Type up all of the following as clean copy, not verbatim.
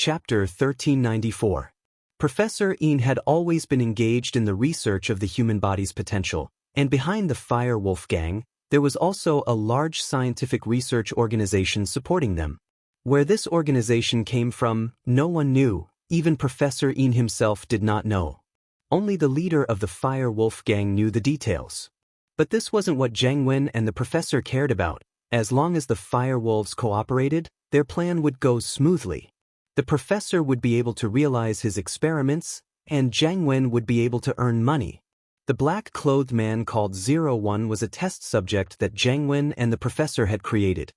Chapter 1394. Professor Yin had always been engaged in the research of the human body's potential, and behind the Fire Wolf Gang, there was also a large scientific research organization supporting them. Where this organization came from, no one knew, even Professor Yin himself did not know. Only the leader of the Fire Wolf Gang knew the details. But this wasn't what Zhang Wen and the professor cared about. As long as the Fire Wolves cooperated, their plan would go smoothly. The professor would be able to realize his experiments, and Zhang Wen would be able to earn money. The black-clothed man called 01 was a test subject that Zhang Wen and the professor had created.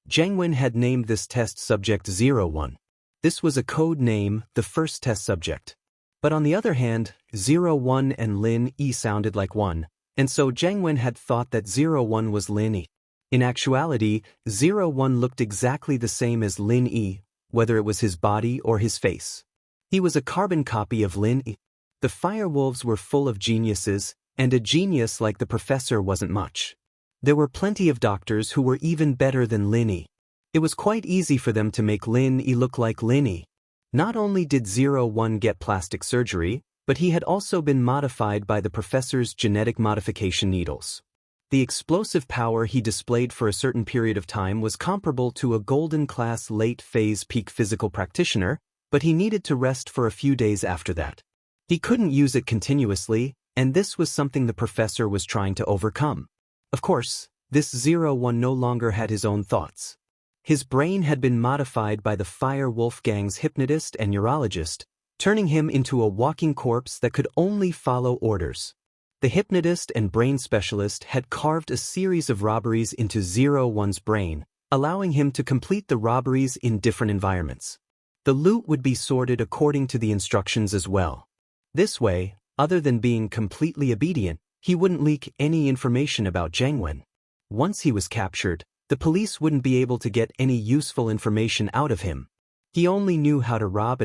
Zhang Wen had named this test subject 01. This was a code name, the first test subject. But on the other hand, 01 and Lin Yi sounded like one, and so Zhang Wen had thought that 01 was Lin Yi. In actuality, 01 looked exactly the same as Lin Yi, whether it was his body or his face. He was a carbon copy of Lin Yi. The Firewolves were full of geniuses, and a genius like the professor wasn't much. There were plenty of doctors who were even better than Lin Yi. It was quite easy for them to make Lin Yi look like Lin Yi. Not only did 01 get plastic surgery, but he had also been modified by the professor's genetic modification needles. The explosive power he displayed for a certain period of time was comparable to a golden-class late-phase peak physical practitioner, but he needed to rest for a few days after that. He couldn't use it continuously, and this was something the professor was trying to overcome. Of course, this 01 no longer had his own thoughts. His brain had been modified by the Fire Wolf Gang's hypnotist and neurologist, turning him into a walking corpse that could only follow orders. The hypnotist and brain specialist had carved a series of robberies into 01's brain, allowing him to complete the robberies in different environments. The loot would be sorted according to the instructions as well. This way, other than being completely obedient, he wouldn't leak any information about Zhang Wen. Once he was captured, the police wouldn't be able to get any useful information out of him. He only knew how to rob,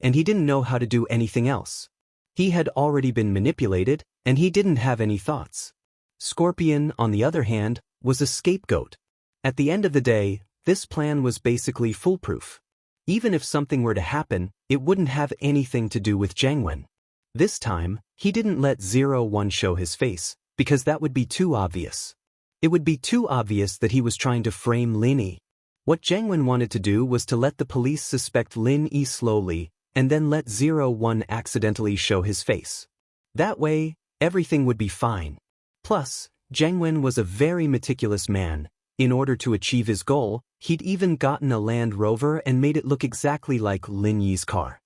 and he didn't know how to do anything else. He had already been manipulated, and he didn't have any thoughts. Scorpion, on the other hand, was a scapegoat. At the end of the day, this plan was basically foolproof. Even if something were to happen, it wouldn't have anything to do with Zhang Wen. This time, he didn't let 01 show his face, because that would be too obvious. It would be too obvious that he was trying to frame Lin Yi. What Zhang Wen wanted to do was to let the police suspect Lin Yi slowly, and then let 01 accidentally show his face. That way, everything would be fine. Plus, Zhang Wen was a very meticulous man. In order to achieve his goal, he'd even gotten a Land Rover and made it look exactly like Lin Yi's car.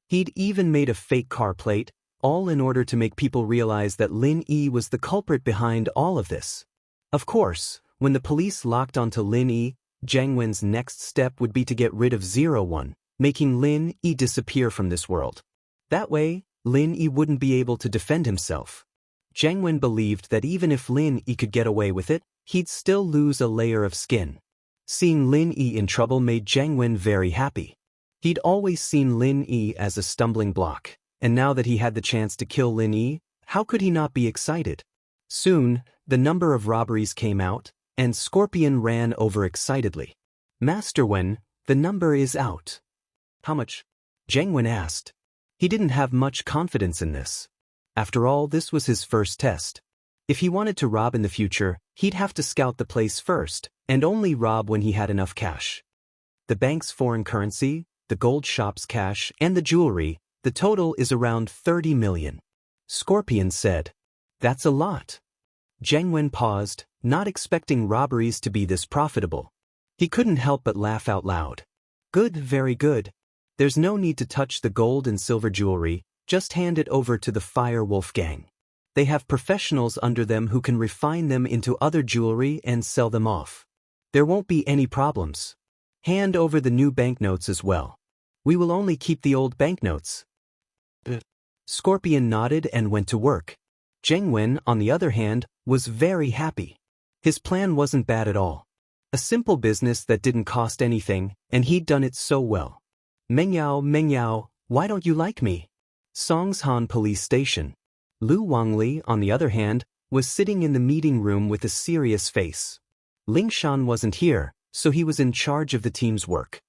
He'd even made a fake car plate, all in order to make people realize that Lin Yi was the culprit behind all of this. Of course, when the police locked onto Lin Yi, Zhang Wen's next step would be to get rid of 01, making Lin Yi disappear from this world. That way, Lin Yi wouldn't be able to defend himself. Zhang Wen believed that even if Lin Yi could get away with it, he'd still lose a layer of skin. Seeing Lin Yi in trouble made Zhang Wen very happy. He'd always seen Lin Yi as a stumbling block, and now that he had the chance to kill Lin Yi, how could he not be excited? Soon, the number of robberies came out, and Scorpion ran over excitedly. "Master Wen, the number is out." "How much?" Zhang Wen asked. He didn't have much confidence in this. After all, this was his first test. If he wanted to rob in the future, he'd have to scout the place first, and only rob when he had enough cash. The bank's foreign currency, the gold shop's cash, and the jewelry, the total is around 30 million. Scorpion said. "That's a lot." Zhang Wen paused, not expecting robberies to be this profitable. He couldn't help but laugh out loud. "Good, very good. There's no need to touch the gold and silver jewelry, just hand it over to the Fire Wolf Gang. They have professionals under them who can refine them into other jewelry and sell them off. There won't be any problems. Hand over the new banknotes as well. We will only keep the old banknotes." Scorpion nodded and went to work. Zhang Wen, on the other hand, was very happy. His plan wasn't bad at all. A simple business that didn't cost anything, and he'd done it so well. Mengyao, why don't you like me?" Songshan Police Station. Lu Wangli, on the other hand, was sitting in the meeting room with a serious face. Lingshan wasn't here, so he was in charge of the team's work.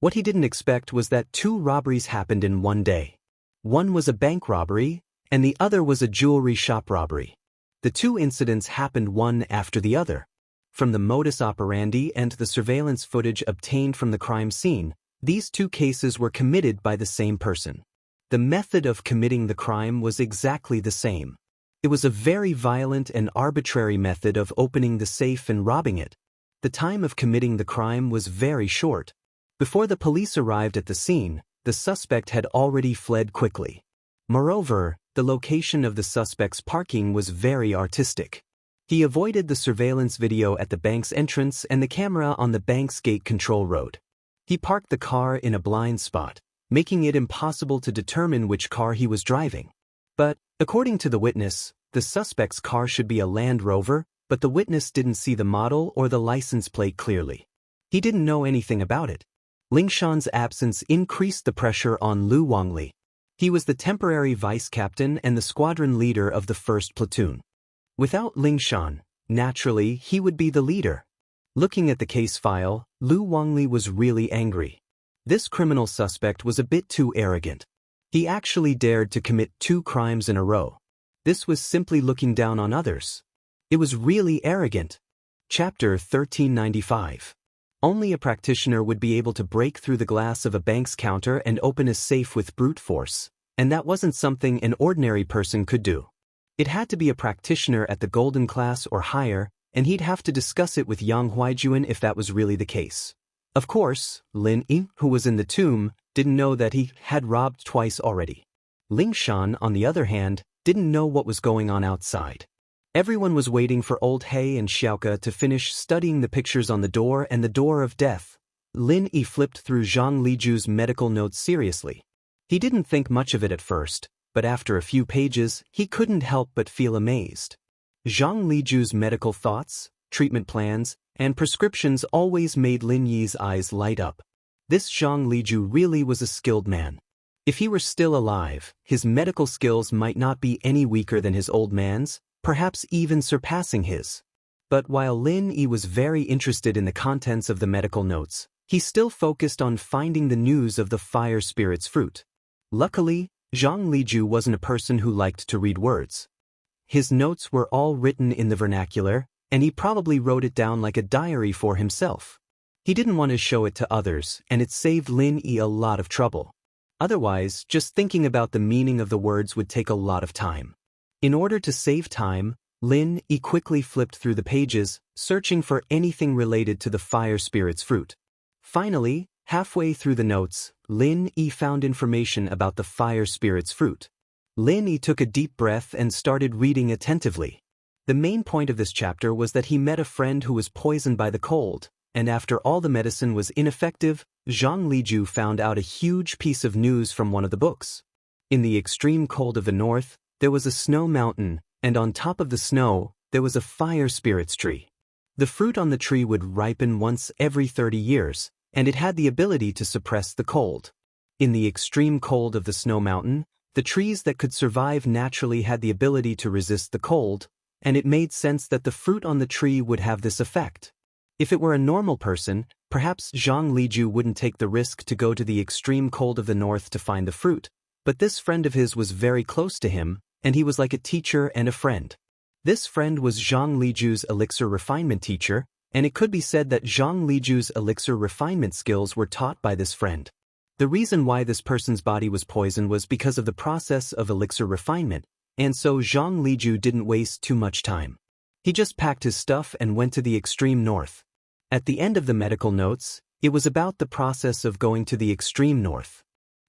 What he didn't expect was that 2 robberies happened in one day. One was a bank robbery, and the other was a jewelry shop robbery. The 2 incidents happened one after the other. From the modus operandi and the surveillance footage obtained from the crime scene, these 2 cases were committed by the same person. The method of committing the crime was exactly the same. It was a very violent and arbitrary method of opening the safe and robbing it. The time of committing the crime was very short. Before the police arrived at the scene, the suspect had already fled quickly. Moreover, the location of the suspect's parking was very artistic. He avoided the surveillance video at the bank's entrance and the camera on the bank's gate control road. He parked the car in a blind spot, making it impossible to determine which car he was driving. But, according to the witness, the suspect's car should be a Land Rover, but the witness didn't see the model or the license plate clearly. He didn't know anything about it. Lingshan's absence increased the pressure on Wang Lin. He was the temporary vice captain and the squadron leader of the 1st platoon. Without Lingshan, naturally, he would be the leader. Looking at the case file, Wang Lin was really angry. This criminal suspect was a bit too arrogant. He actually dared to commit 2 crimes in a row. This was simply looking down on others. It was really arrogant. Chapter 1395. Only a practitioner would be able to break through the glass of a bank's counter and open a safe with brute force, and that wasn't something an ordinary person could do. It had to be a practitioner at the golden class or higher, and he'd have to discuss it with Yang Huijuan if that was really the case. Of course, Lin Yi, who was in the tomb, didn't know that he had robbed twice already. Lingshan, on the other hand, didn't know what was going on outside. Everyone was waiting for old He and Xiaoke to finish studying the pictures on the door and the door of death. Lin Yi flipped through Zhang Liju's medical notes seriously. He didn't think much of it at first, but after a few pages, he couldn't help but feel amazed. Zhang Liju's medical thoughts, treatment plans, and prescriptions always made Lin Yi's eyes light up. This Zhang Liju really was a skilled man. If he were still alive, his medical skills might not be any weaker than his old man's, perhaps even surpassing his. But while Lin Yi was very interested in the contents of the medical notes, he still focused on finding the news of the fire spirit's fruit. Luckily, Zhang Liju wasn't a person who liked to read words. His notes were all written in the vernacular, and he probably wrote it down like a diary for himself. He didn't want to show it to others, and it saved Lin Yi a lot of trouble. Otherwise, just thinking about the meaning of the words would take a lot of time. In order to save time, Lin Yi quickly flipped through the pages, searching for anything related to the fire spirit's fruit. Finally, halfway through the notes, Lin Yi found information about the fire spirit's fruit. Lin Yi took a deep breath and started reading attentively. The main point of this chapter was that he met a friend who was poisoned by the cold, and after all the medicine was ineffective, Zhang Liju found out a huge piece of news from one of the books. In the extreme cold of the north, there was a snow mountain, and on top of the snow, there was a fire spirit's tree. The fruit on the tree would ripen once every 30 years, and it had the ability to suppress the cold. In the extreme cold of the snow mountain, the trees that could survive naturally had the ability to resist the cold, and it made sense that the fruit on the tree would have this effect. If it were a normal person, perhaps Zhang Liju wouldn't take the risk to go to the extreme cold of the north to find the fruit, but this friend of his was very close to him, and he was like a teacher and a friend. This friend was Zhang Liju's elixir refinement teacher, and it could be said that Zhang Liju's elixir refinement skills were taught by this friend. The reason why this person's body was poisoned was because of the process of elixir refinement, and so Zhang Liju didn't waste too much time. He just packed his stuff and went to the extreme north. At the end of the medical notes, it was about the process of going to the extreme north.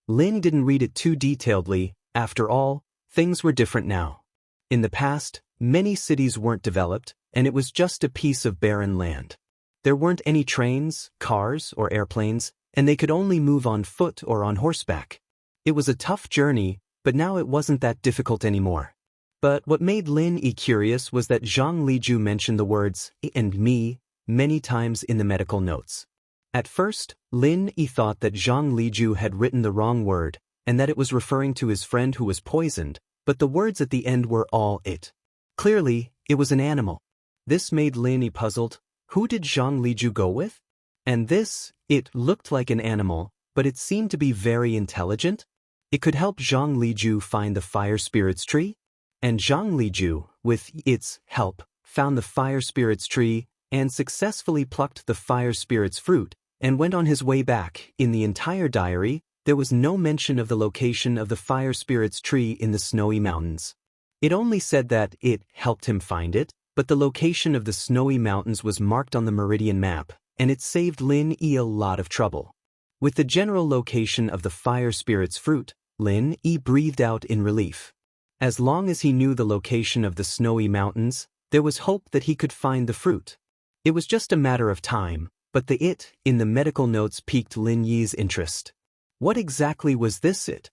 Lin didn't read it too detailedly. After all, things were different now. In the past, many cities weren't developed, and it was just a piece of barren land. There weren't any trains, cars, or airplanes, and they could only move on foot or on horseback. It was a tough journey, but now it wasn't that difficult anymore. But what made Lin Yi curious was that Zhang Liju mentioned the words "I" and "me" many times in the medical notes. At first, Lin Yi thought that Zhang Liju had written the wrong word, and that it was referring to his friend who was poisoned, but the words at the end were all "it." Clearly, it was an animal. This made Lin Yi puzzled. Who did Zhang Liju go with? And this, it looked like an animal, but it seemed to be very intelligent. It could help Zhang Liju find the fire spirit's tree. And Zhang Liju, with its help, found the fire spirit's tree and successfully plucked the fire spirit's fruit and went on his way back. In the entire diary, there was no mention of the location of the fire spirit's tree in the snowy mountains. It only said that it helped him find it, but the location of the snowy mountains was marked on the meridian map, and it saved Lin Yi a lot of trouble. With the general location of the fire spirit's fruit, Lin Yi breathed out in relief. As long as he knew the location of the snowy mountains, there was hope that he could find the fruit. It was just a matter of time, but the it in the medical notes piqued Lin Yi's interest. What exactly was this it?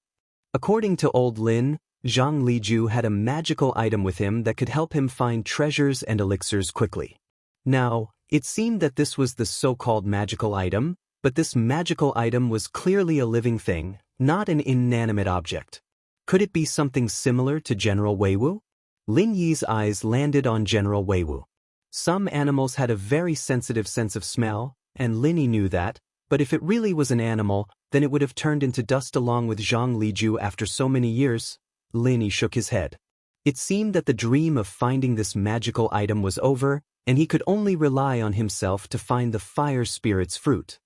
According to old Lin, Zhang Liju had a magical item with him that could help him find treasures and elixirs quickly. Now, it seemed that this was the so-called magical item, but this magical item was clearly a living thing, not an inanimate object. Could it be something similar to General Weiwu? Lin Yi's eyes landed on General Weiwu. Some animals had a very sensitive sense of smell, and Lin Yi knew that, but if it really was an animal, then it would have turned into dust along with Zhang Liju after so many years. Lin Yi shook his head. It seemed that the dream of finding this magical item was over, and he could only rely on himself to find the fire spirit's fruit.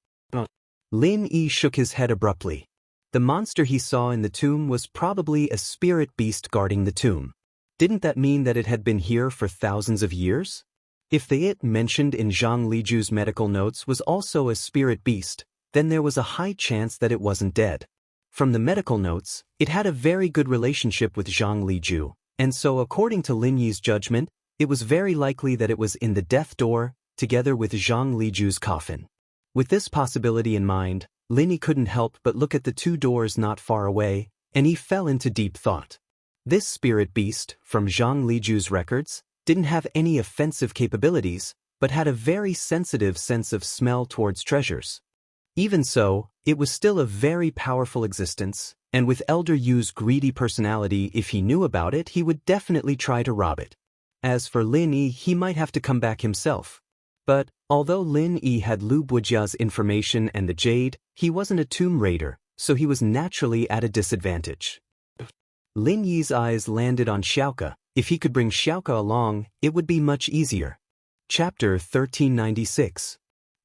Lin Yi shook his head abruptly. The monster he saw in the tomb was probably a spirit beast guarding the tomb. Didn't that mean that it had been here for thousands of years? If the it mentioned in Zhang Liju's medical notes was also a spirit beast, then there was a high chance that it wasn't dead. From the medical notes, it had a very good relationship with Zhang Liju, and so according to Lin Yi's judgment, it was very likely that it was in the death door, together with Zhang Liju's coffin. With this possibility in mind, Lin Yi couldn't help but look at the two doors not far away, and he fell into deep thought. This spirit beast, from Zhang Liju's records, didn't have any offensive capabilities, but had a very sensitive sense of smell towards treasures. Even so, it was still a very powerful existence, and with Elder Yu's greedy personality, if he knew about it, he would definitely try to rob it. As for Lin Yi, he might have to come back himself. But, although Lin Yi had Lu Bujia's information and the jade, he wasn't a tomb raider, so he was naturally at a disadvantage. Lin Yi's eyes landed on Xiaoka. If he could bring Xiaoka along, it would be much easier. Chapter 1396.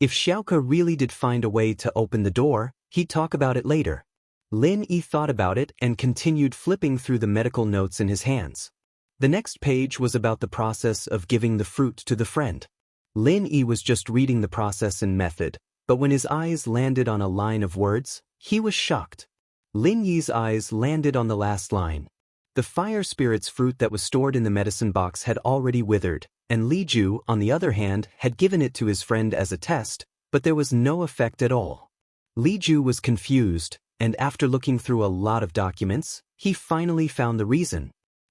If Xiaoka really did find a way to open the door, he'd talk about it later. Lin Yi thought about it and continued flipping through the medical notes in his hands. The next page was about the process of giving the fruit to the friend. Lin Yi was just reading the process and method, but when his eyes landed on a line of words, he was shocked. Lin Yi's eyes landed on the last line. The fire spirit's fruit that was stored in the medicine box had already withered, and Li Ju, on the other hand, had given it to his friend as a test, but there was no effect at all. Li Ju was confused, and after looking through a lot of documents, he finally found the reason.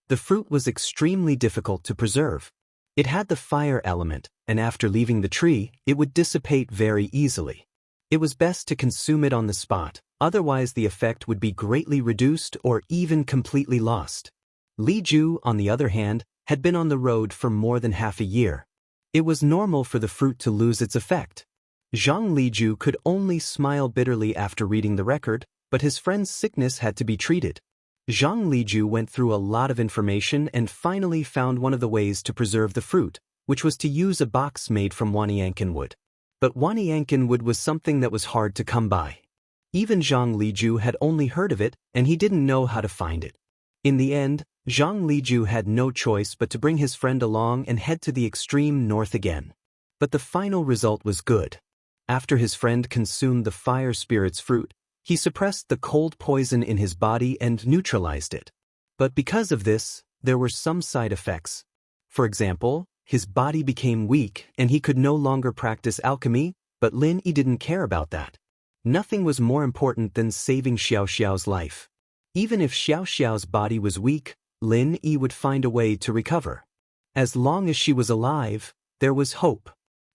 The fruit was extremely difficult to preserve. It had the fire element, and after leaving the tree, it would dissipate very easily. It was best to consume it on the spot, otherwise the effect would be greatly reduced or even completely lost. Li Ju, on the other hand, had been on the road for more than half a year. It was normal for the fruit to lose its effect. Zhang Liju could only smile bitterly after reading the record, but his friend's sickness had to be treated. Zhang Liju went through a lot of information and finally found one of the ways to preserve the fruit, which was to use a box made from Wanyankin wood. But Wanyankin wood was something that was hard to come by. Even Zhang Liju had only heard of it, and he didn't know how to find it. In the end, Zhang Liju had no choice but to bring his friend along and head to the extreme north again. But the final result was good. After his friend consumed the fire spirit's fruit, he suppressed the cold poison in his body and neutralized it. But because of this, there were some side effects. For example, his body became weak and he could no longer practice alchemy, but Lin Yi didn't care about that. Nothing was more important than saving Xiao Xiao's life. Even if Xiao Xiao's body was weak, Lin Yi would find a way to recover. As long as she was alive, there was hope.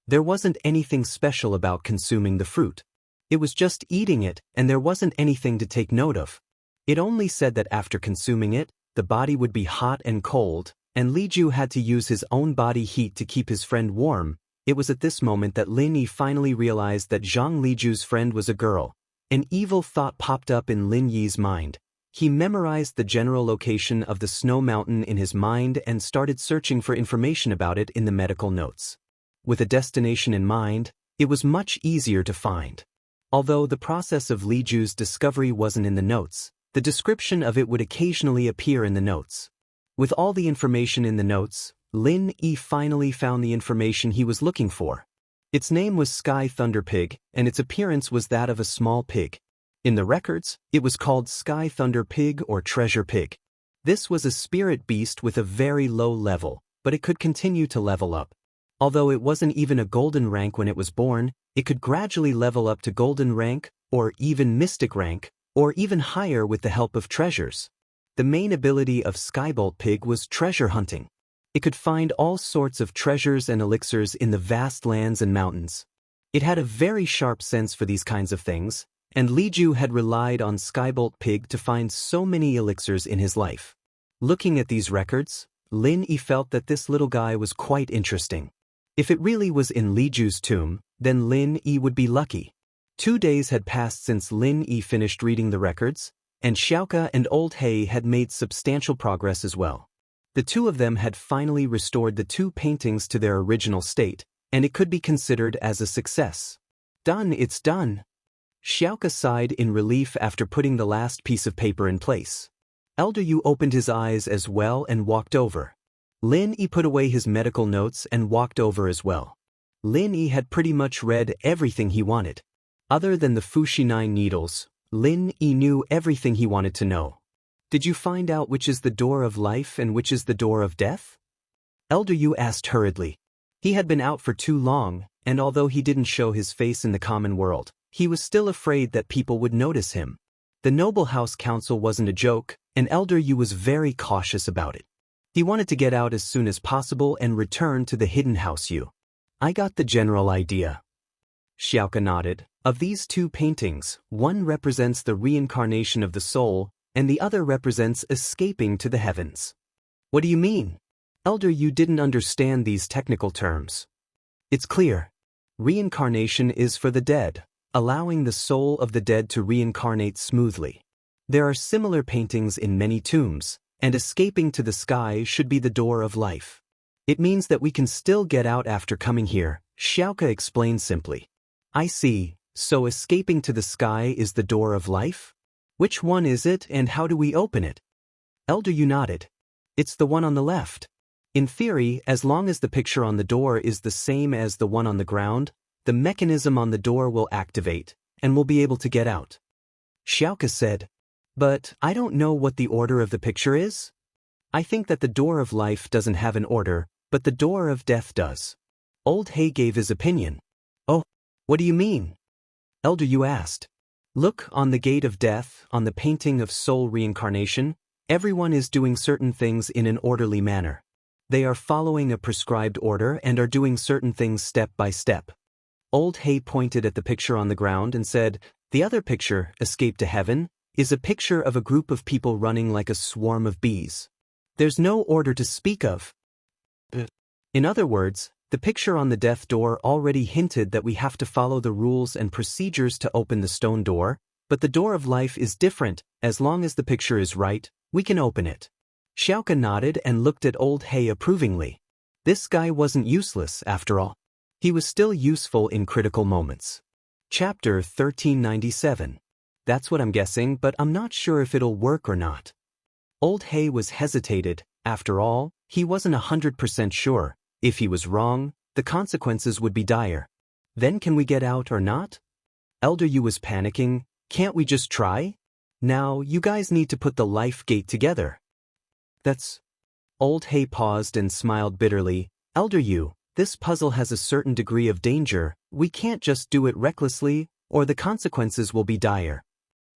There wasn't anything special about consuming the fruit. It was just eating it, and there wasn't anything to take note of. It only said that after consuming it, the body would be hot and cold, and Li Ju had to use his own body heat to keep his friend warm, It was at this moment that Lin Yi finally realized that Zhang Liju's friend was a girl. An evil thought popped up in Lin Yi's mind. He memorized the general location of the snow mountain in his mind and started searching for information about it in the medical notes. With a destination in mind, it was much easier to find. Although the process of Liju's discovery wasn't in the notes, the description of it would occasionally appear in the notes. With all the information in the notes, Lin Yi finally found the information he was looking for. Its name was Sky Thunder Pig, and its appearance was that of a small pig. In the records, it was called Sky Thunder Pig or Treasure Pig. This was a spirit beast with a very low level, but it could continue to level up. Although it wasn't even a golden rank when it was born, it could gradually level up to golden rank, or even mystic rank, or even higher with the help of treasures. The main ability of Skybolt Pig was treasure hunting. It could find all sorts of treasures and elixirs in the vast lands and mountains. It had a very sharp sense for these kinds of things, and Liju had relied on Skybolt Pig to find so many elixirs in his life. Looking at these records, Lin Yi felt that this little guy was quite interesting. If it really was in Liju's tomb, then Lin Yi would be lucky. 2 days had passed since Lin Yi finished reading the records, and Xiaoka and Old Hei had made substantial progress as well. The two of them had finally restored the 2 paintings to their original state, and it could be considered as a success. Done, it's done. Xiaoka sighed in relief after putting the last piece of paper in place. Elder Yu opened his eyes as well and walked over. Lin Yi put away his medical notes and walked over as well. Lin Yi had pretty much read everything he wanted. Other than the Fushi 9 needles, Lin Yi knew everything he wanted to know. Did you find out which is the door of life and which is the door of death? Elder Yu asked hurriedly. He had been out for too long, and although he didn't show his face in the common world, he was still afraid that people would notice him. The Noble House Council wasn't a joke, and Elder Yu was very cautious about it. He wanted to get out as soon as possible and return to the Hidden House Yu. I got the general idea. Xiaoka nodded. Of these 2 paintings, one represents the reincarnation of the soul, and the other represents escaping to the heavens. What do you mean? Elder Yu didn't understand these technical terms. It's clear. Reincarnation is for the dead, allowing the soul of the dead to reincarnate smoothly. There are similar paintings in many tombs, and escaping to the sky should be the door of life. It means that we can still get out after coming here, Xiaoka explained simply. I see, so escaping to the sky is the door of life? Which one is it and how do we open it? Elder Yu nodded. It's the one on the left. In theory, as long as the picture on the door is the same as the one on the ground, the mechanism on the door will activate, and we'll be able to get out. Xiaoka said, but I don't know what the order of the picture is. I think that the door of life doesn't have an order, but the door of death does. Old Hei gave his opinion. Oh, what do you mean? Elder Yu asked. Look on the gate of death, on the painting of soul reincarnation, everyone is doing certain things in an orderly manner. They are following a prescribed order and are doing certain things step by step. Old Hei pointed at the picture on the ground and said, the other picture, Escape to Heaven, is a picture of a group of people running like a swarm of bees. There's no order to speak of. In other words, the picture on the death door already hinted that we have to follow the rules and procedures to open the stone door, but the door of life is different. As long as the picture is right, we can open it. Xiaoka nodded and looked at Old Hei approvingly. This guy wasn't useless, after all. He was still useful in critical moments. Chapter 1397. That's what I'm guessing, but I'm not sure if it'll work or not. Old Hei was hesitated. After all, he wasn't 100% sure. If he was wrong, the consequences would be dire. Then can we get out or not? Elder Yu was panicking. Can't we just try? Now, you guys need to put the life gate together. That's... Old Hei paused and smiled bitterly. Elder Yu, this puzzle has a certain degree of danger. We can't just do it recklessly, or the consequences will be dire.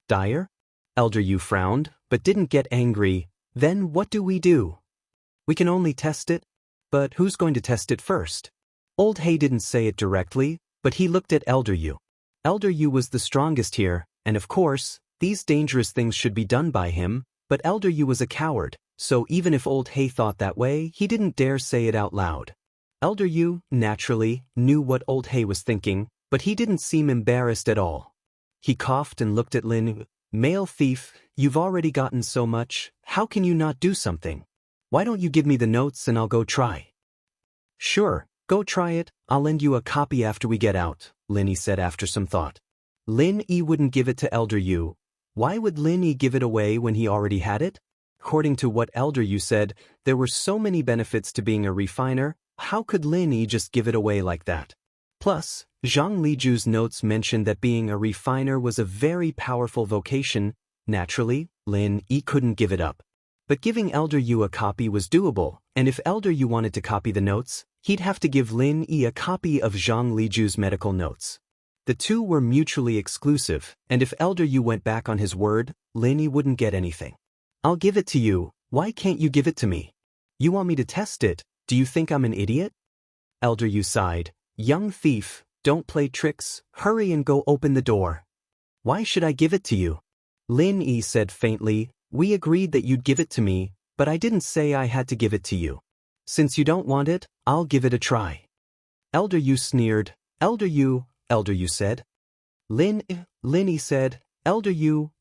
Dire? Elder Yu frowned, but didn't get angry. Then what do we do? We can only test it. But who's going to test it first? Old Hei didn't say it directly, but he looked at Elder Yu. Elder Yu was the strongest here, and of course, these dangerous things should be done by him, but Elder Yu was a coward, so even if Old Hei thought that way, he didn't dare say it out loud. Elder Yu, naturally, knew what old He was thinking, but he didn't seem embarrassed at all. He coughed and looked at Lin. Male thief, you've already gotten so much, how can you not do something? Why don't you give me the notes and I'll go try? Sure, go try it, I'll lend you a copy after we get out, Lin Yi said after some thought. Lin Yi wouldn't give it to Elder Yu. Why would Lin Yi give it away when he already had it? According to what Elder Yu said, there were so many benefits to being a refiner, how could Lin Yi just give it away like that? Plus, Zhang Liju's notes mentioned that being a refiner was a very powerful vocation. Naturally, Lin Yi couldn't give it up. But giving Elder Yu a copy was doable, and if Elder Yu wanted to copy the notes, he'd have to give Lin Yi a copy of Zhang Liju's medical notes. The two were mutually exclusive, and if Elder Yu went back on his word, Lin Yi wouldn't get anything. I'll give it to you, why can't you give it to me? You want me to test it, do you think I'm an idiot? Elder Yu sighed. Young thief, don't play tricks, hurry and go open the door. Why should I give it to you? Lin Yi said faintly, we agreed that you'd give it to me, but I didn't say I had to give it to you. Since you don't want it, I'll give it a try. Elder Yu sneered. Elder Yu said. Lin Yi said. Elder Yu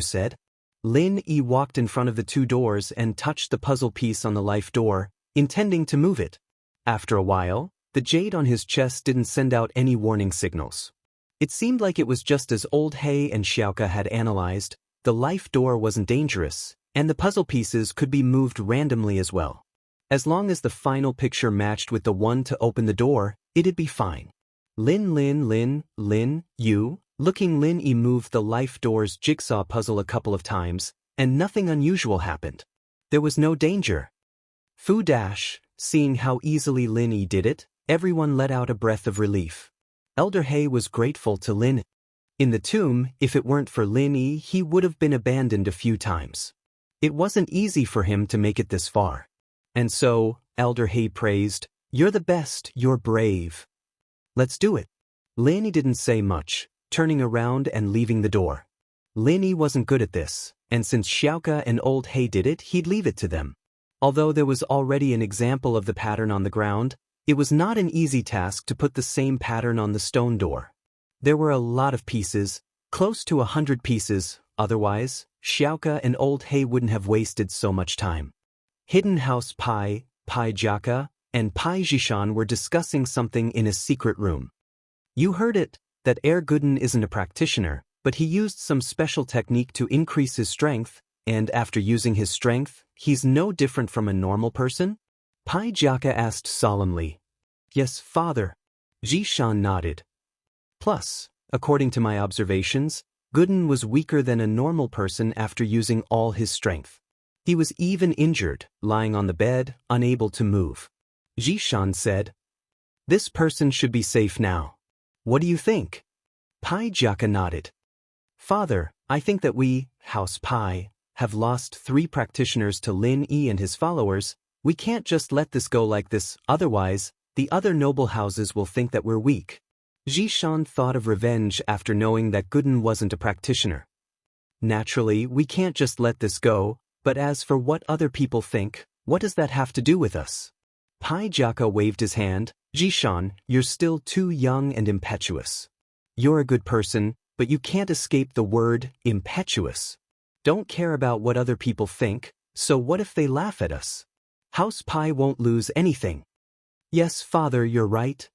said. Lin Yi walked in front of the two doors and touched the puzzle piece on the life door, intending to move it. After a while, the jade on his chest didn't send out any warning signals. It seemed like it was just as old He and Xiaoka had analyzed, the life door wasn't dangerous, and the puzzle pieces could be moved randomly as well. As long as the final picture matched with the one to open the door, it'd be fine. Lin Yu, looking Lin Yi moved the life door's jigsaw puzzle a couple of times, and nothing unusual happened. There was no danger. Fu Dash, seeing how easily Lin Yi did it, everyone let out a breath of relief. Elder He was grateful to Lin. In the tomb, if it weren't for Lin Yi, he would have been abandoned a few times. It wasn't easy for him to make it this far. And so, Elder He praised, you're the best, you're brave. Let's do it. Lin Yi didn't say much, turning around and leaving the door. Lin Yi wasn't good at this, and since Xiaoka and old He did it, he'd leave it to them. Although there was already an example of the pattern on the ground, it was not an easy task to put the same pattern on the stone door. There were a lot of pieces, close to 100 pieces, otherwise, Xiaoka and old He wouldn't have wasted so much time. Hidden House Pai Jiaka, and Pai Zhishan were discussing something in a secret room. You heard it, that Gooden isn't a practitioner, but he used some special technique to increase his strength, and after using his strength, he's no different from a normal person? Pai Jiaka asked solemnly. Yes, father. Zhishan nodded. Plus, according to my observations, Gooden was weaker than a normal person after using all his strength. He was even injured, lying on the bed, unable to move. Zhishan said, this person should be safe now. What do you think? Pai Jiaka nodded. Father, I think that we, House Pai, have lost 3 practitioners to Lin Yi and his followers. We can't just let this go like this, otherwise, the other noble houses will think that we're weak. Zhishan thought of revenge after knowing that Gooden wasn't a practitioner. Naturally, we can't just let this go, but as for what other people think, what does that have to do with us? Pai Jiaka waved his hand. Zhishan, you're still too young and impetuous. You're a good person, but you can't escape the word impetuous. Don't care about what other people think, so what if they laugh at us? House Pai won't lose anything. Yes, father, you're right.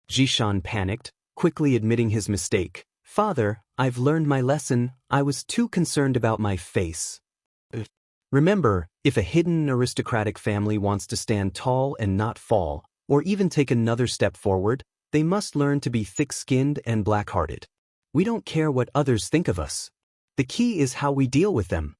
Zhishan panicked, quickly admitting his mistake. Father, I've learned my lesson, I was too concerned about my face. Remember, if a hidden aristocratic family wants to stand tall and not fall, or even take another step forward, they must learn to be thick-skinned and black-hearted. We don't care what others think of us. The key is how we deal with them.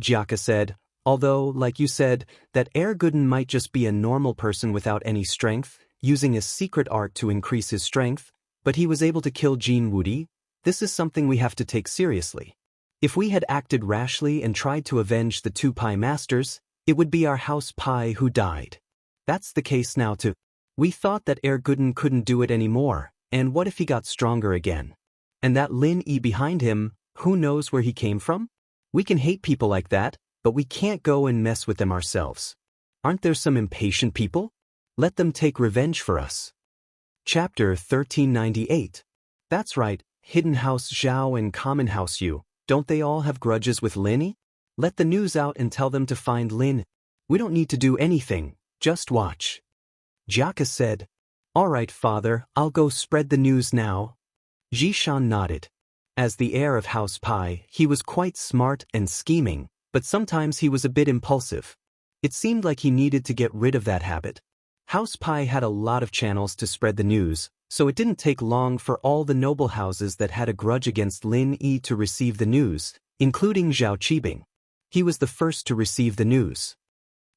Jiaka said, although, like you said, that Gooden might just be a normal person without any strength, using a secret art to increase his strength, but he was able to kill Jin Wudi. This is something we have to take seriously. If we had acted rashly and tried to avenge the 2 Pai masters, it would be our House Pai who died. That's the case now too. We thought that Gooden couldn't do it anymore, and what if he got stronger again? And that Lin Yi behind him, who knows where he came from? We can hate people like that, but we can't go and mess with them ourselves. Aren't there some impatient people? Let them take revenge for us. Chapter 1398. That's right, Hidden House Zhao and Common House Yu, don't they all have grudges with Lin? Let the news out and tell them to find Lin. We don't need to do anything, just watch. Jiaka said. All right, father, I'll go spread the news now. Zhishan nodded. As the heir of House Pai, he was quite smart and scheming, but sometimes he was a bit impulsive. It seemed like he needed to get rid of that habit. House Pai had a lot of channels to spread the news, so it didn't take long for all the noble houses that had a grudge against Lin Yi to receive the news, including Zhao Qibing. He was the first to receive the news.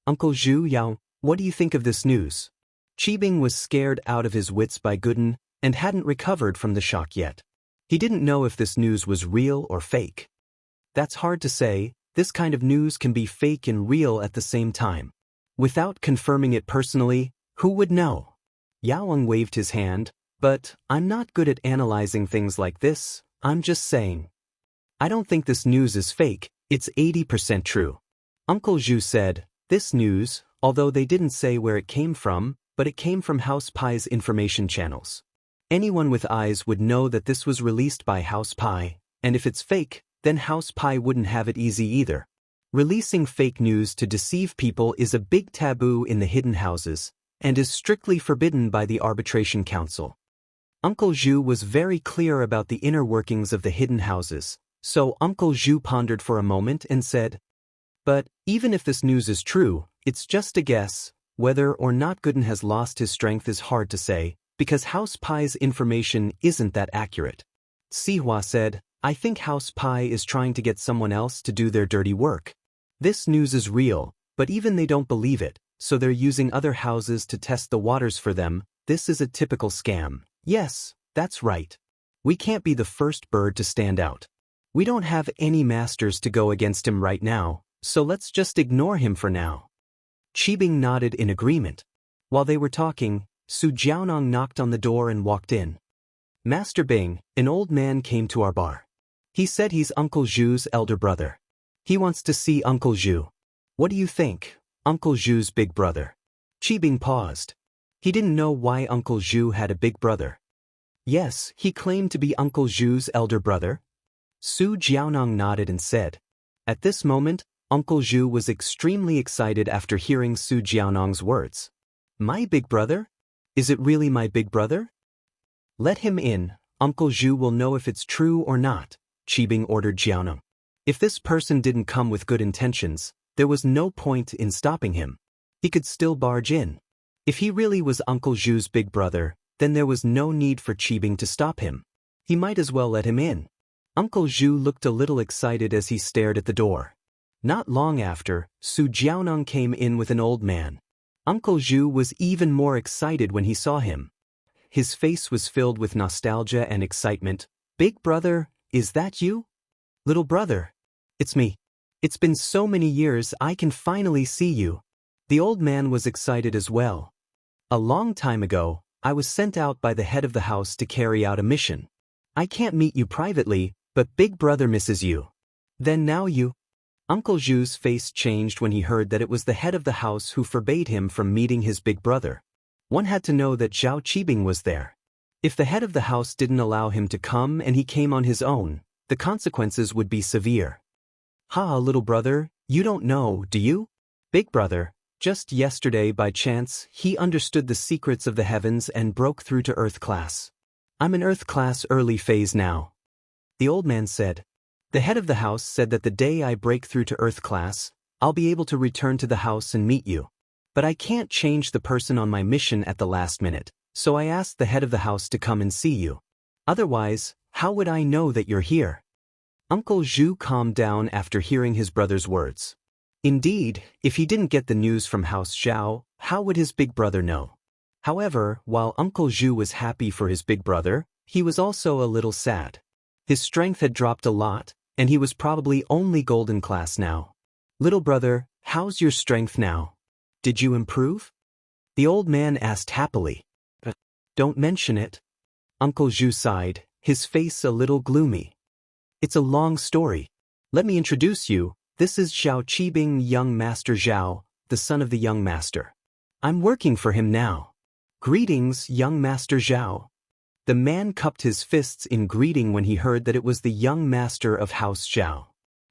Uncle Zhu Yao, what do you think of this news? Qibing was scared out of his wits by Guden and hadn't recovered from the shock yet. He didn't know if this news was real or fake. That's hard to say, this kind of news can be fake and real at the same time. Without confirming it personally, who would know? Yaoang waved his hand, but I'm not good at analyzing things like this, I'm just saying. I don't think this news is fake, it's 80% true. Uncle Zhu said, this news, although they didn't say where it came from, but it came from House Pai's information channels. Anyone with eyes would know that this was released by House Pai, and if it's fake, then House Pai wouldn't have it easy either. Releasing fake news to deceive people is a big taboo in the hidden houses, and is strictly forbidden by the Arbitration Council. Uncle Zhu was very clear about the inner workings of the hidden houses, so Uncle Zhu pondered for a moment and said, but even if this news is true, it's just a guess. Whether or not Guden has lost his strength is hard to say, because House Pai's information isn't that accurate. Sihua said, I think House Pai is trying to get someone else to do their dirty work. This news is real, but even they don't believe it, so they're using other houses to test the waters for them. This is a typical scam. Yes, that's right. We can't be the first bird to stand out. We don't have any masters to go against him right now, so let's just ignore him for now. Qibing nodded in agreement. While they were talking, Su Jiaonong knocked on the door and walked in. Master Bing, an old man came to our bar. He said he's Uncle Zhu's elder brother. He wants to see Uncle Zhu. What do you think, Uncle Zhu's big brother? Qibing paused. He didn't know why Uncle Zhu had a big brother. Yes, he claimed to be Uncle Zhu's elder brother. Su Jiaonong nodded and said. At this moment, Uncle Zhu was extremely excited after hearing Su Jiaonong's words. My big brother? Is it really my big brother? Let him in, Uncle Zhu will know if it's true or not, Qibing ordered Jiaonong. If this person didn't come with good intentions, there was no point in stopping him. He could still barge in. If he really was Uncle Zhu's big brother, then there was no need for Qibing to stop him. He might as well let him in. Uncle Zhu looked a little excited as he stared at the door. Not long after, Su Jiaonong came in with an old man. Uncle Zhu was even more excited when he saw him. His face was filled with nostalgia and excitement. Big brother, is that you? Little brother, it's me. It's been so many years I can finally see you. The old man was excited as well. A long time ago, I was sent out by the head of the house to carry out a mission. I can't meet you privately, but big brother misses you. Then now you... Uncle Zhu's face changed when he heard that it was the head of the house who forbade him from meeting his big brother. One had to know that Zhao Qibing was there. If the head of the house didn't allow him to come and he came on his own, the consequences would be severe. Ha, little brother, you don't know, do you? Big brother, just yesterday by chance, he understood the secrets of the heavens and broke through to Earth class. I'm in Earth class early phase now. The old man said. The head of the house said that the day I break through to Earth class, I'll be able to return to the house and meet you. But I can't change the person on my mission at the last minute, so I asked the head of the house to come and see you. Otherwise, how would I know that you're here? Uncle Zhu calmed down after hearing his brother's words. Indeed, if he didn't get the news from House Zhao, how would his big brother know? However, while Uncle Zhu was happy for his big brother, he was also a little sad. His strength had dropped a lot, and he was probably only golden class now. Little brother, how's your strength now? Did you improve? The old man asked happily. Don't mention it. Uncle Zhu sighed, his face a little gloomy. It's a long story. Let me introduce you. This is Zhao Qibing, young Master Zhao, the son of the young master. I'm working for him now. Greetings, young Master Zhao. The man cupped his fists in greeting when he heard that it was the young master of House Zhao.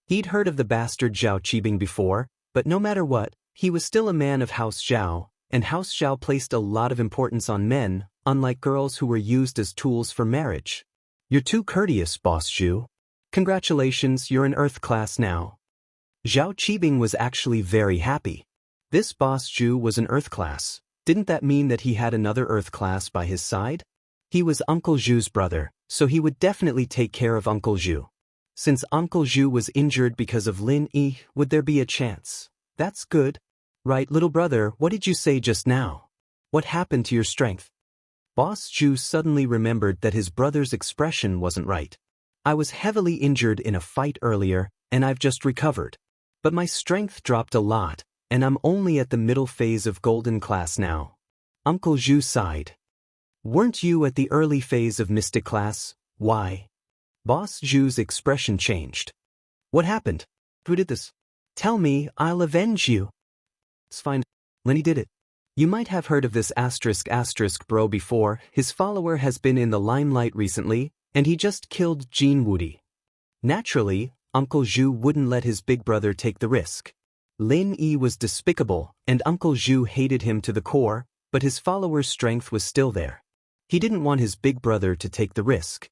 He'd heard of the bastard Zhao Qibing before, but no matter what, he was still a man of House Zhao, and House Zhao placed a lot of importance on men, unlike girls who were used as tools for marriage. You're too courteous, Boss Zhu. Congratulations, you're in Earth class now. Zhao Qibing was actually very happy. This Boss Zhu was an Earth class. Didn't that mean that he had another Earth class by his side? He was Uncle Zhu's brother, so he would definitely take care of Uncle Zhu. Since Uncle Zhu was injured because of Lin Yi, would there be a chance? That's good. Right, little brother, what did you say just now? What happened to your strength? Boss Zhu suddenly remembered that his brother's expression wasn't right. I was heavily injured in a fight earlier, and I've just recovered. But my strength dropped a lot, and I'm only at the middle phase of Golden class now. Uncle Zhu sighed. Weren't you at the early phase of Mystic class? Why? Boss Zhu's expression changed. What happened? Who did this? Tell me, I'll avenge you. It's fine. Lenny did it. You might have heard of this *** bro before. His follower has been in the limelight recently, and he just killed Jin Wudi. Naturally, Uncle Zhu wouldn't let his big brother take the risk. Lin Yi was despicable, and Uncle Zhu hated him to the core, but his follower's strength was still there. He didn't want his big brother to take the risk.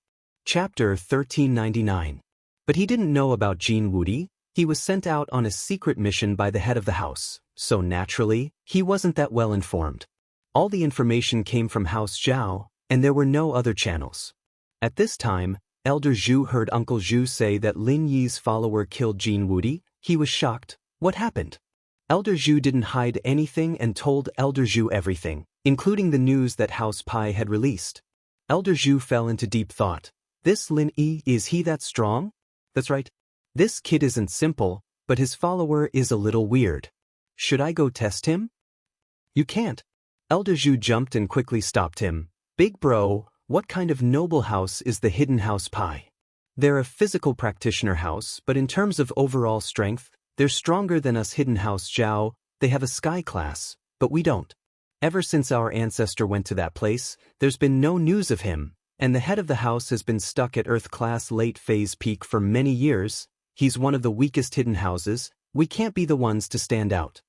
Chapter 1399. But he didn't know about Jin Wudi. He was sent out on a secret mission by the head of the house, so naturally, he wasn't that well informed. All the information came from House Zhao, and there were no other channels. At this time, Elder Zhu heard Uncle Zhu say that Lin Yi's follower killed Jin Wudi. He was shocked. What happened? Elder Zhu didn't hide anything and told Elder Zhu everything, including the news that House Pai had released. Elder Zhu fell into deep thought. This Lin Yi, is he that strong? That's right. This kid isn't simple, but his follower is a little weird. Should I go test him? You can't. Elder Zhu jumped and quickly stopped him. Big bro, what kind of noble house is the hidden House Pai? They're a physical practitioner house, but in terms of overall strength, they're stronger than us hidden House Zhao. They have a sky class, but we don't. Ever since our ancestor went to that place, there's been no news of him, and the head of the house has been stuck at Earth class late phase peak for many years. He's one of the weakest hidden houses. We can't be the ones to stand out.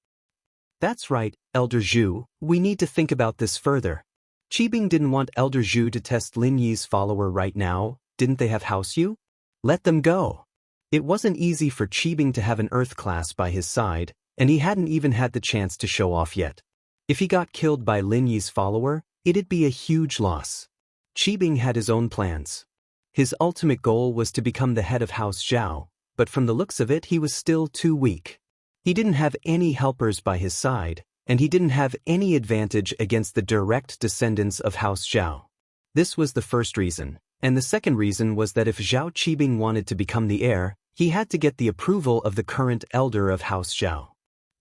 That's right, Elder Zhu, we need to think about this further. Qibing didn't want Elder Zhu to test Lin Yi's follower right now. Didn't they have House Yu? Let them go. It wasn't easy for Qibing to have an Earth class by his side, and he hadn't even had the chance to show off yet. If he got killed by Lin Yi's follower, it'd be a huge loss. Qibing had his own plans. His ultimate goal was to become the head of House Zhao, but from the looks of it he was still too weak. He didn't have any helpers by his side, and he didn't have any advantage against the direct descendants of House Zhao. This was the first reason, and the second reason was that if Zhao Qibing wanted to become the heir, he had to get the approval of the current elder of House Zhao.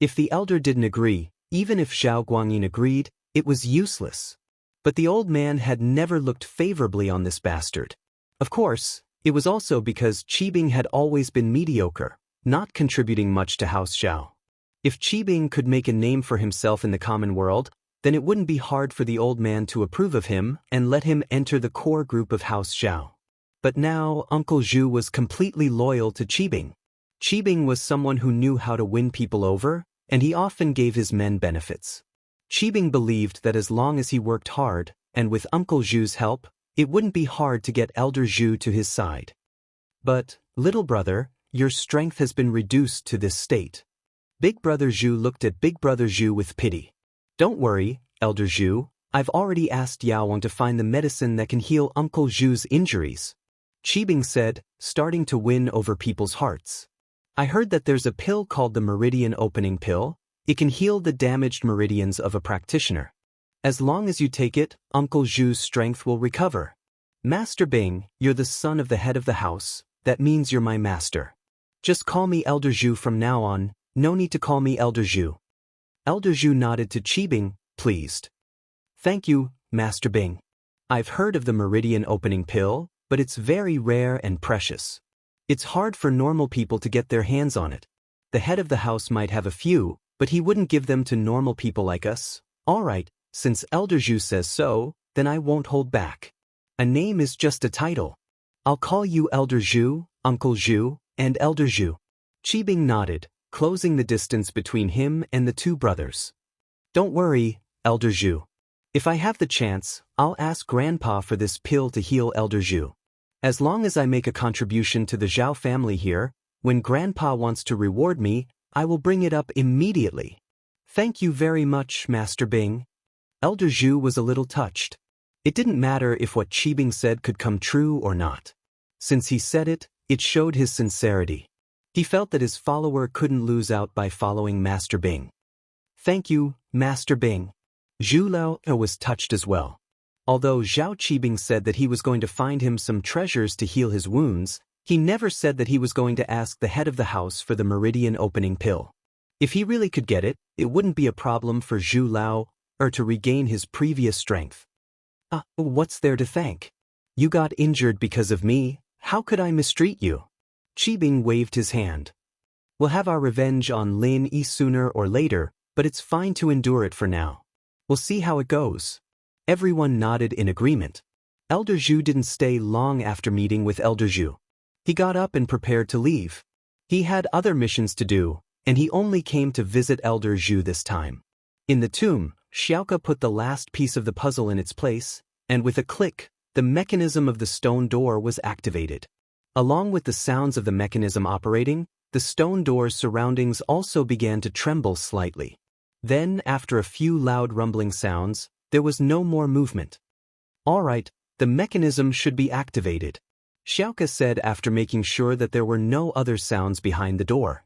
If the elder didn't agree, even if Zhao Guangyin agreed, it was useless. But the old man had never looked favorably on this bastard. Of course, it was also because Qibing had always been mediocre, not contributing much to House Zhao. If Qibing could make a name for himself in the common world, then it wouldn't be hard for the old man to approve of him and let him enter the core group of House Zhao. But now Uncle Zhu was completely loyal to Qibing. Qibing was someone who knew how to win people over, and he often gave his men benefits. Qibing believed that as long as he worked hard, and with Uncle Zhu's help, it wouldn't be hard to get Elder Zhu to his side. But, little brother, your strength has been reduced to this state. Big Brother Zhu looked at Big Brother Zhu with pity. Don't worry, Elder Zhu, I've already asked Yao Wang to find the medicine that can heal Uncle Zhu's injuries. Qibing said, starting to win over people's hearts. I heard that there's a pill called the Meridian Opening Pill. It can heal the damaged meridians of a practitioner. As long as you take it, Uncle Zhu's strength will recover. Master Bing, you're the son of the head of the house. That means you're my master. Just call me Elder Zhu from now on. No need to call me Elder Zhu. Elder Zhu nodded to Qibing, pleased. Thank you, Master Bing. I've heard of the Meridian Opening Pill, but it's very rare and precious. It's hard for normal people to get their hands on it. The head of the house might have a few, but he wouldn't give them to normal people like us. All right, since Elder Zhu says so, then I won't hold back. A name is just a title. I'll call you Elder Zhu, Uncle Zhu, and Elder Zhu. Qibing nodded, closing the distance between him and the two brothers. Don't worry, Elder Zhu. If I have the chance, I'll ask Grandpa for this pill to heal Elder Zhu. As long as I make a contribution to the Zhao family here, when Grandpa wants to reward me, I will bring it up immediately. Thank you very much, Master Bing. Elder Zhu was a little touched. It didn't matter if what Qibing said could come true or not. Since he said it, it showed his sincerity. He felt that his follower couldn't lose out by following Master Bing. Thank you, Master Bing. Zhu Lao was touched as well. Although Zhao Qibing said that he was going to find him some treasures to heal his wounds, he never said that he was going to ask the head of the house for the meridian opening pill. If he really could get it, it wouldn't be a problem for Zhu Lao to regain his previous strength. What's there to thank? You got injured because of me, how could I mistreat you? Qibing waved his hand. We'll have our revenge on Lin Yi sooner or later, but it's fine to endure it for now. We'll see how it goes. Everyone nodded in agreement. Elder Zhu didn't stay long after meeting with Elder Zhu. He got up and prepared to leave. He had other missions to do, and he only came to visit Elder Zhu this time. In the tomb, Xiaoka put the last piece of the puzzle in its place, and with a click, the mechanism of the stone door was activated. Along with the sounds of the mechanism operating, the stone door's surroundings also began to tremble slightly. Then, after a few loud rumbling sounds, there was no more movement. All right, the mechanism should be activated, Xiaoka said after making sure that there were no other sounds behind the door.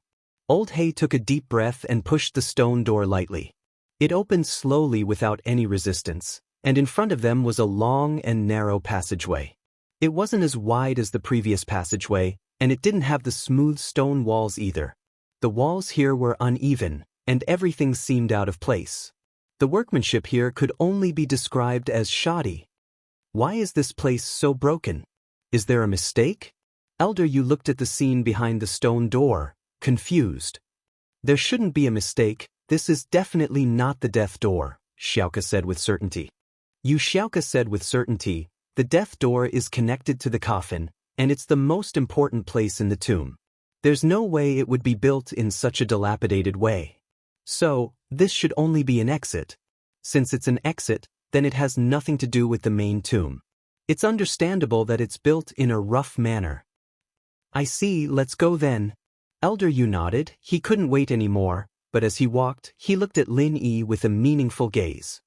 Old He took a deep breath and pushed the stone door lightly. It opened slowly without any resistance, and in front of them was a long and narrow passageway. It wasn't as wide as the previous passageway, and it didn't have the smooth stone walls either. The walls here were uneven, and everything seemed out of place. The workmanship here could only be described as shoddy. Why is this place so broken? Is there a mistake? Elder Yu looked at the scene behind the stone door, confused. There shouldn't be a mistake, this is definitely not the death door, Xiaoka said with certainty. Xiaoka said with certainty, the death door is connected to the coffin, and it's the most important place in the tomb. There's no way it would be built in such a dilapidated way. So, this should only be an exit. Since it's an exit, then it has nothing to do with the main tomb. It's understandable that it's built in a rough manner. I see, let's go then. Elder Yu nodded, he couldn't wait anymore, but as he walked, he looked at Lin Yi with a meaningful gaze.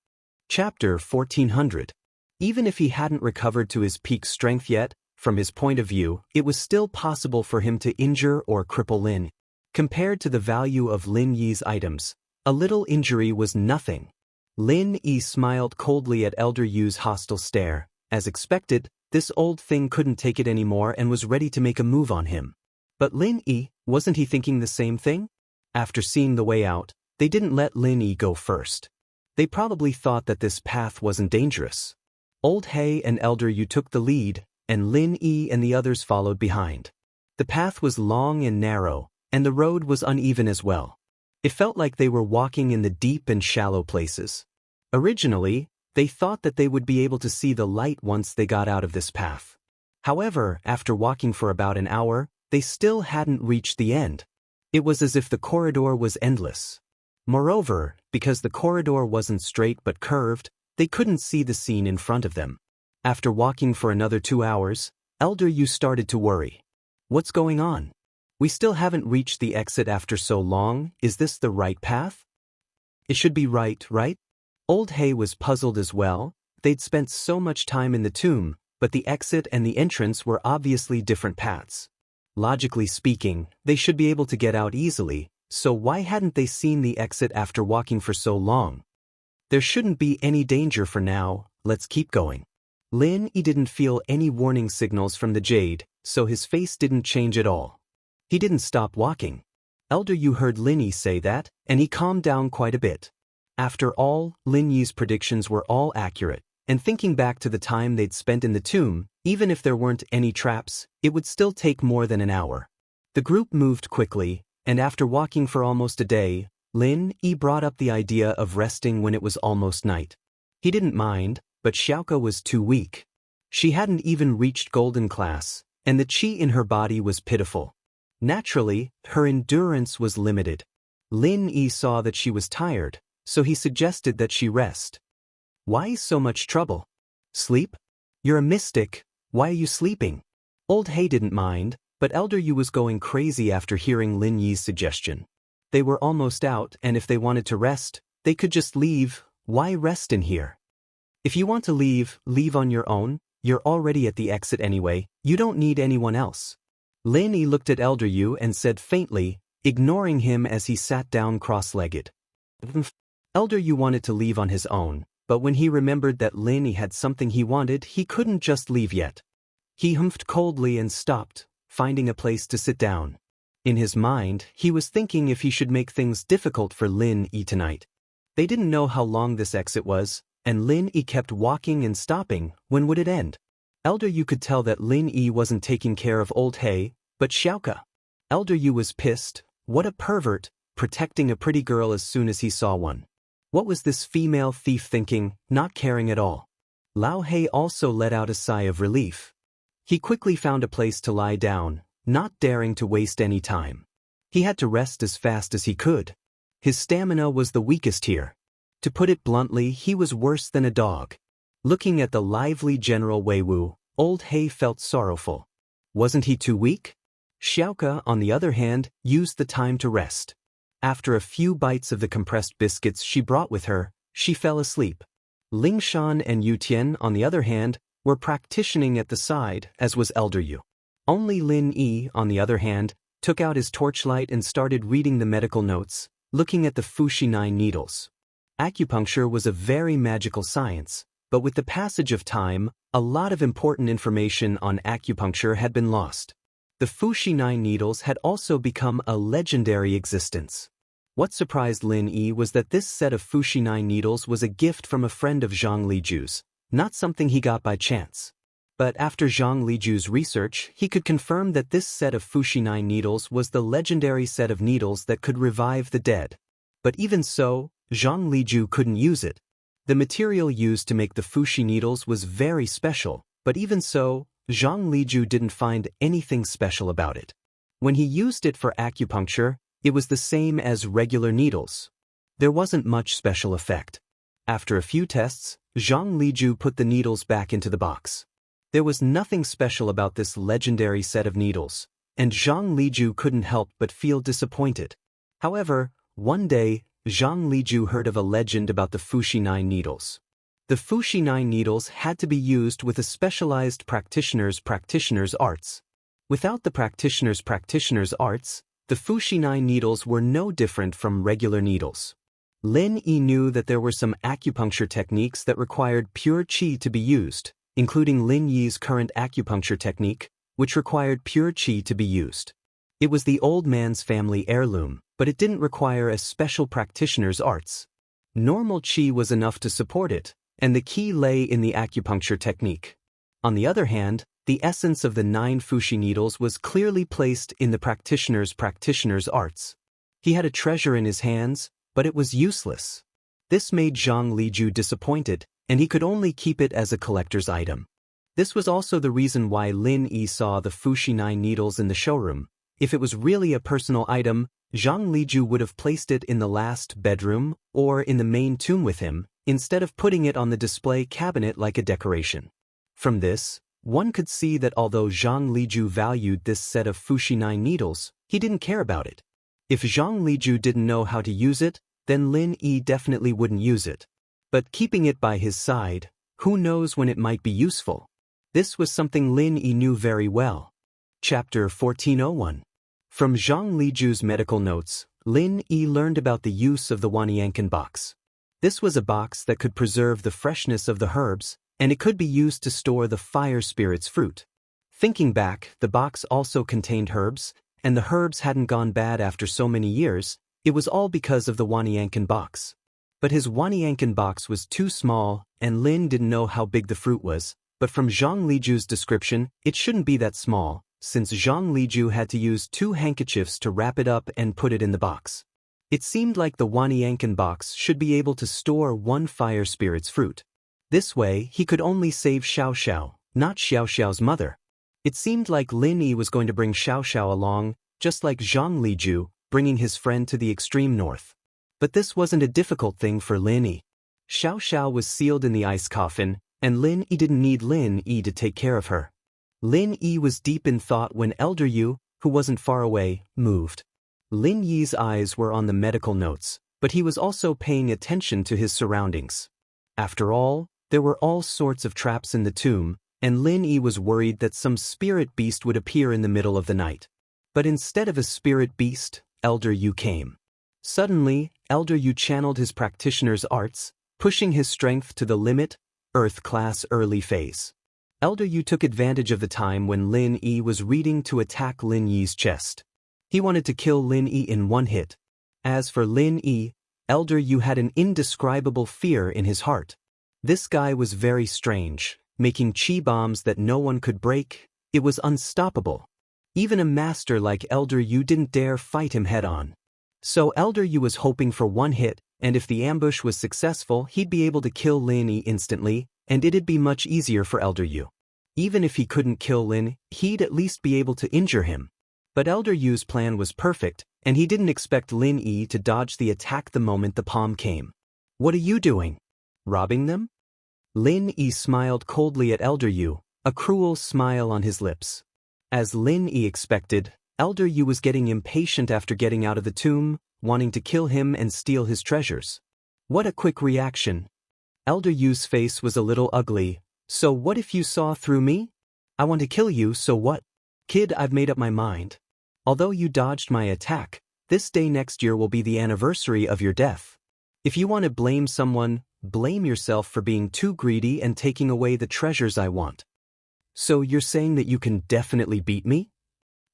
Chapter 1400. Even if he hadn't recovered to his peak strength yet, from his point of view, it was still possible for him to injure or cripple Lin. Compared to the value of Lin Yi's items, a little injury was nothing. Lin Yi smiled coldly at Elder Yu's hostile stare. As expected, this old thing couldn't take it anymore and was ready to make a move on him. But Lin Yi, wasn't he thinking the same thing? After seeing the way out, they didn't let Lin Yi go first. They probably thought that this path wasn't dangerous. Old He and Elder Yu took the lead, and Lin Yi and the others followed behind. The path was long and narrow, and the road was uneven as well. It felt like they were walking in the deep and shallow places. Originally, they thought that they would be able to see the light once they got out of this path. However, after walking for about an hour, they still hadn't reached the end. It was as if the corridor was endless. Moreover, because the corridor wasn't straight but curved, they couldn't see the scene in front of them. After walking for another 2 hours, Elder Yu started to worry. What's going on? We still haven't reached the exit after so long, is this the right path? It should be right? Old He was puzzled as well. They'd spent so much time in the tomb, but the exit and the entrance were obviously different paths. Logically speaking, they should be able to get out easily, so why hadn't they seen the exit after walking for so long? There shouldn't be any danger for now, let's keep going. Lin Yi didn't feel any warning signals from the jade, so his face didn't change at all. He didn't stop walking. Elder Yu heard Lin Yi say that, and he calmed down quite a bit. After all, Lin Yi's predictions were all accurate, and thinking back to the time they'd spent in the tomb, even if there weren't any traps, it would still take more than an hour. The group moved quickly, and after walking for almost a day, Lin Yi brought up the idea of resting when it was almost night. He didn't mind, but Xiaoka was too weak. She hadn't even reached golden class, and the qi in her body was pitiful. Naturally, her endurance was limited. Lin Yi saw that she was tired, so he suggested that she rest. Why so much trouble? Sleep? You're a mystic, why are you sleeping? Old He didn't mind, but Elder Yu was going crazy after hearing Lin Yi's suggestion. They were almost out, and if they wanted to rest, they could just leave. Why rest in here? If you want to leave, leave on your own. You're already at the exit anyway, you don't need anyone else. Lin Yi looked at Elder Yu and said faintly, ignoring him as he sat down cross-legged. Elder Yu wanted to leave on his own, but when he remembered that Lin Yi had something he wanted, he couldn't just leave yet. He humphed coldly and stopped, finding a place to sit down. In his mind, he was thinking if he should make things difficult for Lin Yi tonight. They didn't know how long this exit was, and Lin Yi kept walking and stopping. When would it end? Elder Yu could tell that Lin Yi wasn't taking care of Old He, but Xiaoka. Elder Yu was pissed. What a pervert, protecting a pretty girl as soon as he saw one. What was this female thief thinking, not caring at all? Lao He also let out a sigh of relief. He quickly found a place to lie down, not daring to waste any time. He had to rest as fast as he could. His stamina was the weakest here. To put it bluntly, he was worse than a dog. Looking at the lively General Weiwu, Old He felt sorrowful. Wasn't he too weak? Xiaoka, on the other hand, used the time to rest. After a few bites of the compressed biscuits she brought with her, she fell asleep. Lingshan and Yutian, on the other hand, were practicing at the side, as was Elder Yu. Only Lin Yi, on the other hand, took out his torchlight and started reading the medical notes, looking at the Fuxi needles. Acupuncture was a very magical science, but with the passage of time, a lot of important information on acupuncture had been lost. The Fuxi needles had also become a legendary existence. What surprised Lin Yi was that this set of Fuxi needles was a gift from a friend of Zhang Liju's, not something he got by chance. But after Zhang Liju's research, he could confirm that this set of Fuxi needles was the legendary set of needles that could revive the dead. But even so, Zhang Liju couldn't use it. The material used to make the Fuxi needles was very special, but even so, Zhang Liju didn't find anything special about it. When he used it for acupuncture, it was the same as regular needles. There wasn't much special effect. After a few tests, Zhang Liju put the needles back into the box. There was nothing special about this legendary set of needles, and Zhang Liju couldn't help but feel disappointed. However, one day, Zhang Liju heard of a legend about the Fuxi needles. The Fuxi needles had to be used with a specialized practitioner's arts. Without the practitioner's arts, the Fuxi needles were no different from regular needles. Lin Yi knew that there were some acupuncture techniques that required pure qi to be used, including Lin Yi's current acupuncture technique, which required pure qi to be used. It was the old man's family heirloom, but it didn't require a special practitioner's arts. Normal qi was enough to support it, and the key lay in the acupuncture technique. On the other hand, the essence of the 9 Fuxi needles was clearly placed in the practitioner's arts. He had a treasure in his hands, but it was useless. This made Zhang Liju disappointed, and he could only keep it as a collector's item. This was also the reason why Lin Yi saw the Fuxi needles in the showroom. If it was really a personal item, Zhang Liju would have placed it in the last bedroom or in the main tomb with him, instead of putting it on the display cabinet like a decoration. From this, one could see that although Zhang Liju valued this set of Fuxi needles, he didn't care about it. If Zhang Liju didn't know how to use it, then Lin Yi definitely wouldn't use it. But keeping it by his side, who knows when it might be useful? This was something Lin Yi knew very well. Chapter 1401. From Zhang Liju's medical notes, Lin Yi learned about the use of the Wanyankan box. This was a box that could preserve the freshness of the herbs, and it could be used to store the fire spirit's fruit. Thinking back, the box also contained herbs, and the herbs hadn't gone bad after so many years. It was all because of the Wanyankan box. But his Wanyankan box was too small, and Lin didn't know how big the fruit was, but from Zhang Liju's description, it shouldn't be that small, since Zhang Liju had to use 2 handkerchiefs to wrap it up and put it in the box. It seemed like the Wanyankan box should be able to store one fire spirit's fruit. This way, he could only save Xiaoxiao, not Xiaoxiao's mother. It seemed like Lin Yi was going to bring Xiaoxiao along, just like Zhang Liju, bringing his friend to the extreme north. But this wasn't a difficult thing for Lin Yi. Xiaoxiao was sealed in the ice coffin, and Lin Yi didn't need Lin Yi to take care of her. Lin Yi was deep in thought when Elder Yu, who wasn't far away, moved. Lin Yi's eyes were on the medical notes, but he was also paying attention to his surroundings. After all, there were all sorts of traps in the tomb, and Lin Yi was worried that some spirit beast would appear in the middle of the night. But instead of a spirit beast, Elder Yu came. Suddenly, Elder Yu channeled his practitioner's arts, pushing his strength to the limit, Earth class early phase. Elder Yu took advantage of the time when Lin Yi was reading to attack Lin Yi's chest. He wanted to kill Lin Yi in one hit. As for Lin Yi, Elder Yu had an indescribable fear in his heart. This guy was very strange, making chi bombs that no one could break. It was unstoppable. Even a master like Elder Yu didn't dare fight him head-on. So Elder Yu was hoping for one hit, and if the ambush was successful, he'd be able to kill Lin Yi instantly, and it'd be much easier for Elder Yu. Even if he couldn't kill Lin, he'd at least be able to injure him. But Elder Yu's plan was perfect, and he didn't expect Lin Yi to dodge the attack the moment the palm came. "What are you doing? Robbing them?" Lin Yi smiled coldly at Elder Yu, a cruel smile on his lips. As Lin Yi expected, Elder Yu was getting impatient after getting out of the tomb, wanting to kill him and steal his treasures. What a quick reaction. Elder Yu's face was a little ugly. "So what if you saw through me? I want to kill you, so what? Kid, I've made up my mind. Although you dodged my attack, this day next year will be the anniversary of your death. If you want to blame someone, blame yourself for being too greedy and taking away the treasures I want." "So you're saying that you can definitely beat me?"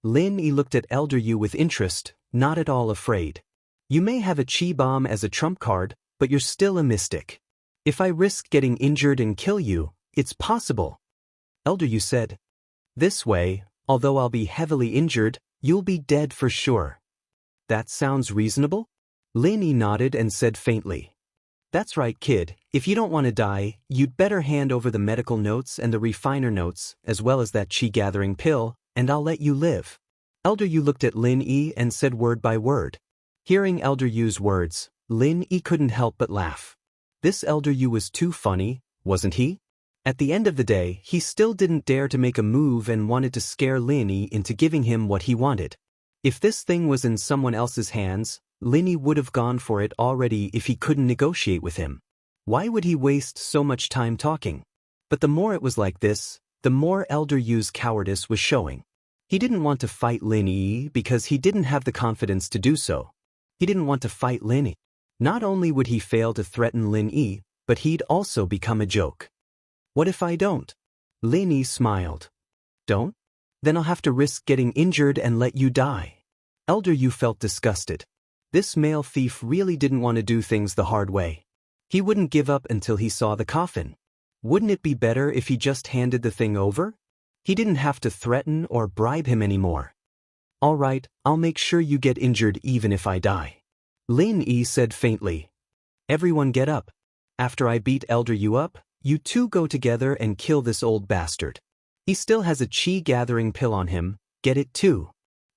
Lin Yi looked at Elder Yu with interest, not at all afraid. "You may have a chi bomb as a trump card, but you're still a mystic. If I risk getting injured and kill you, it's possible." Elder Yu said, "This way, although I'll be heavily injured, you'll be dead for sure." "That sounds reasonable?" Lin Yi nodded and said faintly, "That's right, kid. If you don't want to die, you'd better hand over the medical notes and the refiner notes, as well as that chi-gathering pill, and I'll let you live." Elder Yu looked at Lin Yi and said word by word. Hearing Elder Yu's words, Lin Yi couldn't help but laugh. This Elder Yu was too funny, wasn't he? At the end of the day, he still didn't dare to make a move and wanted to scare Lin Yi into giving him what he wanted. If this thing was in someone else's hands, Lin Yi would have gone for it already if he couldn't negotiate with him. Why would he waste so much time talking? But the more it was like this, the more Elder Yu's cowardice was showing. He didn't want to fight Lin Yi because he didn't have the confidence to do so. He didn't want to fight Lin Yi. Not only would he fail to threaten Lin Yi, but he'd also become a joke. "What if I don't?" Lin Yi smiled. "Don't? Then I'll have to risk getting injured and let you die." Elder Yu felt disgusted. This male thief really didn't want to do things the hard way. He wouldn't give up until he saw the coffin. Wouldn't it be better if he just handed the thing over? He didn't have to threaten or bribe him anymore. "All right, I'll make sure you get injured even if I die," Lin Yi said faintly. "Everyone get up. After I beat Elder Yu up, you two go together and kill this old bastard. He still has a chi-gathering pill on him, get it too."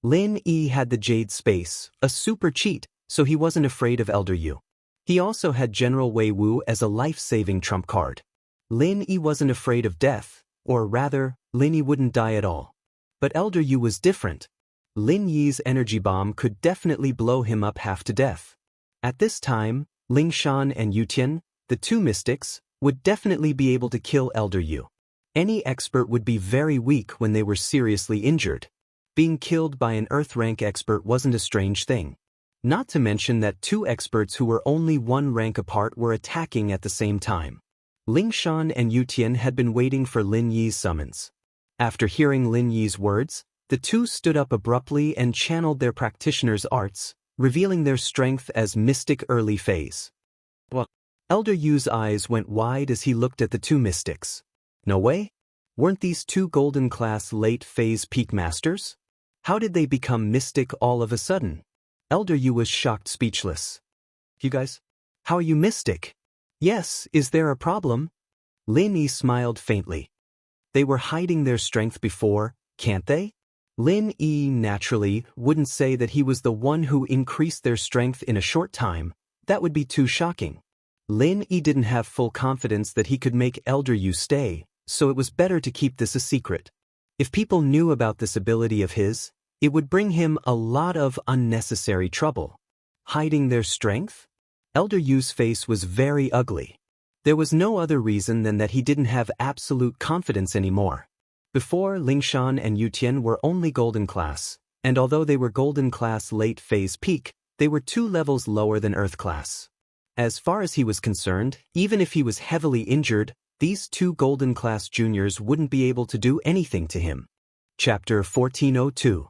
Lin Yi had the Jade Space, a super cheat, so he wasn't afraid of Elder Yu. He also had General Wei Wu as a life-saving trump card. Lin Yi wasn't afraid of death, or rather, Lin Yi wouldn't die at all. But Elder Yu was different. Lin Yi's energy bomb could definitely blow him up half to death. At this time, Ling Shan and Yu Tian, the two mystics, would definitely be able to kill Elder Yu. Any expert would be very weak when they were seriously injured. Being killed by an Earth-rank expert wasn't a strange thing. Not to mention that two experts who were only one rank apart were attacking at the same time. Ling Shan and Yu Tian had been waiting for Lin Yi's summons. After hearing Lin Yi's words, the two stood up abruptly and channeled their practitioner's arts, revealing their strength as mystic early phase. What? Elder Yu's eyes went wide as he looked at the two mystics. No way? Weren't these two golden class late phase peak masters? How did they become mystic all of a sudden? Elder Yu was shocked speechless. You guys? How are you mystic? Yes, is there a problem? Lin Yi smiled faintly. They were hiding their strength before, can't they? Lin Yi naturally wouldn't say that he was the one who increased their strength in a short time. That would be too shocking. Lin Yi didn't have full confidence that he could make Elder Yu stay, so it was better to keep this a secret. If people knew about this ability of his, it would bring him a lot of unnecessary trouble. Hiding their strength? Elder Yu's face was very ugly. There was no other reason than that he didn't have absolute confidence anymore. Before, Lingshan and Yutian were only golden class, and although they were golden class late phase peak, they were 2 levels lower than earth class. As far as he was concerned, even if he was heavily injured, these 2 golden class juniors wouldn't be able to do anything to him. Chapter 1402.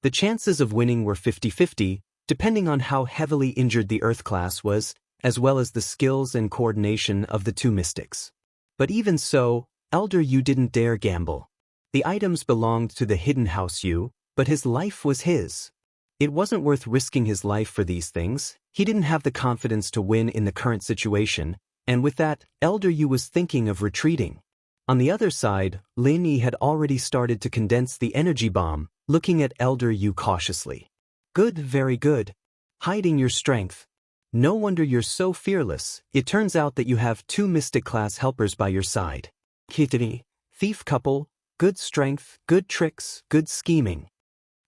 The chances of winning were 50-50, depending on how heavily injured the earth class was, as well as the skills and coordination of the 2 mystics. But even so, Elder Yu didn't dare gamble. The items belonged to the hidden house Yu, but his life was his. It wasn't worth risking his life for these things. He didn't have the confidence to win in the current situation, and with that, Elder Yu was thinking of retreating. On the other side, Lin Yi had already started to condense the energy bomb, looking at Elder Yu cautiously. Good, very good. Hiding your strength. No wonder you're so fearless. It turns out that you have 2 mystic class helpers by your side. Kitty, thief couple, good strength, good tricks, good scheming.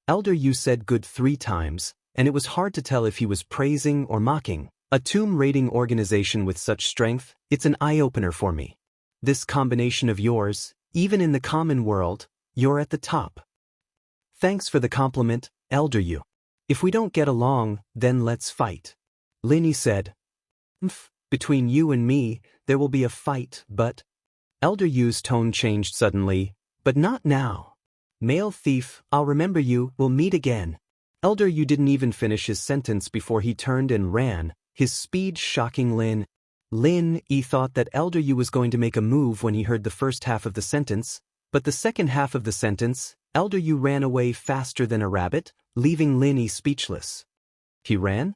Elder Yu said good 3 times, and it was hard to tell if he was praising or mocking. A tomb raiding organization with such strength, it's an eye-opener for me. This combination of yours, even in the common world, you're at the top. Thanks for the compliment, Elder Yu. If we don't get along, then let's fight. Lin Yi said. Between you and me, there will be a fight, but... Elder Yu's tone changed suddenly, but not now. Male thief, I'll remember you, we'll meet again. Elder Yu didn't even finish his sentence before he turned and ran, his speed shocking Lin. Lin Yi thought that Elder Yu was going to make a move when he heard the first half of the sentence, but the second half of the sentence, Elder Yu ran away faster than a rabbit, leaving Lin Yi speechless. He ran?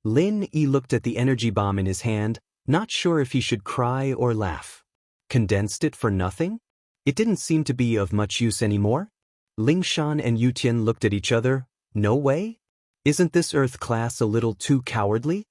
Lin Yi looked at the energy bomb in his hand, not sure if he should cry or laugh. Condensed it for nothing? It didn't seem to be of much use anymore? Lingshan and Yutian looked at each other. No way? Isn't this Earth class a little too cowardly?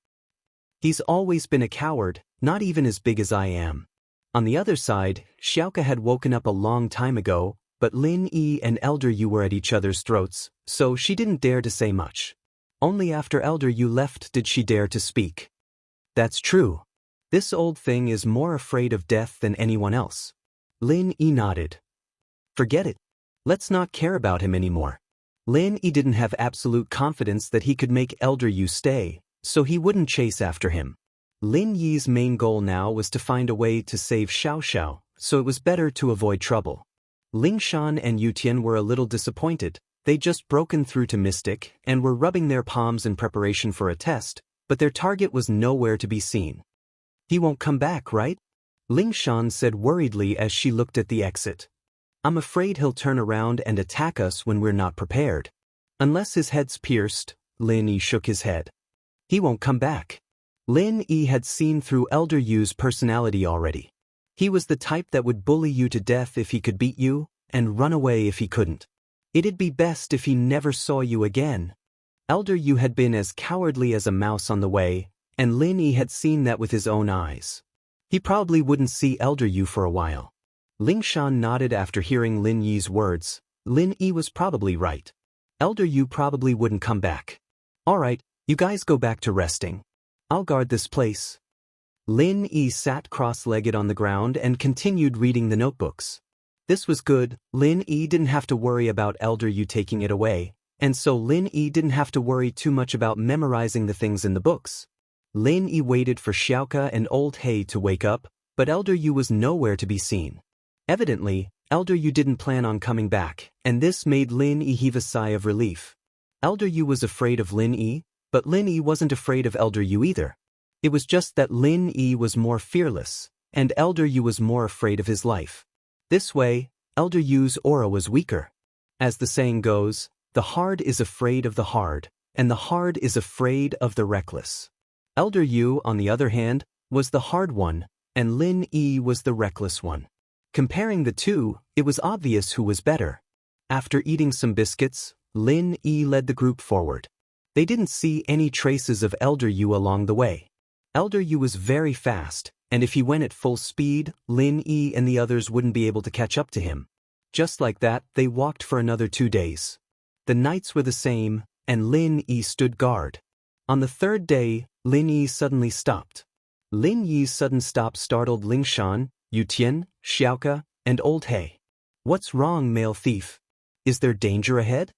He's always been a coward, not even as big as I am. On the other side, Xiaoka had woken up a long time ago, but Lin Yi and Elder Yu were at each other's throats, so she didn't dare to say much. Only after Elder Yu left did she dare to speak. That's true. This old thing is more afraid of death than anyone else. Lin Yi nodded. Forget it. Let's not care about him anymore. Lin Yi didn't have absolute confidence that he could make Elder Yu stay, so he wouldn't chase after him. Lin Yi's main goal now was to find a way to save Xiaoxiao, so it was better to avoid trouble. Lingshan and Yutian were a little disappointed. They'd just broken through to Mystic and were rubbing their palms in preparation for a test, but their target was nowhere to be seen. He won't come back, right? Lingshan said worriedly as she looked at the exit. I'm afraid he'll turn around and attack us when we're not prepared. Unless his head's pierced, Lin Yi shook his head. He won't come back. Lin Yi had seen through Elder Yu's personality already. He was the type that would bully you to death if he could beat you, and run away if he couldn't. It'd be best if he never saw you again. Elder Yu had been as cowardly as a mouse on the way, and Lin Yi had seen that with his own eyes. He probably wouldn't see Elder Yu for a while. Lingshan nodded after hearing Lin Yi's words. Lin Yi was probably right. Elder Yu probably wouldn't come back. All right, you guys go back to resting. I'll guard this place. Lin Yi sat cross-legged on the ground and continued reading the notebooks. This was good. Lin Yi didn't have to worry about Elder Yu taking it away, and so Lin Yi didn't have to worry too much about memorizing the things in the books. Lin Yi waited for Xiaoka and Old Hei to wake up, but Elder Yu was nowhere to be seen. Evidently, Elder Yu didn't plan on coming back, and this made Lin Yi heave a sigh of relief. Elder Yu was afraid of Lin Yi, but Lin Yi wasn't afraid of Elder Yu either. It was just that Lin Yi was more fearless, and Elder Yu was more afraid of his life. This way, Elder Yu's aura was weaker. As the saying goes, the hard is afraid of the hard, and the hard is afraid of the reckless. Elder Yu, on the other hand, was the hard one, and Lin Yi was the reckless one. Comparing the two, it was obvious who was better. After eating some biscuits, Lin Yi led the group forward. They didn't see any traces of Elder Yu along the way. Elder Yu was very fast, and if he went at full speed, Lin Yi and the others wouldn't be able to catch up to him. Just like that, they walked for another 2 days. The nights were the same, and Lin Yi stood guard. On the third day, Lin Yi suddenly stopped. Lin Yi's sudden stop startled Lingshan, Yutian, Xiaoka, and Old He. "What's wrong, male thief? Is there danger ahead?"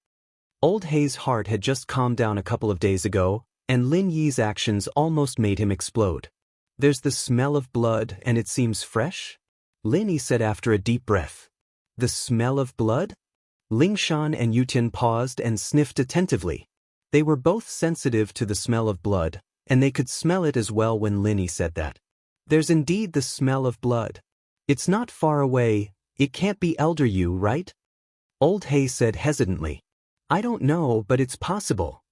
Old He's heart had just calmed down a couple of days ago, and Lin Yi's actions almost made him explode. "There's the smell of blood and it seems fresh?" Lin Yi said after a deep breath. "The smell of blood?" Lingshan and Yutian paused and sniffed attentively. They were both sensitive to the smell of blood, and they could smell it as well when Lin Yi said that. "There's indeed the smell of blood. It's not far away. It can't be Elder Yu, right?" Old He said hesitantly. "I don't know, but it's possible."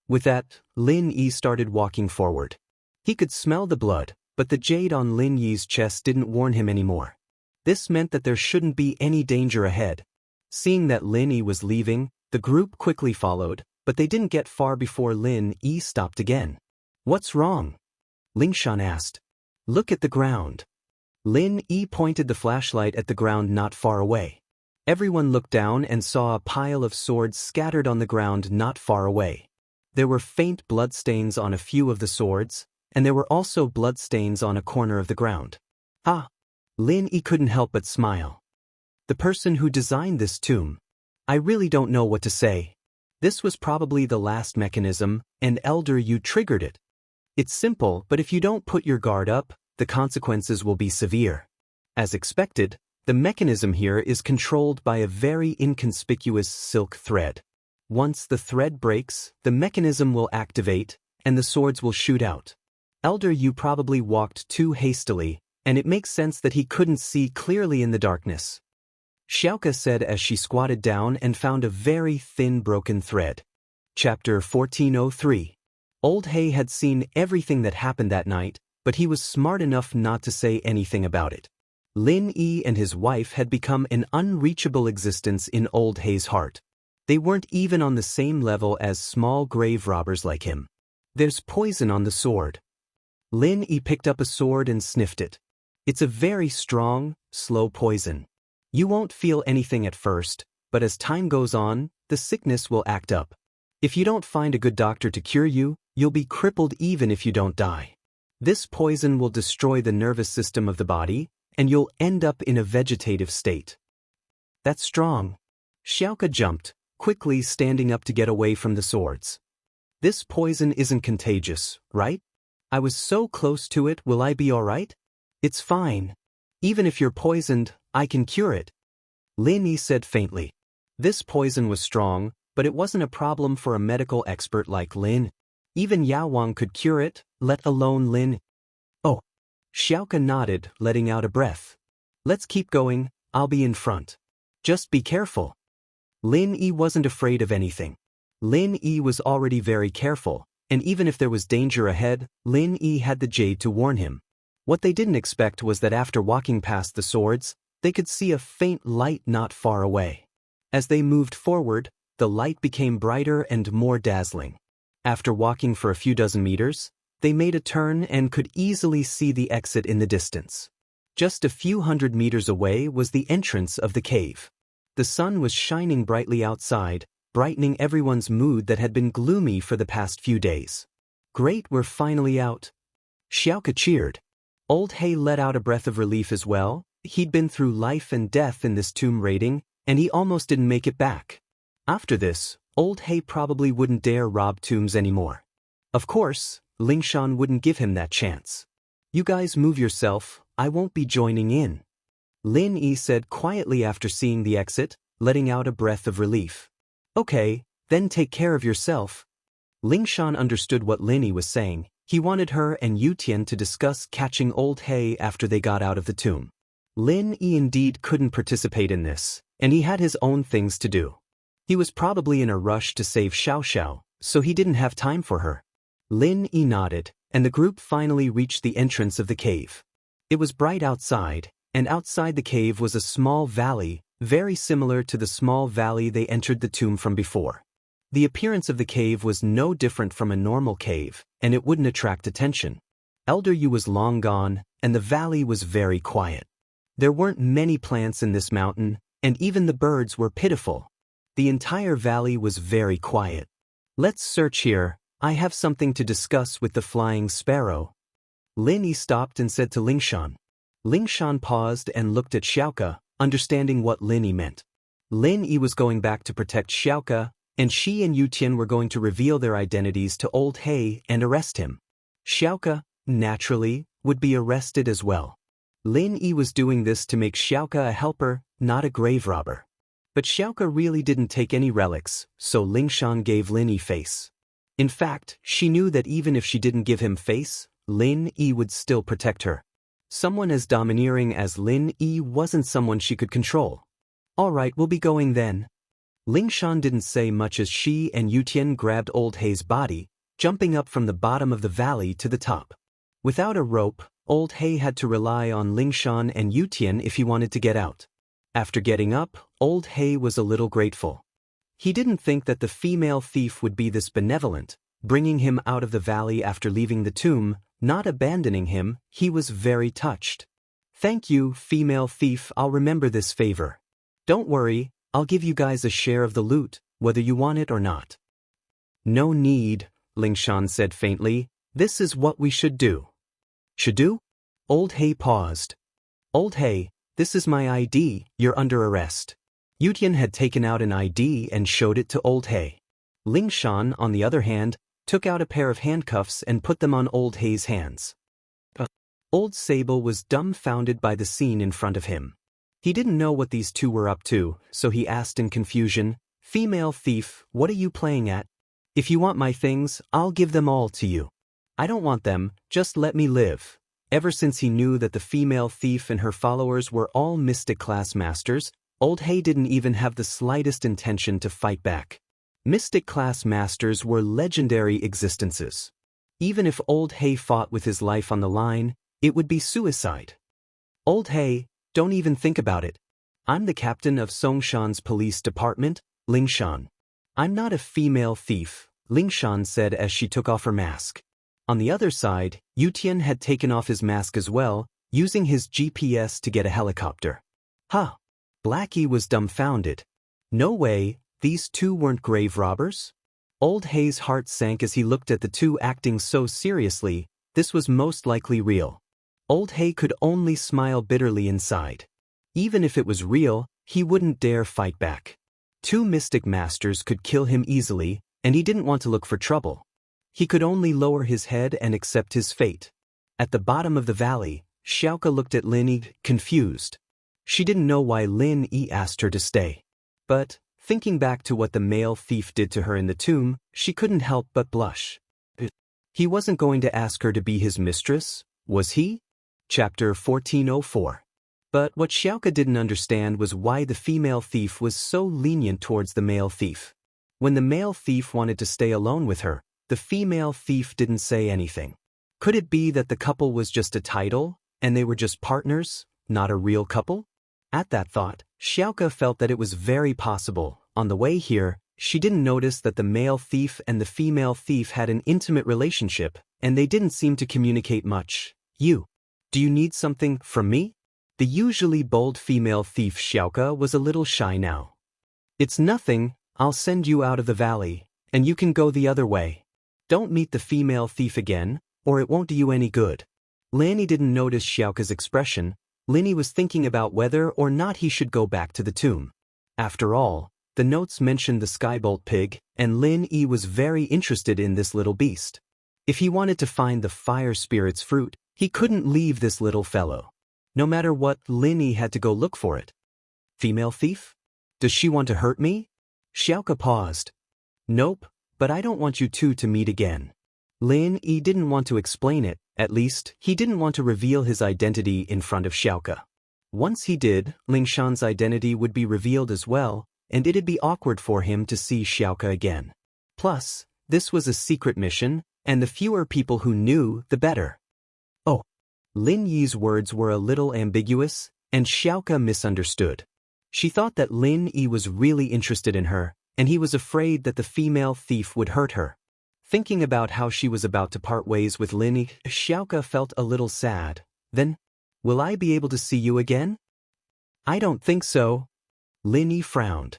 With that, Lin Yi started walking forward. He could smell the blood, but the jade on Lin Yi's chest didn't warn him anymore. This meant that there shouldn't be any danger ahead. Seeing that Lin Yi was leaving, the group quickly followed, but they didn't get far before Lin Yi stopped again. "What's wrong?" Lingshan asked. "Look at the ground." Lin Yi pointed the flashlight at the ground not far away. Everyone looked down and saw a pile of swords scattered on the ground not far away. There were faint bloodstains on a few of the swords, and there were also bloodstains on a corner of the ground. "Ah!" Lin Yi couldn't help but smile. "The person who designed this tomb. I really don't know what to say. This was probably the last mechanism, and Elder Yu triggered it. It's simple, but if you don't put your guard up, the consequences will be severe." As expected, the mechanism here is controlled by a very inconspicuous silk thread. Once the thread breaks, the mechanism will activate, and the swords will shoot out. Elder Yu probably walked too hastily, and it makes sense that he couldn't see clearly in the darkness. Xiaoka said as she squatted down and found a very thin broken thread. Chapter 1403. Old He had seen everything that happened that night, but he was smart enough not to say anything about it. Lin Yi and his wife had become an unreachable existence in Old He's heart. They weren't even on the same level as small grave robbers like him. "There's poison on the sword." Lin Yi picked up a sword and sniffed it. "It's a very strong, slow poison. You won't feel anything at first, but as time goes on, the sickness will act up. If you don't find a good doctor to cure you, you'll be crippled even if you don't die. This poison will destroy the nervous system of the body, and you'll end up in a vegetative state." "That's strong." Xiaoka jumped, quickly standing up to get away from the swords. "This poison isn't contagious, right? I was so close to it, will I be alright?" "It's fine. Even if you're poisoned, I can cure it," Lin Yi said faintly. This poison was strong, but it wasn't a problem for a medical expert like Lin. Even Yao Wang could cure it, let alone Lin. "Oh." Xiaoka nodded, letting out a breath. "Let's keep going, I'll be in front. Just be careful." Lin Yi wasn't afraid of anything. Lin Yi was already very careful, and even if there was danger ahead, Lin Yi had the jade to warn him. What they didn't expect was that after walking past the swords, they could see a faint light not far away. As they moved forward, the light became brighter and more dazzling. After walking for a few dozen meters, they made a turn and could easily see the exit in the distance. Just a few hundred meters away was the entrance of the cave. The sun was shining brightly outside, brightening everyone's mood that had been gloomy for the past few days. "Great, we're finally out." Xiaoka cheered. Old He let out a breath of relief as well. He'd been through life and death in this tomb raiding, and he almost didn't make it back. After this, Old He probably wouldn't dare rob tombs anymore. Of course, Lingshan wouldn't give him that chance. "You guys move yourself, I won't be joining in," Lin Yi said quietly after seeing the exit, letting out a breath of relief. "Okay, then take care of yourself." Lingshan understood what Lin Yi was saying. He wanted her and Yutian to discuss catching Old He after they got out of the tomb. Lin Yi indeed couldn't participate in this, and he had his own things to do. He was probably in a rush to save Xiao Xiao, so he didn't have time for her. Lin Yi nodded, and the group finally reached the entrance of the cave. It was bright outside, and outside the cave was a small valley, very similar to the small valley they entered the tomb from before. The appearance of the cave was no different from a normal cave, and it wouldn't attract attention. Elder Yu was long gone, and the valley was very quiet. There weren't many plants in this mountain, and even the birds were pitiful. The entire valley was very quiet. Let's search here. I have something to discuss with the flying sparrow. Lin Yi stopped and said to Lingshan. Lingshan paused and looked at Xiaoke, understanding what Lin Yi meant. Lin Yi was going back to protect Xiaoke, and she and Yutian were going to reveal their identities to Old He and arrest him. Xiaoke, naturally, would be arrested as well. Lin Yi was doing this to make Xiaoke a helper, not a grave robber. But Xiaoke really didn't take any relics, so Lingshan gave Lin Yi face. In fact, she knew that even if she didn't give him face, Lin Yi would still protect her. Someone as domineering as Lin Yi wasn't someone she could control. All right, we'll be going then. Lingshan didn't say much as she and Yutian grabbed Old He's body, jumping up from the bottom of the valley to the top. Without a rope, Old He had to rely on Lingshan and Yutian if he wanted to get out. After getting up, Old He was a little grateful. He didn't think that the female thief would be this benevolent, bringing him out of the valley after leaving the tomb, not abandoning him. He was very touched. Thank you, female thief, I'll remember this favor. Don't worry, I'll give you guys a share of the loot, whether you want it or not. No need, Lingshan said faintly. This is what we should do. Should do? Old He paused. Old He, this is my ID, you're under arrest. Yutian had taken out an ID and showed it to Old He. Lingshan, on the other hand, took out a pair of handcuffs and put them on Old He's hands. Old Sable was dumbfounded by the scene in front of him. He didn't know what these two were up to, so he asked in confusion, Female thief, what are you playing at? If you want my things, I'll give them all to you. I don't want them, just let me live. Ever since he knew that the female thief and her followers were all mystic class masters, Old He didn't even have the slightest intention to fight back. Mystic class masters were legendary existences. Even if Old He fought with his life on the line, it would be suicide. Old He, don't even think about it. I'm the captain of Songshan's police department, Lingshan. I'm not a female thief, Lingshan said as she took off her mask. On the other side, Yutian had taken off his mask as well, using his GPS to get a helicopter. Huh. Blackie was dumbfounded. No way, these two weren't grave robbers? Old He's heart sank as he looked at the two acting so seriously. This was most likely real. Old He could only smile bitterly inside. Even if it was real, he wouldn't dare fight back. Two mystic masters could kill him easily, and he didn't want to look for trouble. He could only lower his head and accept his fate. At the bottom of the valley, Xiaoke looked at Lin Yi, confused. She didn't know why Lin Yi asked her to stay. But, thinking back to what the male thief did to her in the tomb, she couldn't help but blush. He wasn't going to ask her to be his mistress, was he? Chapter 1404. But what Xiaoke didn't understand was why the female thief was so lenient towards the male thief. When the male thief wanted to stay alone with her, the female thief didn't say anything. Could it be that the couple was just a title, and they were just partners, not a real couple? At that thought, Xiaoke felt that it was very possible. On the way here, she didn't notice that the male thief and the female thief had an intimate relationship, and they didn't seem to communicate much. Do you need something from me? The usually bold female thief Xiaoke was a little shy now. It's nothing, I'll send you out of the valley, and you can go the other way. Don't meet the female thief again, or it won't do you any good. Lin Yi didn't notice Xiaoke's expression. Lin Yi was thinking about whether or not he should go back to the tomb. After all, the notes mentioned the skybolt pig, and Lin Yi was very interested in this little beast. If he wanted to find the fire spirit's fruit, he couldn't leave this little fellow. No matter what, Lin Yi had to go look for it. Female thief? Does she want to hurt me? Xiaoke paused. Nope, but I don't want you two to meet again. Lin Yi didn't want to explain it, at least, he didn't want to reveal his identity in front of Xiaoke. Once he did, Lingshan's identity would be revealed as well, and it'd be awkward for him to see Xiaoke again. Plus, This was a secret mission, and the fewer people who knew, the better. Oh. Lin Yi's words were a little ambiguous, and Xiaoke misunderstood. She thought that Lin Yi was really interested in her, and he was afraid that the female thief would hurt her. Thinking about how she was about to part ways with Lin Yi, Xiaoke felt a little sad. Then, will I be able to see you again? I don't think so. Lin Yi frowned.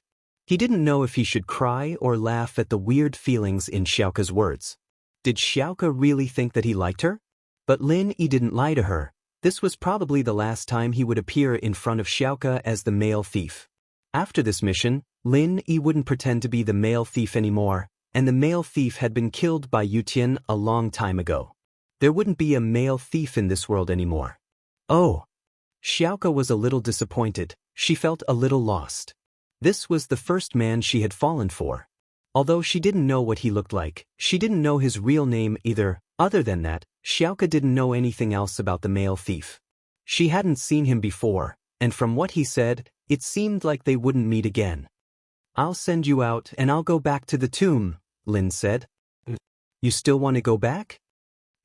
He didn't know if he should cry or laugh at the weird feelings in Xiaoke's words. Did Xiaoke really think that he liked her? But Lin Yi didn't lie to her. This was probably the last time he would appear in front of Xiaoke as the male thief. After this mission, Lin Yi wouldn't pretend to be the male thief anymore, and the male thief had been killed by Yutian a long time ago. There wouldn't be a male thief in this world anymore. Oh. Xiaoke was a little disappointed. She felt a little lost. This was the first man she had fallen for. Although she didn't know what he looked like, she didn't know his real name either. Other than that, Xiaoke didn't know anything else about the male thief. She hadn't seen him before, and from what he said, it seemed like they wouldn't meet again. I'll send you out and I'll go back to the tomb, Lin said. You still want to go back?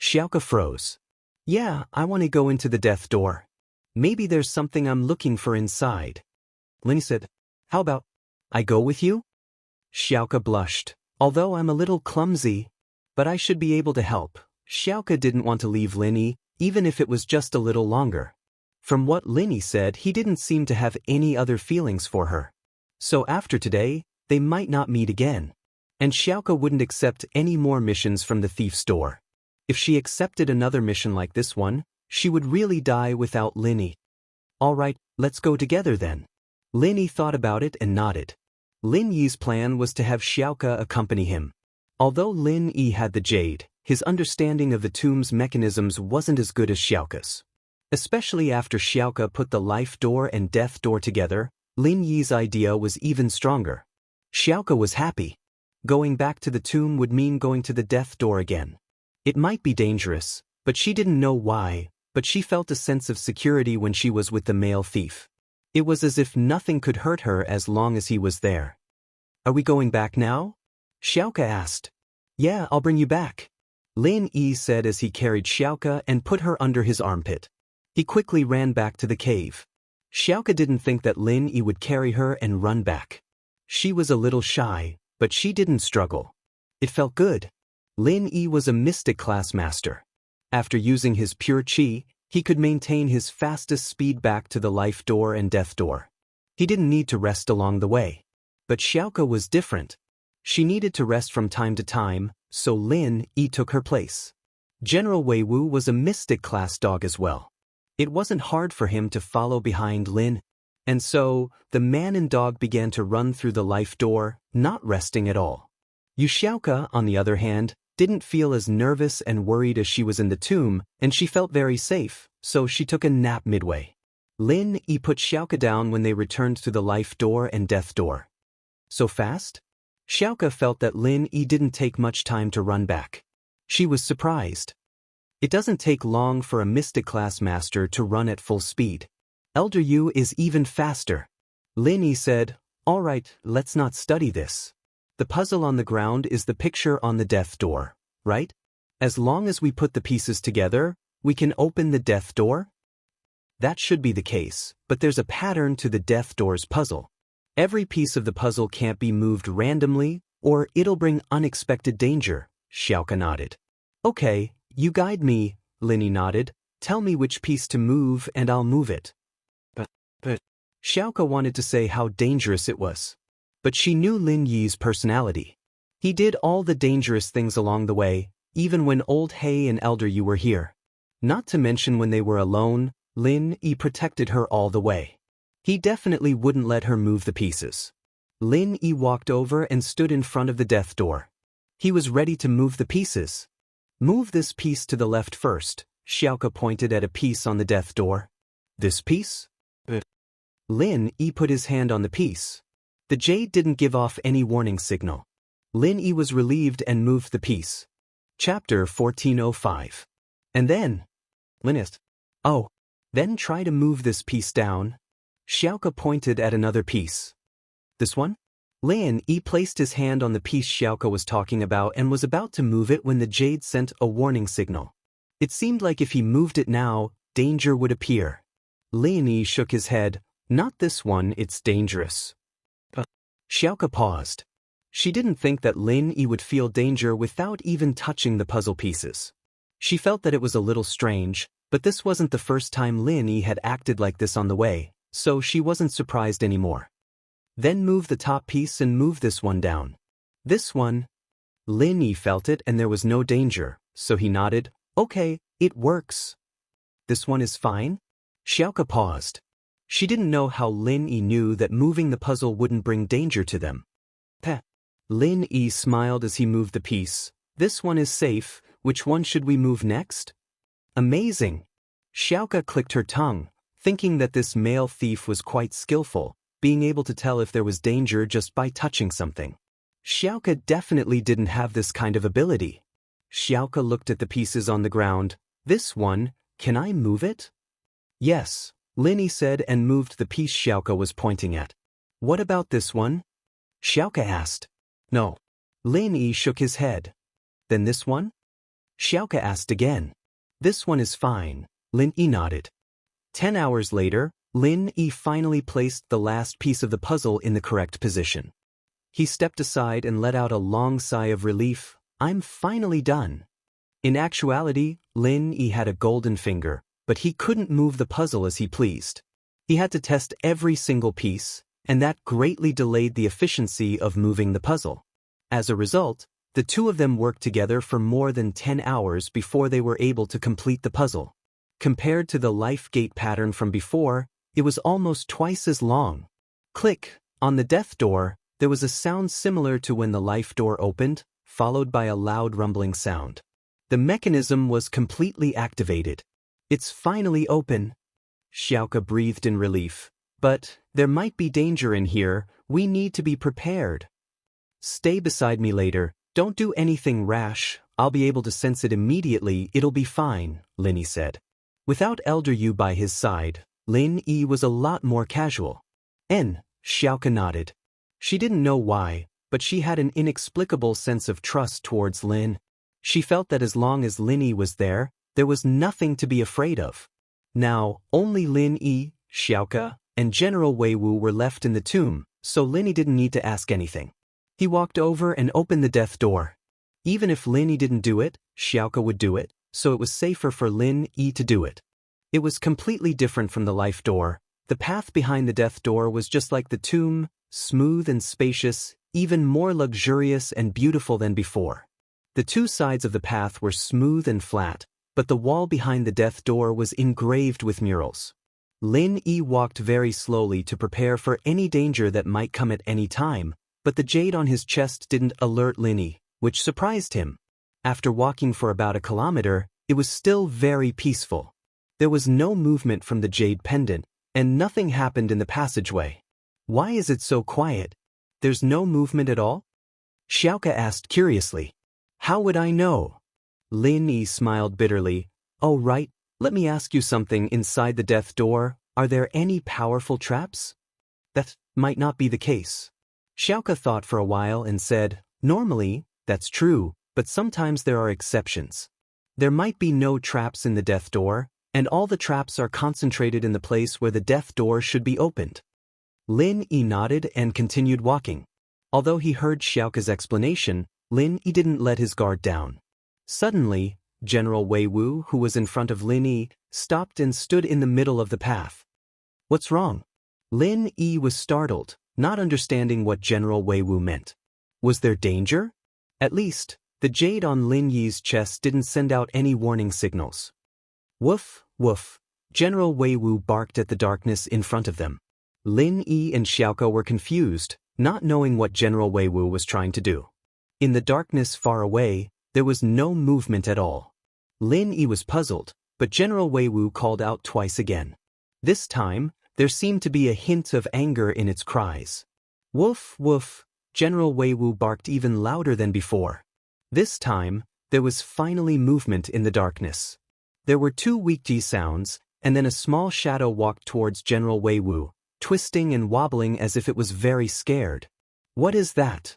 Xiaoke froze. Yeah, I want to go into the death door. Maybe there's something I'm looking for inside. Lin said, how about I go with you? Xiaoke blushed. Although I'm a little clumsy, but I should be able to help. Xiaoke didn't want to leave Lin Yi, even if it was just a little longer. From what Lin Yi said, he didn't seem to have any other feelings for her. So after today, they might not meet again. And Xiaoke wouldn't accept any more missions from the thief's door. If she accepted another mission like this one, she would really die without Lin Yi. All right, let's go together then. Lin Yi thought about it and nodded. Lin Yi's plan was to have Xiaoke accompany him. Although Lin Yi had the jade, his understanding of the tomb's mechanisms wasn't as good as Xiaoke's. Especially after Xiaoke put the life door and death door together, Lin Yi's idea was even stronger. Xiaoke was happy. Going back to the tomb would mean going to the death door again. It might be dangerous, but she didn't know why, but she felt a sense of security when she was with the male thief. It was as if nothing could hurt her as long as he was there. Are we going back now? Xiaoke asked. Yeah, I'll bring you back. Lin Yi said as he carried Xiaoke and put her under his armpit. He quickly ran back to the cave. Xiaoke didn't think that Lin Yi would carry her and run back. She was a little shy, but she didn't struggle. It felt good. Lin Yi was a mystic class master. After using his pure qi, he could maintain his fastest speed back to the life door and death door. He didn't need to rest along the way. But Xiaoke was different. She needed to rest from time to time, so Lin Yi took her place. General Wei Wu was a mystic class dog as well. It wasn't hard for him to follow behind Lin. And so, the man and dog began to run through the life door, not resting at all. Xiaoke, on the other hand, didn't feel as nervous and worried as she was in the tomb, and she felt very safe, so she took a nap midway. Lin Yi put Xiaoke down when they returned to the life door and death door. So fast? Xiaoke felt that Lin Yi didn't take much time to run back. She was surprised. It doesn't take long for a mystic class master to run at full speed. Elder Yu is even faster. Lin Yi said, all right, let's not study this. The puzzle on the ground is the picture on the death door, right? As long as we put the pieces together, we can open the death door? That should be the case, but there's a pattern to the death door's puzzle. Every piece of the puzzle can't be moved randomly, or it'll bring unexpected danger, Xiaoke nodded. Okay, you guide me, Lin Yi nodded. Tell me which piece to move and I'll move it. But Xiaoke wanted to say how dangerous it was. But she knew Lin Yi's personality. He did all the dangerous things along the way, even when Old Hay and Elder Yu were here. Not to mention when they were alone, Lin Yi protected her all the way. He definitely wouldn't let her move the pieces. Lin Yi walked over and stood in front of the death door. He was ready to move the pieces. Move this piece to the left first, Xiaoke pointed at a piece on the death door. This piece? Lin Yi put his hand on the piece. The jade didn't give off any warning signal. Lin Yi was relieved and moved the piece. Chapter 1405. And then, Linist. Oh, then try to move this piece down. Xiaoke pointed at another piece. This one? Lin Yi placed his hand on the piece Xiaoke was talking about and was about to move it when the jade sent a warning signal. It seemed like if he moved it now, danger would appear. Lin Yi shook his head. Not this one, it's dangerous. Xiaoke paused. She didn't think that Lin Yi would feel danger without even touching the puzzle pieces. She felt that it was a little strange, but this wasn't the first time Lin Yi had acted like this on the way, so she wasn't surprised anymore. Then move the top piece and move this one down. This one. Lin Yi felt it and there was no danger, so he nodded. Okay, it works. This one is fine? Xiaoke paused. She didn't know how Lin Yi knew that moving the puzzle wouldn't bring danger to them. Lin Yi smiled as he moved the piece. This one is safe, which one should we move next? Amazing. Xiaoke clicked her tongue, thinking that this male thief was quite skillful, being able to tell if there was danger just by touching something. Xiaoke definitely didn't have this kind of ability. Xiaoke looked at the pieces on the ground. This one, can I move it? Yes, Lin Yi said and moved the piece Xiaoke was pointing at. What about this one? Xiaoke asked. No. Lin Yi shook his head. Then this one? Xiaoke asked again. This one is fine, Lin Yi nodded. 10 hours later, Lin Yi finally placed the last piece of the puzzle in the correct position. He stepped aside and let out a long sigh of relief. I'm finally done. In actuality, Lin Yi had a golden finger, but he couldn't move the puzzle as he pleased. He had to test every single piece, and that greatly delayed the efficiency of moving the puzzle. As a result, the two of them worked together for more than 10 hours before they were able to complete the puzzle. Compared to the life gate pattern from before, it was almost twice as long. Click. On the death door, there was a sound similar to when the life door opened, followed by a loud rumbling sound. The mechanism was completely activated. It's finally open. Xiaoke breathed in relief. But there might be danger in here. We need to be prepared. Stay beside me later. Don't do anything rash. I'll be able to sense it immediately. It'll be fine, Lin Yi said. Without Elder Yu by his side, Lin Yi was a lot more casual. Xiaoke nodded. She didn't know why, but she had an inexplicable sense of trust towards Lin. She felt that as long as Lin Yi was there was nothing to be afraid of. Now, only Lin Yi, Xiaoke, and General Wei Wu were left in the tomb, so Lin Yi didn't need to ask anything. He walked over and opened the death door. Even if Lin Yi didn't do it, Xiaoke would do it, so it was safer for Lin Yi to do it. It was completely different from the life door. The path behind the death door was just like the tomb, smooth and spacious, even more luxurious and beautiful than before. The two sides of the path were smooth and flat, but the wall behind the death door was engraved with murals. Lin Yi walked very slowly to prepare for any danger that might come at any time, but the jade on his chest didn't alert Lin Yi, which surprised him. After walking for about a kilometer, it was still very peaceful. There was no movement from the jade pendant, and nothing happened in the passageway. Why is it so quiet? There's no movement at all? Xiaoke asked curiously. How would I know? Lin Yi smiled bitterly. Oh right, let me ask you something. Inside the death door, are there any powerful traps? That might not be the case. Xiaoke thought for a while and said, normally, that's true, but sometimes there are exceptions. There might be no traps in the death door, and all the traps are concentrated in the place where the death door should be opened. Lin Yi nodded and continued walking. Although he heard Xiaoke's explanation, Lin Yi didn't let his guard down. Suddenly, General Wei Wu, who was in front of Lin Yi, stopped and stood in the middle of the path. What's wrong? Lin Yi was startled, not understanding what General Wei Wu meant. Was there danger? At least, the jade on Lin Yi's chest didn't send out any warning signals. Woof, woof. General Wei Wu barked at the darkness in front of them. Lin Yi and Xiaoke were confused, not knowing what General Wei Wu was trying to do. In the darkness far away, there was no movement at all. Lin Yi was puzzled, but General Wei Wu called out twice again. This time, there seemed to be a hint of anger in its cries. Woof, woof. General Wei Wu barked even louder than before. This time, there was finally movement in the darkness. There were two weak sounds, and then a small shadow walked towards General Wei Wu, twisting and wobbling as if it was very scared. What is that?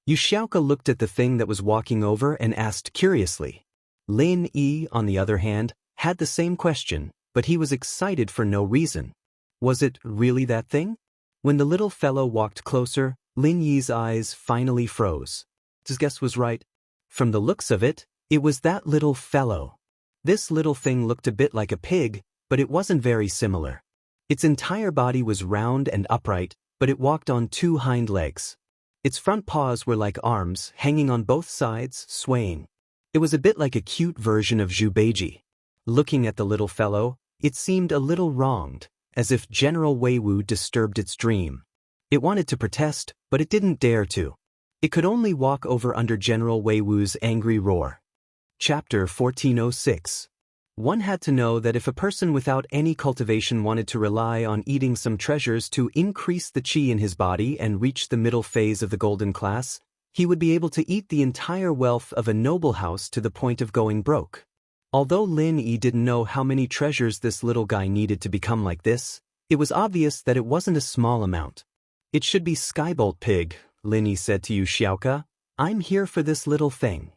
Xiaoka looked at the thing that was walking over and asked curiously. Lin Yi, on the other hand, had the same question, but he was excited for no reason. Was it really that thing? When the little fellow walked closer, Lin Yi's eyes finally froze. His guess was right. From the looks of it, it was that little fellow. This little thing looked a bit like a pig, but it wasn't very similar. Its entire body was round and upright, but it walked on two hind legs. Its front paws were like arms, hanging on both sides, swaying. It was a bit like a cute version of Zhu Beiji. Looking at the little fellow, it seemed a little wronged, as if General Wei Wu disturbed its dream. It wanted to protest, but it didn't dare to. It could only walk over under General Wei Wu's angry roar. Chapter 1406. One had to know that if a person without any cultivation wanted to rely on eating some treasures to increase the qi in his body and reach the middle phase of the golden class, he would be able to eat the entire wealth of a noble house to the point of going broke. Although Lin Yi didn't know how many treasures this little guy needed to become like this, it was obvious that it wasn't a small amount. It should be Skybolt Pig, Lin Yi said to Xiaoka. I'm here for this little thing.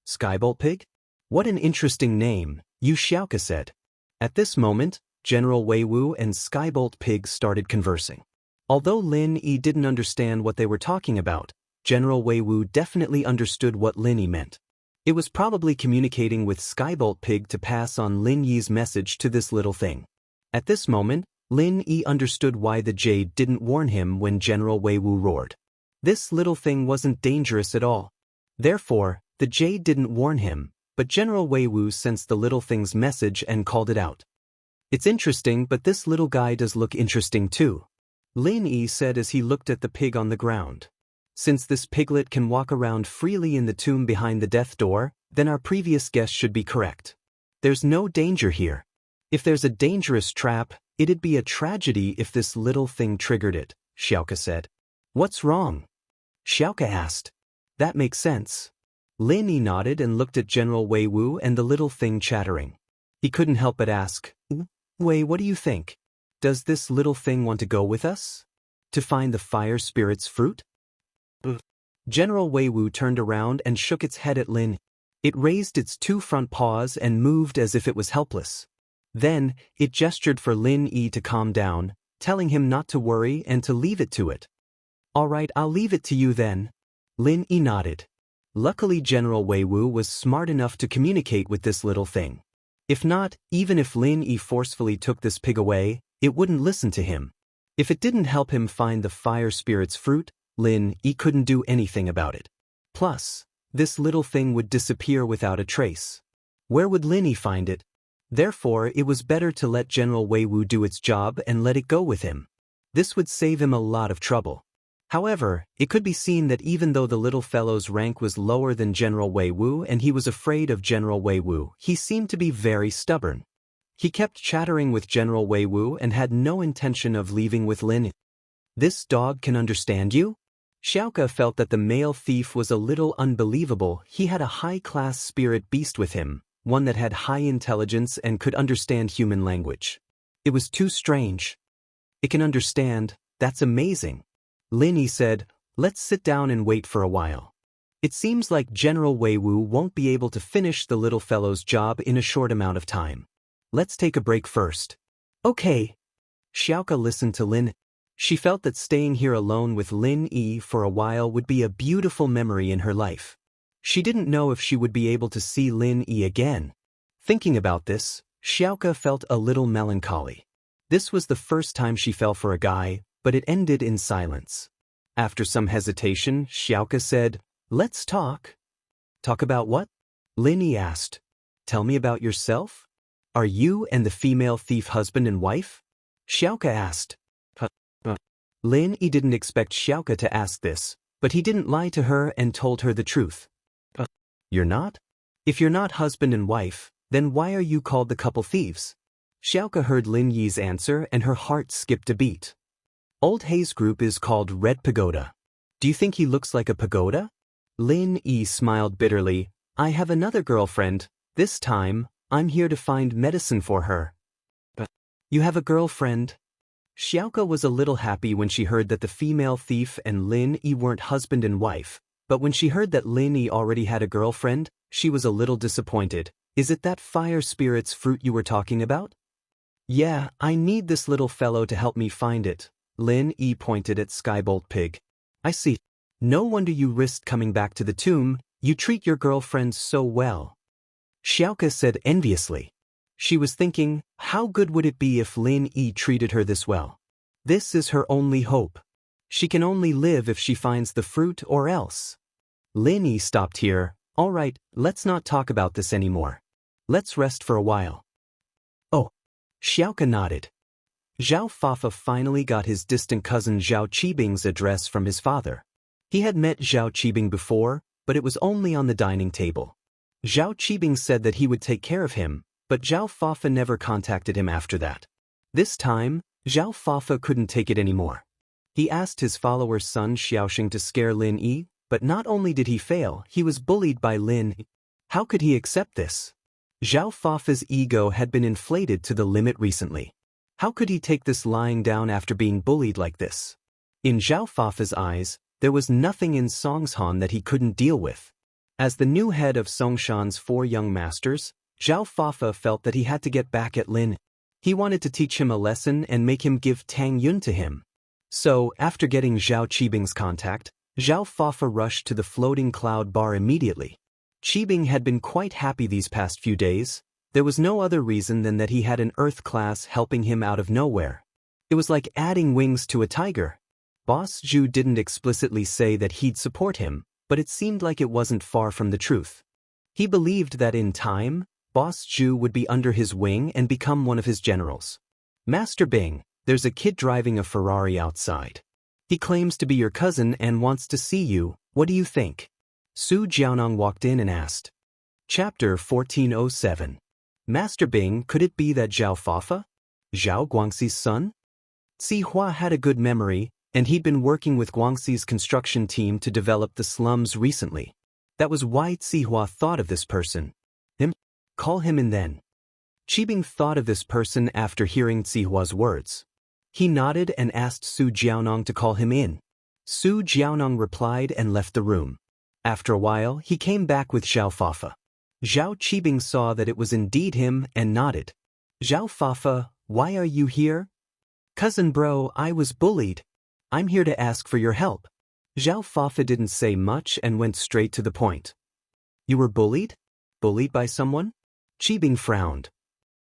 Skybolt Pig? What an interesting name, Xiaoka said. At this moment, General Wei Wu and Skybolt Pig started conversing. Although Lin Yi didn't understand what they were talking about, General Wei Wu definitely understood what Lin Yi meant. It was probably communicating with Skybolt Pig to pass on Lin Yi's message to this little thing. At this moment, Lin Yi understood why the jade didn't warn him when General Wei Wu roared. This little thing wasn't dangerous at all. Therefore, the jade didn't warn him, but General Wei Wu sensed the little thing's message and called it out. It's interesting, but this little guy does look interesting too, Lin Yi said as he looked at the pig on the ground. Since this piglet can walk around freely in the tomb behind the death door, then our previous guess should be correct. There's no danger here. If there's a dangerous trap, it'd be a tragedy if this little thing triggered it, Xiaoka said. What's wrong? Xiaoka asked. That makes sense. Lin Yi nodded and looked at General Wei Wu and the little thing chattering. He couldn't help but ask, Wei, what do you think? Does this little thing want to go with us? To find the fire spirit's fruit? General Wei Wu turned around and shook its head at Lin. It raised its two front paws and moved as if it was helpless. Then, it gestured for Lin Yi to calm down, telling him not to worry and to leave it to it. All right, I'll leave it to you then. Lin Yi nodded. Luckily General Wei Wu was smart enough to communicate with this little thing. If not, even if Lin Yi forcefully took this pig away, it wouldn't listen to him. If it didn't help him find the fire spirit's fruit, Lin Yi couldn't do anything about it. Plus, this little thing would disappear without a trace. Where would Lin Yi find it? Therefore, it was better to let General Wei Wu do its job and let it go with him. This would save him a lot of trouble. However, it could be seen that even though the little fellow's rank was lower than General Wei Wu and he was afraid of General Wei Wu, he seemed to be very stubborn. He kept chattering with General Wei Wu and had no intention of leaving with Lin Yi. This dog can understand you? Xiaoka felt that the male thief was a little unbelievable. He had a high-class spirit beast with him, one that had high intelligence and could understand human language. It was too strange. It can understand, that's amazing. Lin Yi said, let's sit down and wait for a while. It seems like General Wei Wu won't be able to finish the little fellow's job in a short amount of time. Let's take a break first. Okay. Xiaoka listened to Lin. She felt that staying here alone with Lin Yi for a while would be a beautiful memory in her life. She didn't know if she would be able to see Lin Yi again. Thinking about this, Xiaoka felt a little melancholy. This was the first time she fell for a guy, but it ended in silence. After some hesitation, Xiaoka said, let's talk. Talk about what? Lin Yi asked. Tell me about yourself? Are you and the female thief husband and wife? Xiaoka asked. Lin Yi didn't expect Xiaoka to ask this, but he didn't lie to her and told her the truth. You're not? If you're not husband and wife, then why are you called the couple thieves? Xiaoka heard Lin Yi's answer and her heart skipped a beat. Old Hei's group is called Red Pagoda. Do you think he looks like a pagoda? Lin Yi smiled bitterly. I have another girlfriend. This time, I'm here to find medicine for her. You have a girlfriend? Xiaoka was a little happy when she heard that the female thief and Lin Yi weren't husband and wife, but when she heard that Lin Yi already had a girlfriend, she was a little disappointed. Is it that fire spirit's fruit you were talking about? Yeah, I need this little fellow to help me find it. Lin Yi pointed at Skybolt Pig. I see. No wonder you risked coming back to the tomb, you treat your girlfriend so well. Xiaoka said enviously. She was thinking, how good would it be if Lin Yi treated her this well? This is her only hope. She can only live if she finds the fruit or else. Lin Yi stopped here. All right, let's not talk about this anymore. Let's rest for a while. Oh. Xiaoka nodded. Zhao Fafa finally got his distant cousin Zhao Qibing's address from his father. He had met Zhao Qibing before, but it was only on the dining table. Zhao Qibing said that he would take care of him, but Zhao Fafa never contacted him after that. This time, Zhao Fafa couldn't take it anymore. He asked his follower's son Xiaoxing to scare Lin Yi, but not only did he fail, he was bullied by Lin Yi. How could he accept this? Zhao Fafa's ego had been inflated to the limit recently. How could he take this lying down after being bullied like this? In Zhao Fafa's eyes, there was nothing in Songshan that he couldn't deal with. As the new head of Songshan's 4 young masters, Zhao Fafa felt that he had to get back at Lin. He wanted to teach him a lesson and make him give Tang Yun to him. So, after getting Zhao Qibing's contact, Zhao Fafa rushed to the floating cloud bar immediately. Qibing had been quite happy these past few days. There was no other reason than that he had an Earth class helping him out of nowhere. It was like adding wings to a tiger. Boss Zhu didn't explicitly say that he'd support him, but it seemed like it wasn't far from the truth. He believed that in time, Boss Zhu would be under his wing and become one of his generals. Master Bing, there's a kid driving a Ferrari outside. He claims to be your cousin and wants to see you. What do you think? Su Jiaonong walked in and asked. Chapter 1407. Master Bing, could it be that Zhao Fafa? Zhao Guangxi's son? Zihua had a good memory, and he'd been working with Guangxi's construction team to develop the slums recently. That was why Zihua thought of this person. Him? Call him in then. Qibing thought of this person after hearing Zihua's words. He nodded and asked Su Jiaonong to call him in. Su Jiaonong replied and left the room. After a while, he came back with Zhao Fafa. Zhao Qibing saw that it was indeed him and nodded. Zhao Fafa, why are you here? Cousin bro, I was bullied. I'm here to ask for your help. Zhao Fafa didn't say much and went straight to the point. You were bullied? Bullied by someone? Qibing frowned.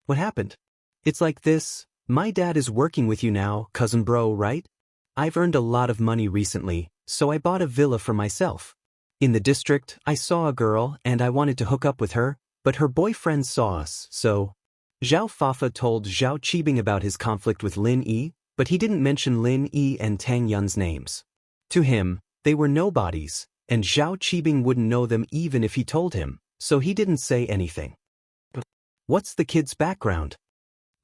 What happened? It's like this. My dad is working with you now, cousin bro, right? I've earned a lot of money recently, so I bought a villa for myself. In the district, I saw a girl and I wanted to hook up with her, but her boyfriend saw us, so... Zhao Fafa told Zhao Qibing about his conflict with Lin Yi, but he didn't mention Lin Yi and Tang Yun's names. To him, they were nobodies, and Zhao Qibing wouldn't know them even if he told him, so he didn't say anything. What's the kid's background?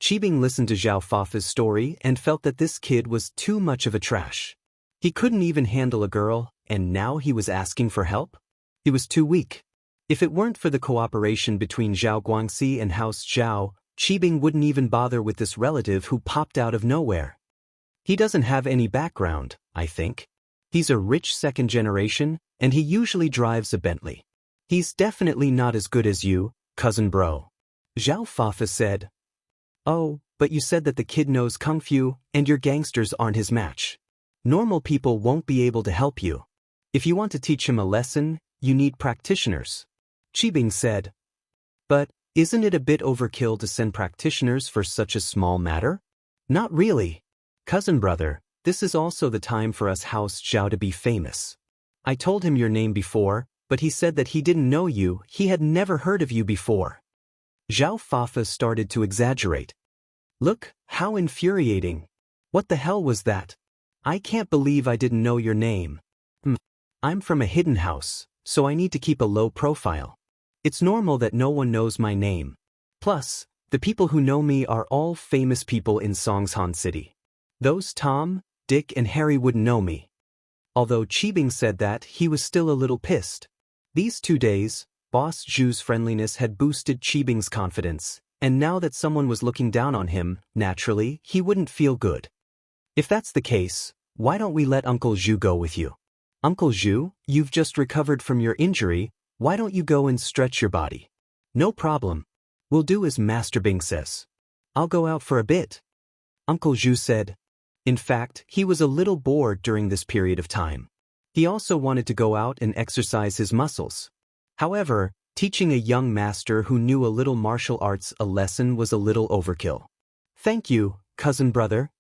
Qibing listened to Zhao Fafa's story and felt that this kid was too much of a trash. He couldn't even handle a girl, and now he was asking for help? He was too weak. If it weren't for the cooperation between Zhao Guangxi and House Zhao, Qibing wouldn't even bother with this relative who popped out of nowhere. He doesn't have any background, I think. He's a rich second generation, and he usually drives a Bentley. He's definitely not as good as you, cousin bro. Zhao Fafa said. Oh, but you said that the kid knows Kung Fu, and your gangsters aren't his match. Normal people won't be able to help you. If you want to teach him a lesson, you need practitioners. Qibing said. But, isn't it a bit overkill to send practitioners for such a small matter? Not really. Cousin brother, this is also the time for us House Zhao to be famous. I told him your name before, but he said that he didn't know you, he had never heard of you before. Zhao Fafa started to exaggerate. Look, how infuriating. What the hell was that? I can't believe I didn't know your name. I'm from a hidden house, so I need to keep a low profile. It's normal that no one knows my name. Plus, the people who know me are all famous people in Songshan City. Those Tom, Dick and Harry wouldn't know me. Although Qibing said that, he was still a little pissed. These 2 days, Boss Zhu's friendliness had boosted Qibing's confidence, and now that someone was looking down on him, naturally, he wouldn't feel good. If that's the case, why don't we let Uncle Zhu go with you? Uncle Zhu, you've just recovered from your injury, why don't you go and stretch your body? No problem. We'll do as Master Bing says. I'll go out for a bit. Uncle Zhu said. In fact, he was a little bored during this period of time. He also wanted to go out and exercise his muscles. However, teaching a young master who knew a little martial arts a lesson was a little overkill. Thank you, cousin brother.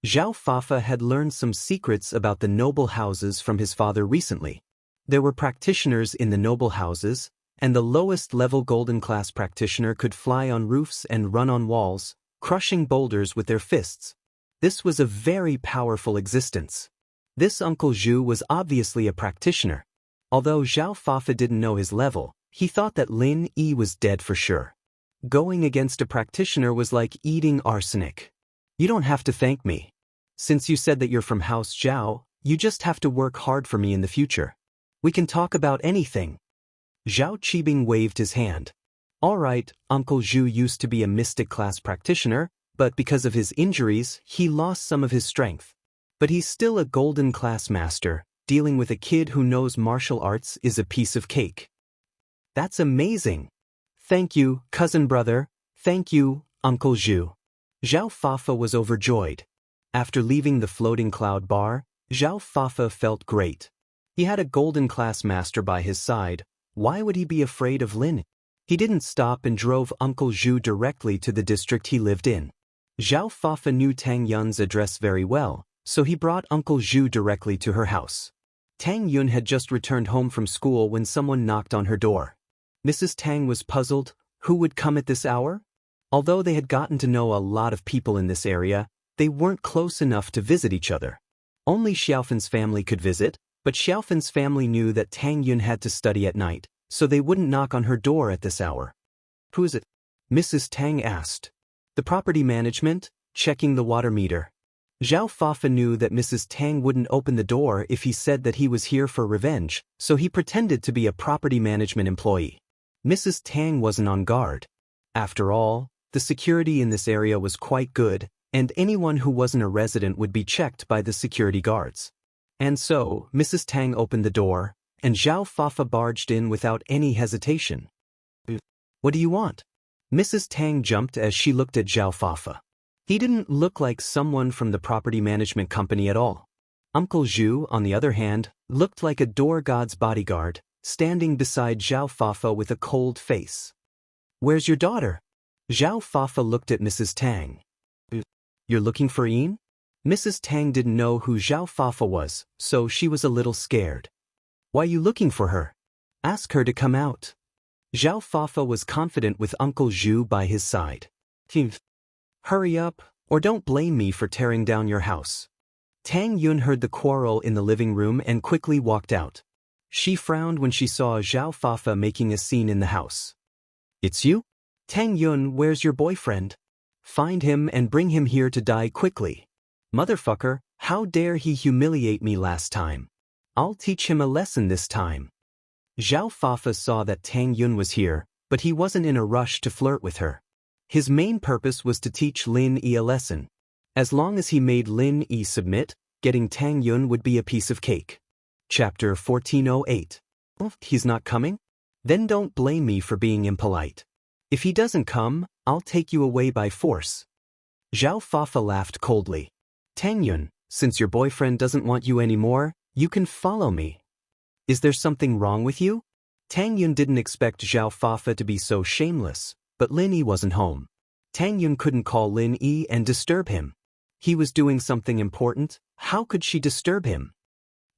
Zhao Fafa had learned some secrets about the noble houses from his father recently. There were practitioners in the noble houses, and the lowest level golden class practitioner could fly on roofs and run on walls, crushing boulders with their fists. This was a very powerful existence. This Uncle Zhu was obviously a practitioner. Although Zhao Fafa didn't know his level, he thought that Lin Yi was dead for sure. Going against a practitioner was like eating arsenic. You don't have to thank me. Since you said that you're from House Zhao, you just have to work hard for me in the future. We can talk about anything. Zhao Qibing waved his hand. All right, Uncle Zhu used to be a mystic class practitioner, but because of his injuries, he lost some of his strength. But he's still a golden class master. Dealing with a kid who knows martial arts is a piece of cake. That's amazing. Thank you, cousin brother. Thank you, Uncle Zhu. Zhao Fafa was overjoyed. After leaving the floating cloud bar, Zhao Fafa felt great. He had a golden class master by his side. Why would he be afraid of Lin? He didn't stop and drove Uncle Zhu directly to the district he lived in. Zhao Fafa knew Tang Yun's address very well, so he brought Uncle Zhu directly to her house. Tang Yun had just returned home from school when someone knocked on her door. Mrs. Tang was puzzled. Who would come at this hour? Although they had gotten to know a lot of people in this area, they weren't close enough to visit each other. Only Xiaofan's family could visit, but Xiaofan's family knew that Tang Yun had to study at night, so they wouldn't knock on her door at this hour. Who is it? Mrs. Tang asked. The property management, checking the water meter. Zhao Fafa knew that Mrs. Tang wouldn't open the door if he said that he was here for revenge, so he pretended to be a property management employee. Mrs. Tang wasn't on guard. After all, the security in this area was quite good, and anyone who wasn't a resident would be checked by the security guards. And so, Mrs. Tang opened the door, and Zhao Fafa barged in without any hesitation. What do you want? Mrs. Tang jumped as she looked at Zhao Fafa. He didn't look like someone from the property management company at all. Uncle Zhu, on the other hand, looked like a door god's bodyguard, standing beside Zhao Fafa with a cold face. Where's your daughter? Zhao Fafa looked at Mrs. Tang. You're looking for Yin? Mrs. Tang didn't know who Zhao Fafa was, so she was a little scared. Why are you looking for her? Ask her to come out. Zhao Fafa was confident with Uncle Zhu by his side. Hurry up, or don't blame me for tearing down your house. Tang Yun heard the quarrel in the living room and quickly walked out. She frowned when she saw Zhao Fafa making a scene in the house. It's you? Tang Yun, where's your boyfriend? Find him and bring him here to die quickly. Motherfucker, how dare he humiliate me last time? I'll teach him a lesson this time. Zhao Fafa saw that Tang Yun was here, but he wasn't in a rush to flirt with her. His main purpose was to teach Lin Yi a lesson. As long as he made Lin Yi submit, getting Tang Yun would be a piece of cake. Chapter 1408. He's not coming? Then don't blame me for being impolite. If he doesn't come, I'll take you away by force. Zhao Fafa laughed coldly. Tang Yun, since your boyfriend doesn't want you anymore, you can follow me. Is there something wrong with you? Tang Yun didn't expect Zhao Fafa to be so shameless, but Lin Yi wasn't home. Tang Yun couldn't call Lin Yi and disturb him. He was doing something important. How could she disturb him?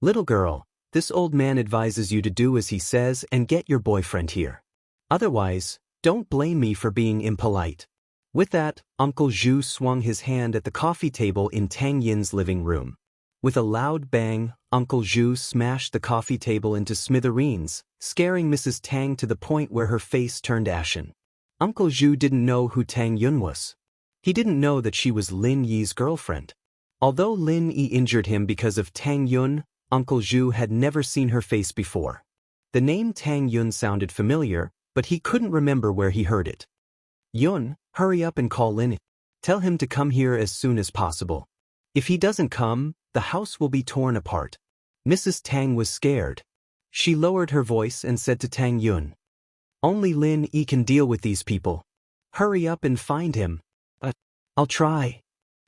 Little girl, this old man advises you to do as he says and get your boyfriend here. Otherwise, don't blame me for being impolite. With that, Uncle Zhu swung his hand at the coffee table in Tang Yin's living room. With a loud bang, Uncle Zhu smashed the coffee table into smithereens, scaring Mrs. Tang to the point where her face turned ashen. Uncle Zhu didn't know who Tang Yun was. He didn't know that she was Lin Yi's girlfriend. Although Lin Yi injured him because of Tang Yun, Uncle Zhu had never seen her face before. The name Tang Yun sounded familiar, but he couldn't remember where he heard it. Yun, hurry up and call Lin. Tell him to come here as soon as possible. If he doesn't come, the house will be torn apart. Mrs. Tang was scared. She lowered her voice and said to Tang Yun, "Only Lin Yi can deal with these people. Hurry up and find him." I'll try."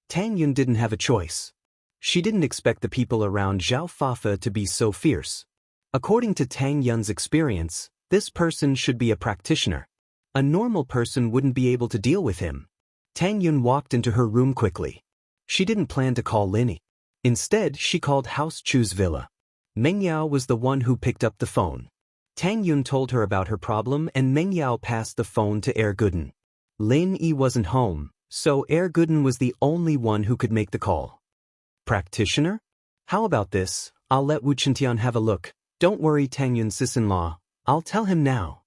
Tang Yun didn't have a choice. She didn't expect the people around Zhao Fafa to be so fierce. According to Tang Yun's experience, this person should be a practitioner. A normal person wouldn't be able to deal with him. Tang Yun walked into her room quickly. She didn't plan to call Lin Yi. Instead, she called House Chu's villa. Meng Yao was the one who picked up the phone. Tang Yun told her about her problem and Meng Yao passed the phone to Er Guden. Lin Yi wasn't home, so Er Guden was the only one who could make the call. Practitioner? How about this? I'll let Wu Chintian have a look. Don't worry, Tang Yun's sis-in-law. I'll tell him now.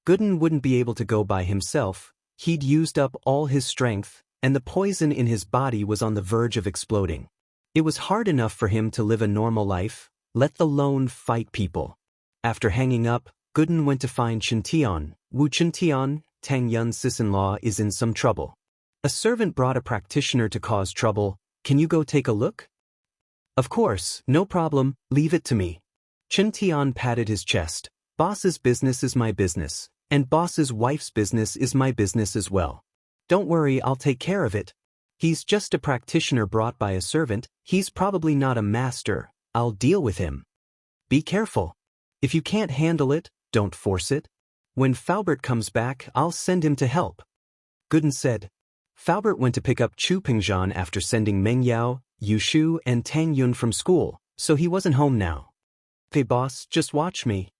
Guden wouldn't be able to go by himself. He'd used up all his strength, and the poison in his body was on the verge of exploding. It was hard enough for him to live a normal life, let alone fight people. After hanging up, Guden went to find Chintian. Wu Chintian, Tang Yun's sis-in-law, is in some trouble. A servant brought a practitioner to cause trouble. Can you go take a look? Of course, no problem, leave it to me. Chintian patted his chest. Boss's business is my business, and boss's wife's business is my business as well. Don't worry, I'll take care of it. He's just a practitioner brought by a servant. He's probably not a master. I'll deal with him. Be careful. If you can't handle it, don't force it. When Faubert comes back, I'll send him to help. Guden said. Faubert went to pick up Chu Pingzhan after sending Meng Yao, Yu Shu, and Tang Yun from school, so he wasn't home now. "Hey boss, just watch me."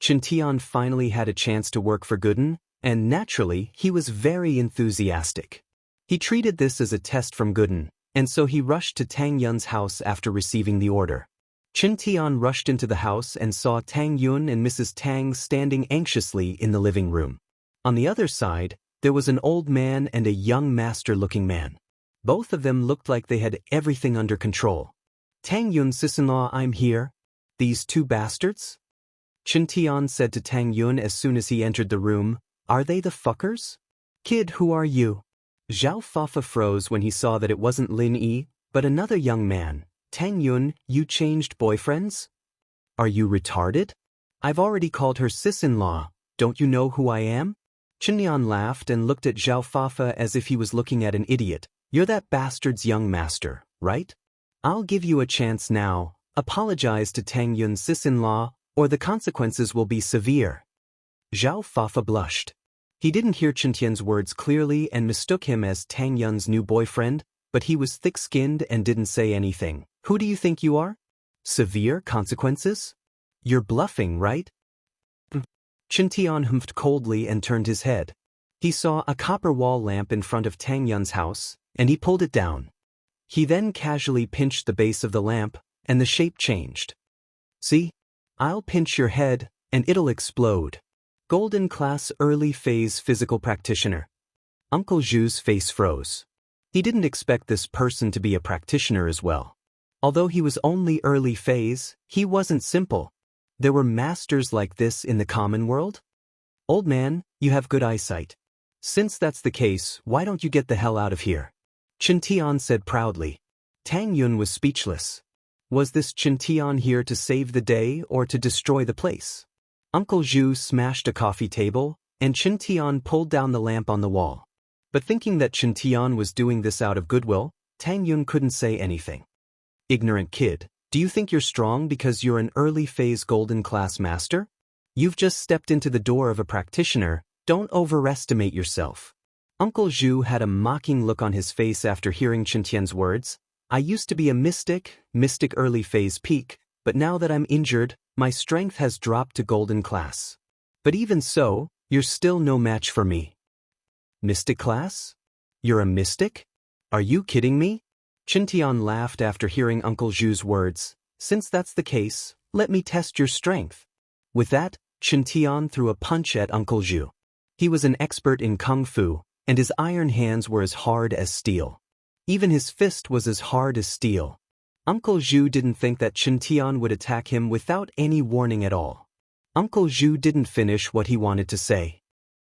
Chintian finally had a chance to work for Guden, and naturally, he was very enthusiastic. He treated this as a test from Guden, and so he rushed to Tang Yun's house after receiving the order. Chintian rushed into the house and saw Tang Yun and Mrs. Tang standing anxiously in the living room. On the other side, there was an old man and a young master-looking man. Both of them looked like they had everything under control. "Tang Yun, sis-in-law, I'm here." "These two bastards?" Chintian said to Tang Yun as soon as he entered the room. "Are they the fuckers?" "Kid, who are you?" Zhao Fafa froze when he saw that it wasn't Lin Yi, but another young man. "Tang Yun, you changed boyfriends? Are you retarded? I've already called her sis-in-law. Don't you know who I am?" Chintian laughed and looked at Zhao Fafa as if he was looking at an idiot. "You're that bastard's young master, right? I'll give you a chance now. Apologize to Tang Yun's sis-in-law, or the consequences will be severe." Zhao Fafa blushed. He didn't hear Chintian's words clearly and mistook him as Tang Yun's new boyfriend, but he was thick-skinned and didn't say anything. "Who do you think you are? Severe consequences? You're bluffing, right?" Chintian humphed coldly and turned his head. He saw a copper wall lamp in front of Tang Yun's house, and he pulled it down. He then casually pinched the base of the lamp, and the shape changed. "See? I'll pinch your head, and it'll explode." Golden Class Early Phase Physical Practitioner. Uncle Zhu's face froze. He didn't expect this person to be a practitioner as well. Although he was only early phase, he wasn't simple. There were masters like this in the common world? "Old man, you have good eyesight. Since that's the case, why don't you get the hell out of here?" Chintian said proudly. Tang Yun was speechless. Was this Chintian here to save the day or to destroy the place? Uncle Zhu smashed a coffee table, and Chintian pulled down the lamp on the wall. But thinking that Chintian was doing this out of goodwill, Tang Yun couldn't say anything. "Ignorant kid, do you think you're strong because you're an early phase golden class master? You've just stepped into the door of a practitioner. Don't overestimate yourself." Uncle Zhu had a mocking look on his face after hearing Chintian's words. "I used to be a mystic early phase peak, but now that I'm injured, my strength has dropped to golden class. But even so, you're still no match for me." "Mystic class? You're a mystic? Are you kidding me?" Chintian laughed after hearing Uncle Zhu's words. "Since that's the case, let me test your strength." With that, Chintian threw a punch at Uncle Zhu. He was an expert in kung fu, and his iron hands were as hard as steel. Even his fist was as hard as steel. Uncle Zhu didn't think that Chintian would attack him without any warning at all. Uncle Zhu didn't finish what he wanted to say.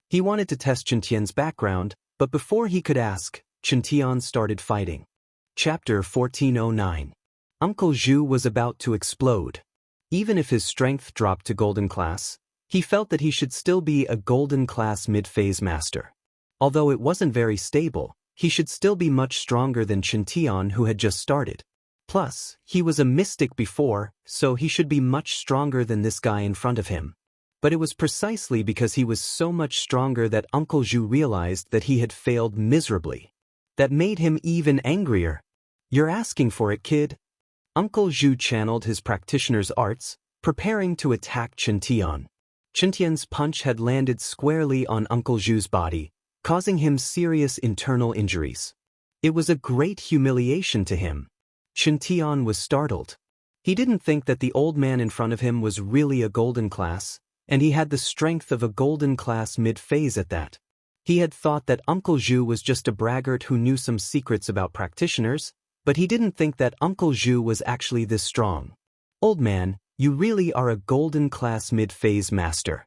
He wanted to test Chintian's background, but before he could ask, Chintian started fighting. Chapter 1409. Uncle Zhu was about to explode. Even if his strength dropped to golden class, he felt that he should still be a golden class mid-phase master. Although it wasn't very stable, he should still be much stronger than Xianxia, who had just started. Plus, he was a mystic before, so he should be much stronger than this guy in front of him. But it was precisely because he was so much stronger that Uncle Zhu realized that he had failed miserably. That made him even angrier. "You're asking for it, kid." Uncle Zhu channeled his practitioner's arts, preparing to attack Xianxia. Xianxia's punch had landed squarely on Uncle Zhu's body, causing him serious internal injuries. It was a great humiliation to him. Xianxia was startled. He didn't think that the old man in front of him was really a golden class, and he had the strength of a golden class mid-phase at that. He had thought that Uncle Zhu was just a braggart who knew some secrets about practitioners, but he didn't think that Uncle Zhu was actually this strong. "Old man, you really are a golden class mid-phase master."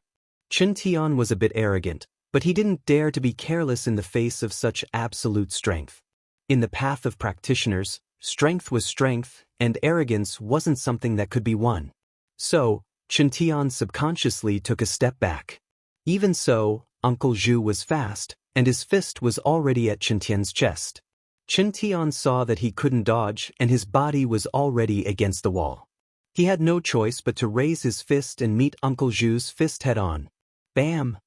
Xianxia was a bit arrogant, but he didn't dare to be careless in the face of such absolute strength. In the path of practitioners, strength was strength, and arrogance wasn't something that could be won. So, Xianxia subconsciously took a step back. Even so, Uncle Zhu was fast, and his fist was already at Xianxia's chest. Xianxia saw that he couldn't dodge, and his body was already against the wall. He had no choice but to raise his fist and meet Uncle Zhu's fist head-on. Bam!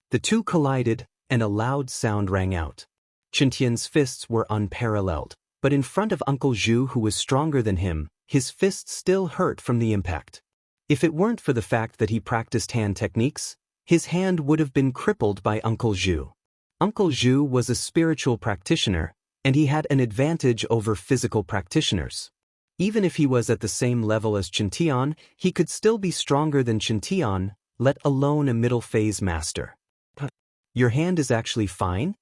The two collided, and a loud sound rang out. Xianxia's fists were unparalleled, but in front of Uncle Zhu, who was stronger than him, his fists still hurt from the impact. If it weren't for the fact that he practiced hand techniques, his hand would have been crippled by Uncle Zhu. Uncle Zhu was a spiritual practitioner, and he had an advantage over physical practitioners. Even if he was at the same level as Xianxia, he could still be stronger than Xianxia, let alone a middle-phase master. "Your hand is actually fine?"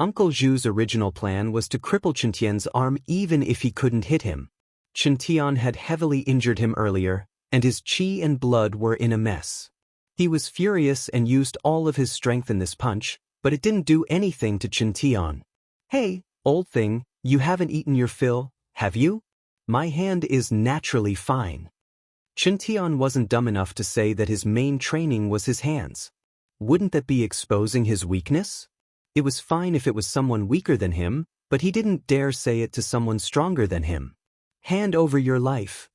Uncle Zhu's original plan was to cripple Xianxia's arm even if he couldn't hit him. Xianxia had heavily injured him earlier, and his qi and blood were in a mess. He was furious and used all of his strength in this punch, but it didn't do anything to Xianxia. "Hey, old thing, you haven't eaten your fill, have you? My hand is naturally fine." Xianxia wasn't dumb enough to say that his main training was his hands. Wouldn't that be exposing his weakness? It was fine if it was someone weaker than him, but he didn't dare say it to someone stronger than him. "Hand over your life."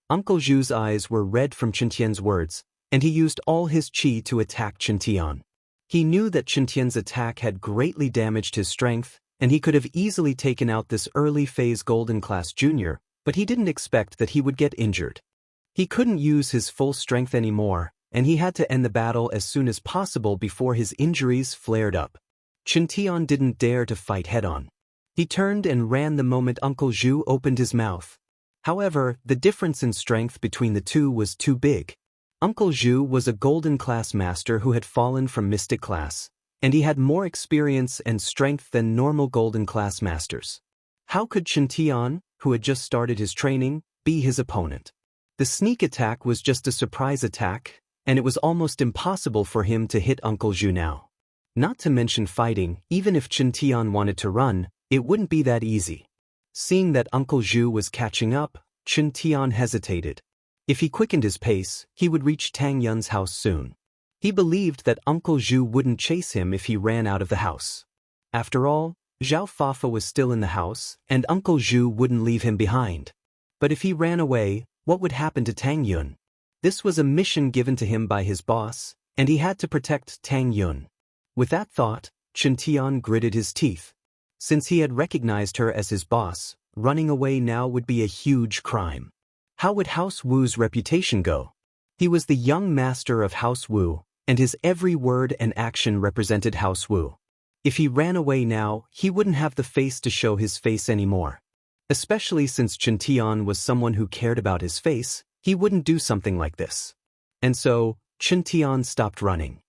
Uncle Zhu's eyes were red from Xianxia's words, and he used all his qi to attack Xianxia. He knew that Xianxia's attack had greatly damaged his strength, and he could have easily taken out this early-phase golden class junior, but he didn't expect that he would get injured. He couldn't use his full strength anymore, and he had to end the battle as soon as possible before his injuries flared up. Xianxia didn't dare to fight head-on. He turned and ran the moment Uncle Zhu opened his mouth. However, the difference in strength between the two was too big. Uncle Zhu was a golden class master who had fallen from mystic class, and he had more experience and strength than normal golden class masters. How could Xianxia, who had just started his training, be his opponent? The sneak attack was just a surprise attack, and it was almost impossible for him to hit Uncle Zhu now. Not to mention fighting, even if Xianxia wanted to run, it wouldn't be that easy. Seeing that Uncle Zhu was catching up, Xianxia hesitated. If he quickened his pace, he would reach Tang Yun's house soon. He believed that Uncle Zhu wouldn't chase him if he ran out of the house. After all, Zhao Fafa was still in the house, and Uncle Zhu wouldn't leave him behind. But if he ran away, what would happen to Tang Yun? This was a mission given to him by his boss, and he had to protect Tang Yun. With that thought, Xianxia gritted his teeth. Since he had recognized her as his boss, running away now would be a huge crime. How would House Wu's reputation go? He was the young master of House Wu, and his every word and action represented House Wu. If he ran away now, he wouldn't have the face to show his face anymore. Especially since Xianxia was someone who cared about his face, he wouldn't do something like this. And so, Xianxia stopped running.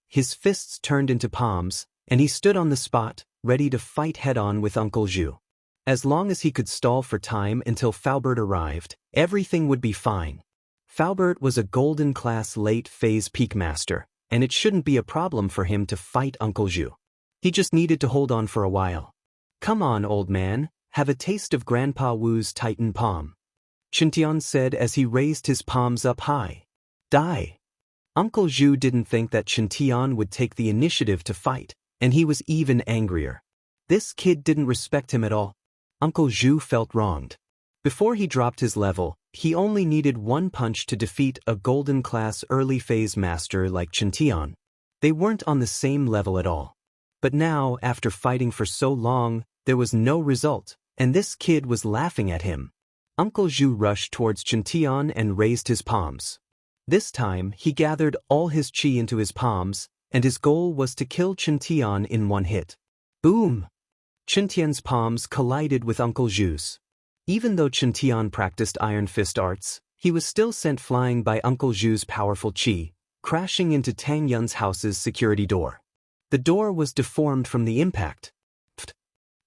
His fists turned into palms, and he stood on the spot, ready to fight head-on with Uncle Zhu. As long as he could stall for time until Faubert arrived, everything would be fine. Faubert was a golden class late-phase peak master, and it shouldn't be a problem for him to fight Uncle Zhu. He just needed to hold on for a while. "Come on, old man, have a taste of Grandpa Wu's Titan palm. Xiantian said as he raised his palms up high. Die. Uncle Zhu didn't think that Xiantian would take the initiative to fight, and he was even angrier. This kid didn't respect him at all. Uncle Zhu felt wronged. Before he dropped his level, he only needed one punch to defeat a golden class early phase master like Xiantian. They weren't on the same level at all. But now, after fighting for so long, there was no result, and this kid was laughing at him. Uncle Zhu rushed towards Xiantian and raised his palms. This time, he gathered all his qi into his palms, and his goal was to kill Xiantian in one hit. Boom! Xiantian's palms collided with Uncle Zhu's. Even though Xiantian practiced Iron Fist arts, he was still sent flying by Uncle Zhu's powerful qi, crashing into Tang Yun's house's security door. The door was deformed from the impact.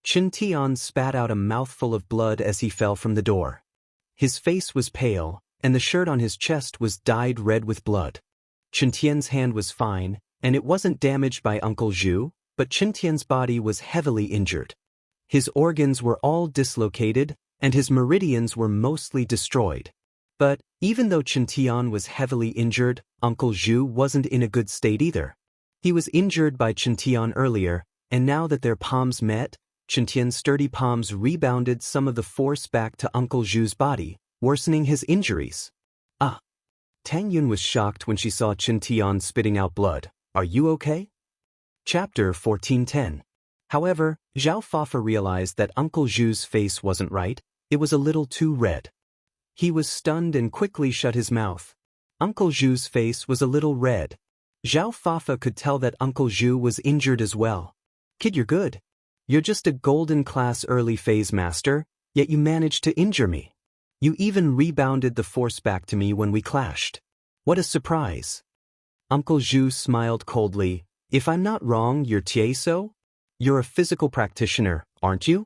Xiantian spat out a mouthful of blood as he fell from the door. His face was pale, and the shirt on his chest was dyed red with blood. Xiantian's hand was fine, and it wasn't damaged by Uncle Zhu, but Xiantian's body was heavily injured. His organs were all dislocated, and his meridians were mostly destroyed. But, even though Xiantian was heavily injured, Uncle Zhu wasn't in a good state either. He was injured by Xiantian earlier, and now that their palms met, Xiantian's sturdy palms rebounded some of the force back to Uncle Zhu's body, worsening his injuries. Tang Yun was shocked when she saw Xiantian spitting out blood. Are you okay? Chapter 1410. However, Zhao Fafa realized that Uncle Zhu's face wasn't right, it was a little too red. He was stunned and quickly shut his mouth. Uncle Zhu's face was a little red. Zhao Fafa could tell that Uncle Zhu was injured as well. Kid, you're good. You're just a golden class early phase master, yet you managed to injure me. You even rebounded the force back to me when we clashed. What a surprise. Uncle Zhu smiled coldly. If I'm not wrong, you're Tieso? You're a physical practitioner, aren't you?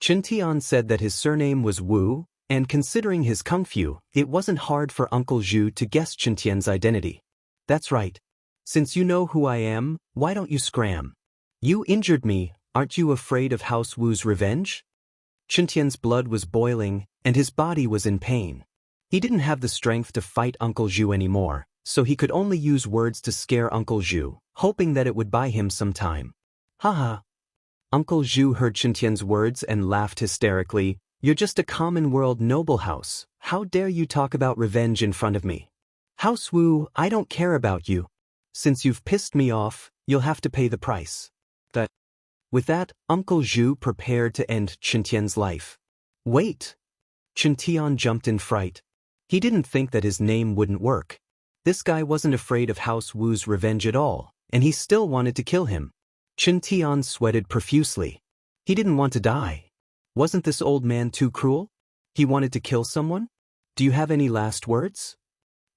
Xiantian said that his surname was Wu, and considering his kung fu, it wasn't hard for Uncle Zhu to guess Xiantian's identity. That's right. Since you know who I am, why don't you scram? You injured me, aren't you afraid of House Wu's revenge? Xiantian's blood was boiling, and his body was in pain. He didn't have the strength to fight Uncle Zhu anymore, so he could only use words to scare Uncle Zhu, hoping that it would buy him some time. Haha. Uncle Zhu heard Xiantian's words and laughed hysterically. You're just a common world noble house. How dare you talk about revenge in front of me? House Wu, I don't care about you. Since you've pissed me off, you'll have to pay the price. With that, Uncle Zhu prepared to end Xiantian's life. Wait! Xiantian jumped in fright. He didn't think that his name wouldn't work. This guy wasn't afraid of House Wu's revenge at all, and he still wanted to kill him. Xiantian sweated profusely. He didn't want to die. Wasn't this old man too cruel? He wanted to kill someone? Do you have any last words?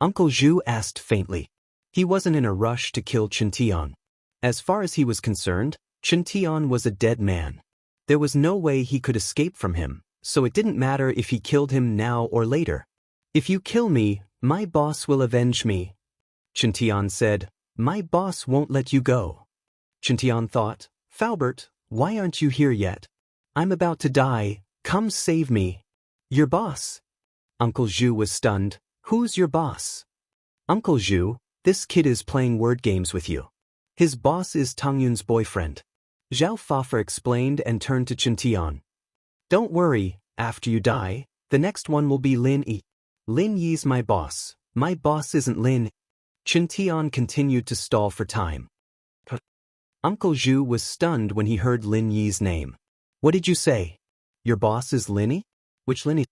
Uncle Zhu asked faintly. He wasn't in a rush to kill Xiantian. As far as he was concerned, Xiantian was a dead man. There was no way he could escape from him, so it didn't matter if he killed him now or later. If you kill me, my boss will avenge me. Xiantian said, my boss won't let you go. Xiantian thought, Faubert, why aren't you here yet? I'm about to die, come save me. Your boss? Uncle Zhu was stunned. Who's your boss? Uncle Zhu, this kid is playing word games with you. His boss is Tang Yun's boyfriend. Zhao Fafa explained and turned to Xiantian. Don't worry, after you die, the next one will be Lin Yi. Lin Yi's my boss. My boss isn't Lin. Xiantian continued to stall for time. Uncle Zhu was stunned when he heard Lin Yi's name. What did you say? Your boss is Lin Yi? Which Lin Yi?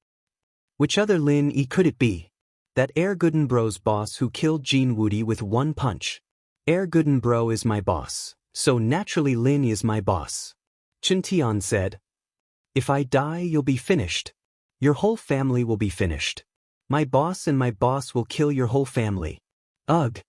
Which other Lin Yi could it be? That Air Gooden Bro's boss who killed Jean Wudi with one punch. Air Gooden Bro is my boss, so naturally Lin is my boss. Xiantian said. If I die, you'll be finished. Your whole family will be finished. My boss and my boss will kill your whole family. Ugh.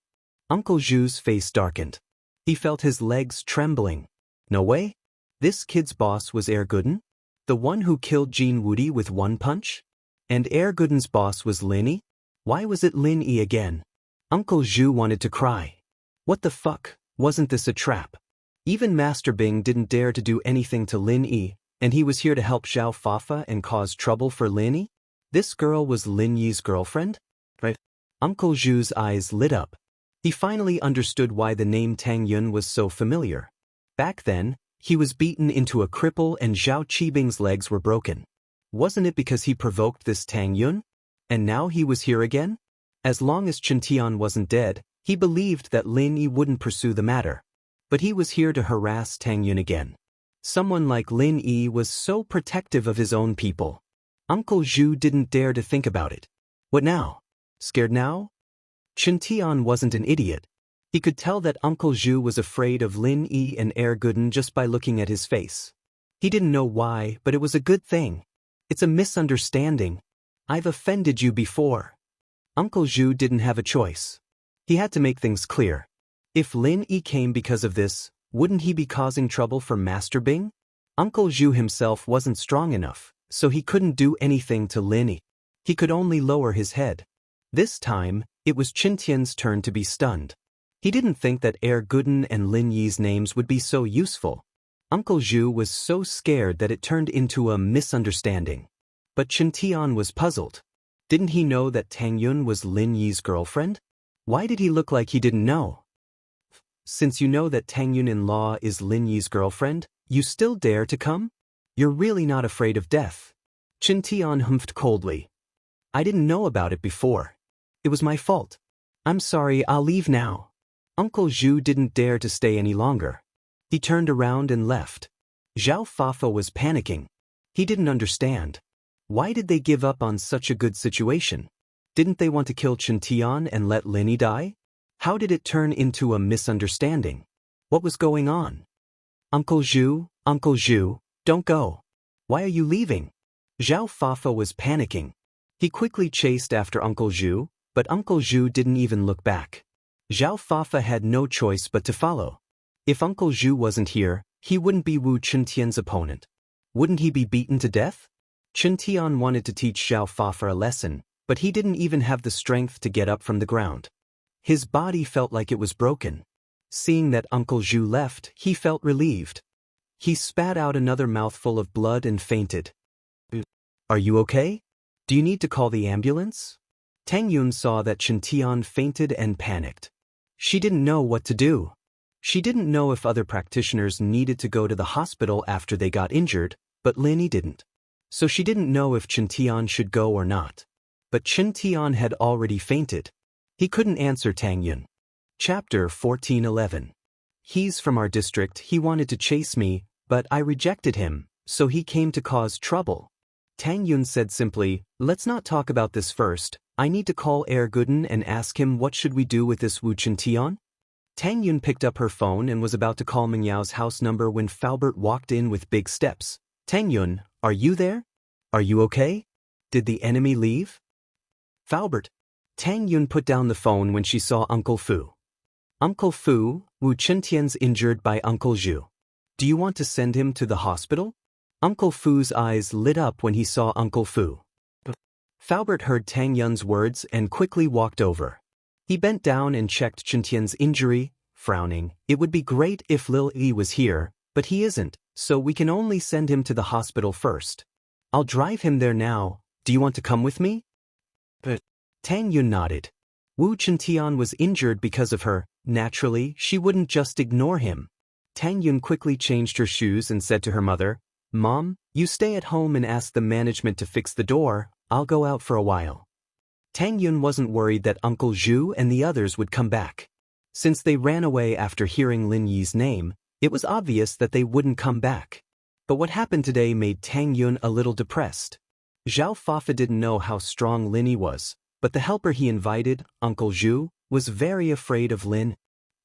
Uncle Zhu's face darkened. He felt his legs trembling. No way? This kid's boss was Air Gooden? The one who killed Jean Wudi with one punch? And Air Gooden's boss was Lin Yi? Why was it Lin Yi again? Uncle Zhu wanted to cry. What the fuck? Wasn't this a trap? Even Master Bing didn't dare to do anything to Lin Yi, And he was here to help Zhao Fafa and cause trouble for Lin Yi? This girl was Lin Yi's girlfriend? Right? Uncle Zhu's eyes lit up. He finally understood why the name Tang Yun was so familiar. Back then, he was beaten into a cripple and Zhao Qibing's legs were broken. Wasn't it because he provoked this Tang Yun? And now he was here again? As long as Chen Tian wasn't dead, he believed that Lin Yi wouldn't pursue the matter. But he was here to harass Tang Yun again. Someone like Lin Yi was so protective of his own people. Uncle Zhu didn't dare to think about it. What now? Scared now? Chen Tian wasn't an idiot. He could tell that Uncle Zhu was afraid of Lin Yi and Guden just by looking at his face. He didn't know why, but it was a good thing. It's a misunderstanding. I've offended you before. Uncle Zhu didn't have a choice. He had to make things clear. If Lin Yi came because of this, wouldn't he be causing trouble for Master Bing? Uncle Zhu himself wasn't strong enough, so he couldn't do anything to Lin Yi. He could only lower his head. This time, it was Chen Tian's turn to be stunned. He didn't think that Guden and Lin Yi's names would be so useful. Uncle Zhu was so scared that it turned into a misunderstanding. But Chen Tian was puzzled. Didn't he know that Tang Yun was Lin Yi's girlfriend? Why did he look like he didn't know? Since you know that Tang Yun-in-law is Lin Yi's girlfriend, you still dare to come? You're really not afraid of death. Chen Tian humphed coldly. I didn't know about it before. It was my fault. I'm sorry, I'll leave now. Uncle Zhu didn't dare to stay any longer. He turned around and left. Zhao Fafa was panicking. He didn't understand. Why did they give up on such a good situation? Didn't they want to kill Chen Tian and let Lin Yi die? How did it turn into a misunderstanding? What was going on? Uncle Zhu, don't go. Why are you leaving? Zhao Fafa was panicking. He quickly chased after Uncle Zhu, but Uncle Zhu didn't even look back. Zhao Fafa had no choice but to follow. If Uncle Zhu wasn't here, he wouldn't be Wu Chuntian's opponent. Wouldn't he be beaten to death? Chen Tian wanted to teach Zhao Fafa a lesson, but he didn't even have the strength to get up from the ground. His body felt like it was broken. Seeing that Uncle Zhu left, he felt relieved. He spat out another mouthful of blood and fainted. Are you okay? Do you need to call the ambulance? Tang Yun saw that Chen Tian fainted and panicked. She didn't know what to do. She didn't know if other practitioners needed to go to the hospital after they got injured, but Lin Yi didn't. So she didn't know if Chen Tian should go or not. But Chen Tian had already fainted. He couldn't answer Tang Yun. Chapter 14:11. He's from our district, he wanted to chase me, but I rejected him, so he came to cause trouble. Tang Yun said simply, let's not talk about this first, I need to call Guden and ask him what should we do with this Wu Chen Tian? Tang Yun picked up her phone and was about to call Meng Yao's house number when Faubert walked in with big steps. Tang Yun, are you there? Are you okay? Did the enemy leave? Faubert. Tang Yun put down the phone when she saw Uncle Fu. Uncle Fu, Wu Chentian's injured by Uncle Zhu. Do you want to send him to the hospital? Uncle Fu's eyes lit up when he saw Uncle Fu. Faubert heard Tang Yun's words and quickly walked over. He bent down and checked Chentian's injury, frowning. It would be great if Lil Yi was here, but he isn't, so we can only send him to the hospital first. I'll drive him there now. Do you want to come with me? Tang Yun nodded. Wu Chentian was injured because of her. Naturally, she wouldn't just ignore him. Tang Yun quickly changed her shoes and said to her mother, Mom, you stay at home and ask the management to fix the door, I'll go out for a while. Tang Yun wasn't worried that Uncle Zhu and the others would come back. Since they ran away after hearing Lin Yi's name, it was obvious that they wouldn't come back. But what happened today made Tang Yun a little depressed. Zhao Fafa didn't know how strong Lin Yi was, but the helper he invited, Uncle Zhu, was very afraid of Lin.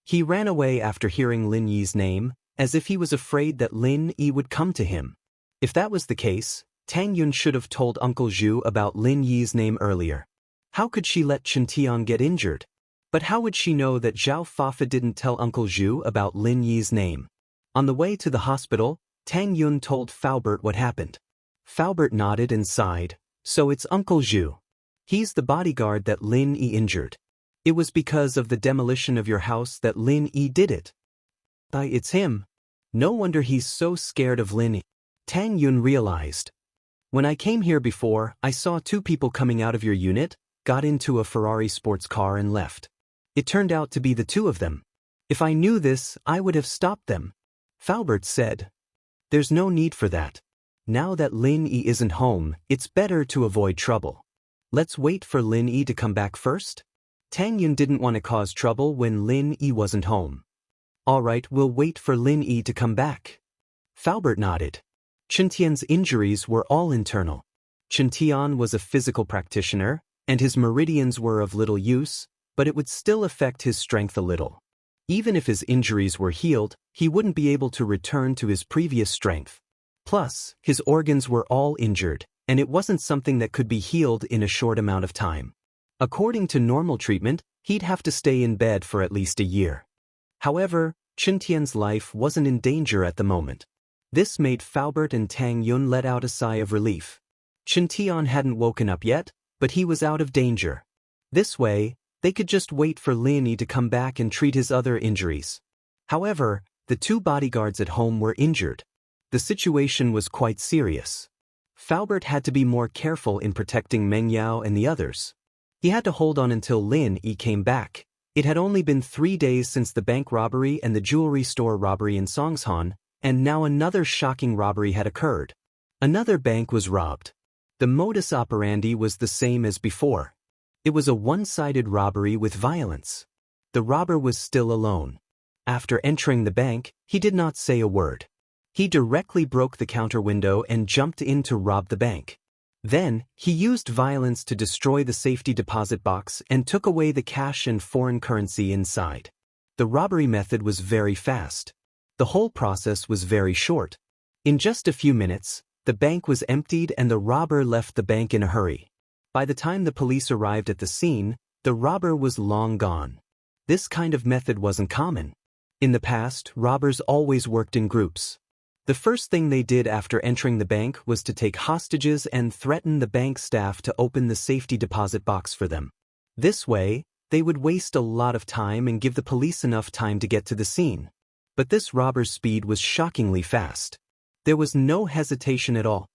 He ran away after hearing Lin Yi's name, as if he was afraid that Lin Yi would come to him. If that was the case, Tang Yun should have told Uncle Zhu about Lin Yi's name earlier. How could she let Chen Tian get injured? But how would she know that Zhao Fafa didn't tell Uncle Zhu about Lin Yi's name? On the way to the hospital, Tang Yun told Faubert what happened. Faubert nodded and sighed. So it's Uncle Zhu. He's the bodyguard that Lin Yi injured. It was because of the demolition of your house that Lin Yi did it. It's him. No wonder he's so scared of Lin Yi. Tang Yun realized. When I came here before, I saw two people coming out of your unit, got into a Ferrari sports car and left. It turned out to be the two of them. If I knew this, I would have stopped them. Faubert said. There's no need for that. Now that Lin Yi isn't home, it's better to avoid trouble. Let's wait for Lin Yi to come back first? Tang Yun didn't want to cause trouble when Lin Yi wasn't home. All right, we'll wait for Lin Yi to come back. Faubert nodded. Chen Tian's injuries were all internal. Chen Tian was a physical practitioner, and his meridians were of little use, but it would still affect his strength a little. Even if his injuries were healed, he wouldn't be able to return to his previous strength. Plus, his organs were all injured, and it wasn't something that could be healed in a short amount of time. According to normal treatment, he'd have to stay in bed for at least a year. However, Chen Tian's life wasn't in danger at the moment. This made Faubert and Tang Yun let out a sigh of relief. Chen Tian hadn't woken up yet, but he was out of danger. This way, they could just wait for Lin Yi to come back and treat his other injuries. However, the two bodyguards at home were injured. The situation was quite serious. Faubert had to be more careful in protecting Meng Yao and the others. He had to hold on until Lin Yi came back. It had only been 3 days since the bank robbery and the jewelry store robbery in Songshan, and now another shocking robbery had occurred. Another bank was robbed. The modus operandi was the same as before. It was a one-sided robbery with violence. The robber was still alone. After entering the bank, he did not say a word. He directly broke the counter window and jumped in to rob the bank. Then, he used violence to destroy the safety deposit box and took away the cash and foreign currency inside. The robbery method was very fast. The whole process was very short. In just a few minutes, the bank was emptied and the robber left the bank in a hurry. By the time the police arrived at the scene, the robber was long gone. This kind of method wasn't common. In the past, robbers always worked in groups. The first thing they did after entering the bank was to take hostages and threaten the bank staff to open the safety deposit box for them. This way, they would waste a lot of time and give the police enough time to get to the scene. But this robber's speed was shockingly fast. There was no hesitation at all.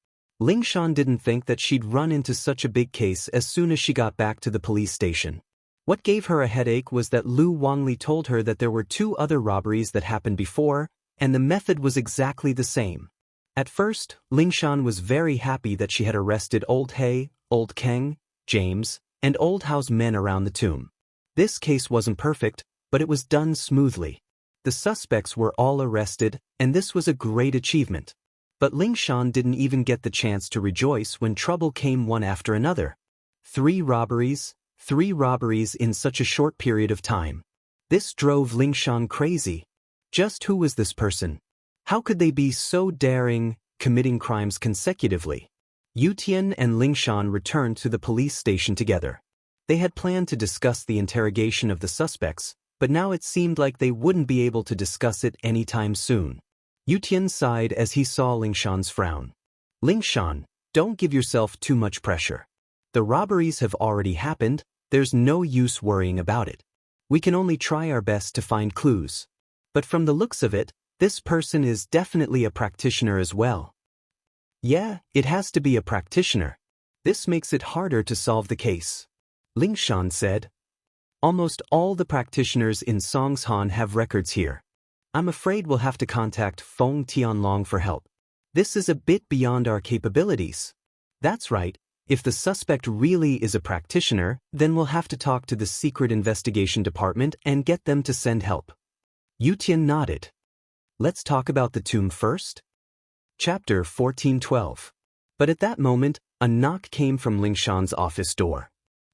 Lingshan didn't think that she'd run into such a big case as soon as she got back to the police station. What gave her a headache was that Wang Lin told her that there were 2 other robberies that happened before, and the method was exactly the same. At first, Lingshan was very happy that she had arrested Old He, Old Keng, James, and Old Hao's men around the tomb. This case wasn't perfect, but it was done smoothly. The suspects were all arrested, and this was a great achievement. But Lingshan didn't even get the chance to rejoice when trouble came one after another. 3 robberies in such a short period of time. This drove Lingshan crazy. Just who was this person? How could they be so daring, committing crimes consecutively? Yutian and Lingshan returned to the police station together. They had planned to discuss the interrogation of the suspects, but now it seemed like they wouldn't be able to discuss it anytime soon. Yutian sighed as he saw Lingshan's frown. Lingshan, don't give yourself too much pressure. The robberies have already happened, there's no use worrying about it. We can only try our best to find clues. But from the looks of it, this person is definitely a practitioner as well. Yeah, it has to be a practitioner. This makes it harder to solve the case. Lingshan said. Almost all the practitioners in Songshan have records here. I'm afraid we'll have to contact Feng Tianlong for help. This is a bit beyond our capabilities. That's right, if the suspect really is a practitioner, then we'll have to talk to the Secret Investigation Department and get them to send help. Yutian nodded. Let's talk about the tomb first? Chapter 1412. But at that moment, a knock came from Lingshan's office door.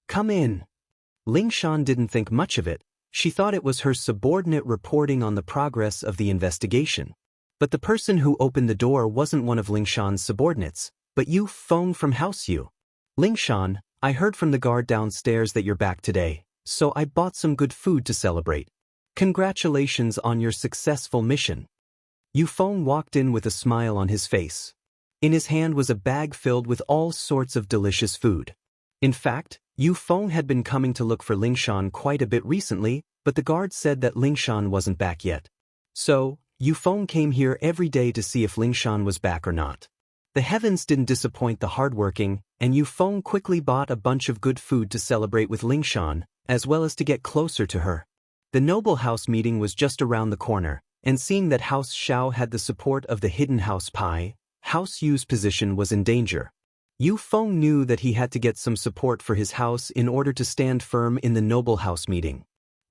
Come in. Lingshan didn't think much of it. She thought it was her subordinate reporting on the progress of the investigation. But the person who opened the door wasn't one of Lingshan's subordinates, but Yu Feng from House Yu. Lingshan, I heard from the guard downstairs that you're back today, so I bought some good food to celebrate. Congratulations on your successful mission. Yu Feng walked in with a smile on his face. In his hand was a bag filled with all sorts of delicious food. In fact, Yu Feng had been coming to look for Lingshan quite a bit recently, but the guard said that Lingshan wasn't back yet. So, Yufeng came here every day to see if Lingshan was back or not. The heavens didn't disappoint the hardworking, and Yufeng quickly bought a bunch of good food to celebrate with Lingshan, as well as to get closer to her. The noble house meeting was just around the corner, and seeing that House Xiao had the support of the hidden House Pai, House Yu's position was in danger. Yufeng knew that he had to get some support for his house in order to stand firm in the noble house meeting.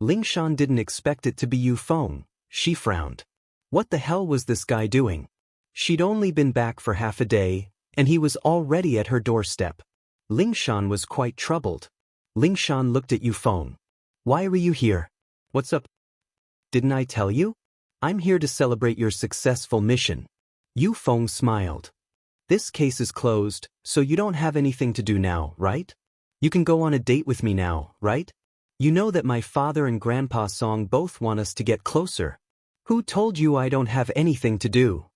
Lingshan didn't expect it to be Yufeng. She frowned. What the hell was this guy doing? She'd only been back for half a day, and he was already at her doorstep. Lingshan was quite troubled. Lingshan looked at Yufeng. Why were you here? What's up? Didn't I tell you? I'm here to celebrate your successful mission. Yufeng smiled. This case is closed, so you don't have anything to do now, right? You can go on a date with me now, right? You know that my father and Grandpa Song both want us to get closer. Who told you I don't have anything to do?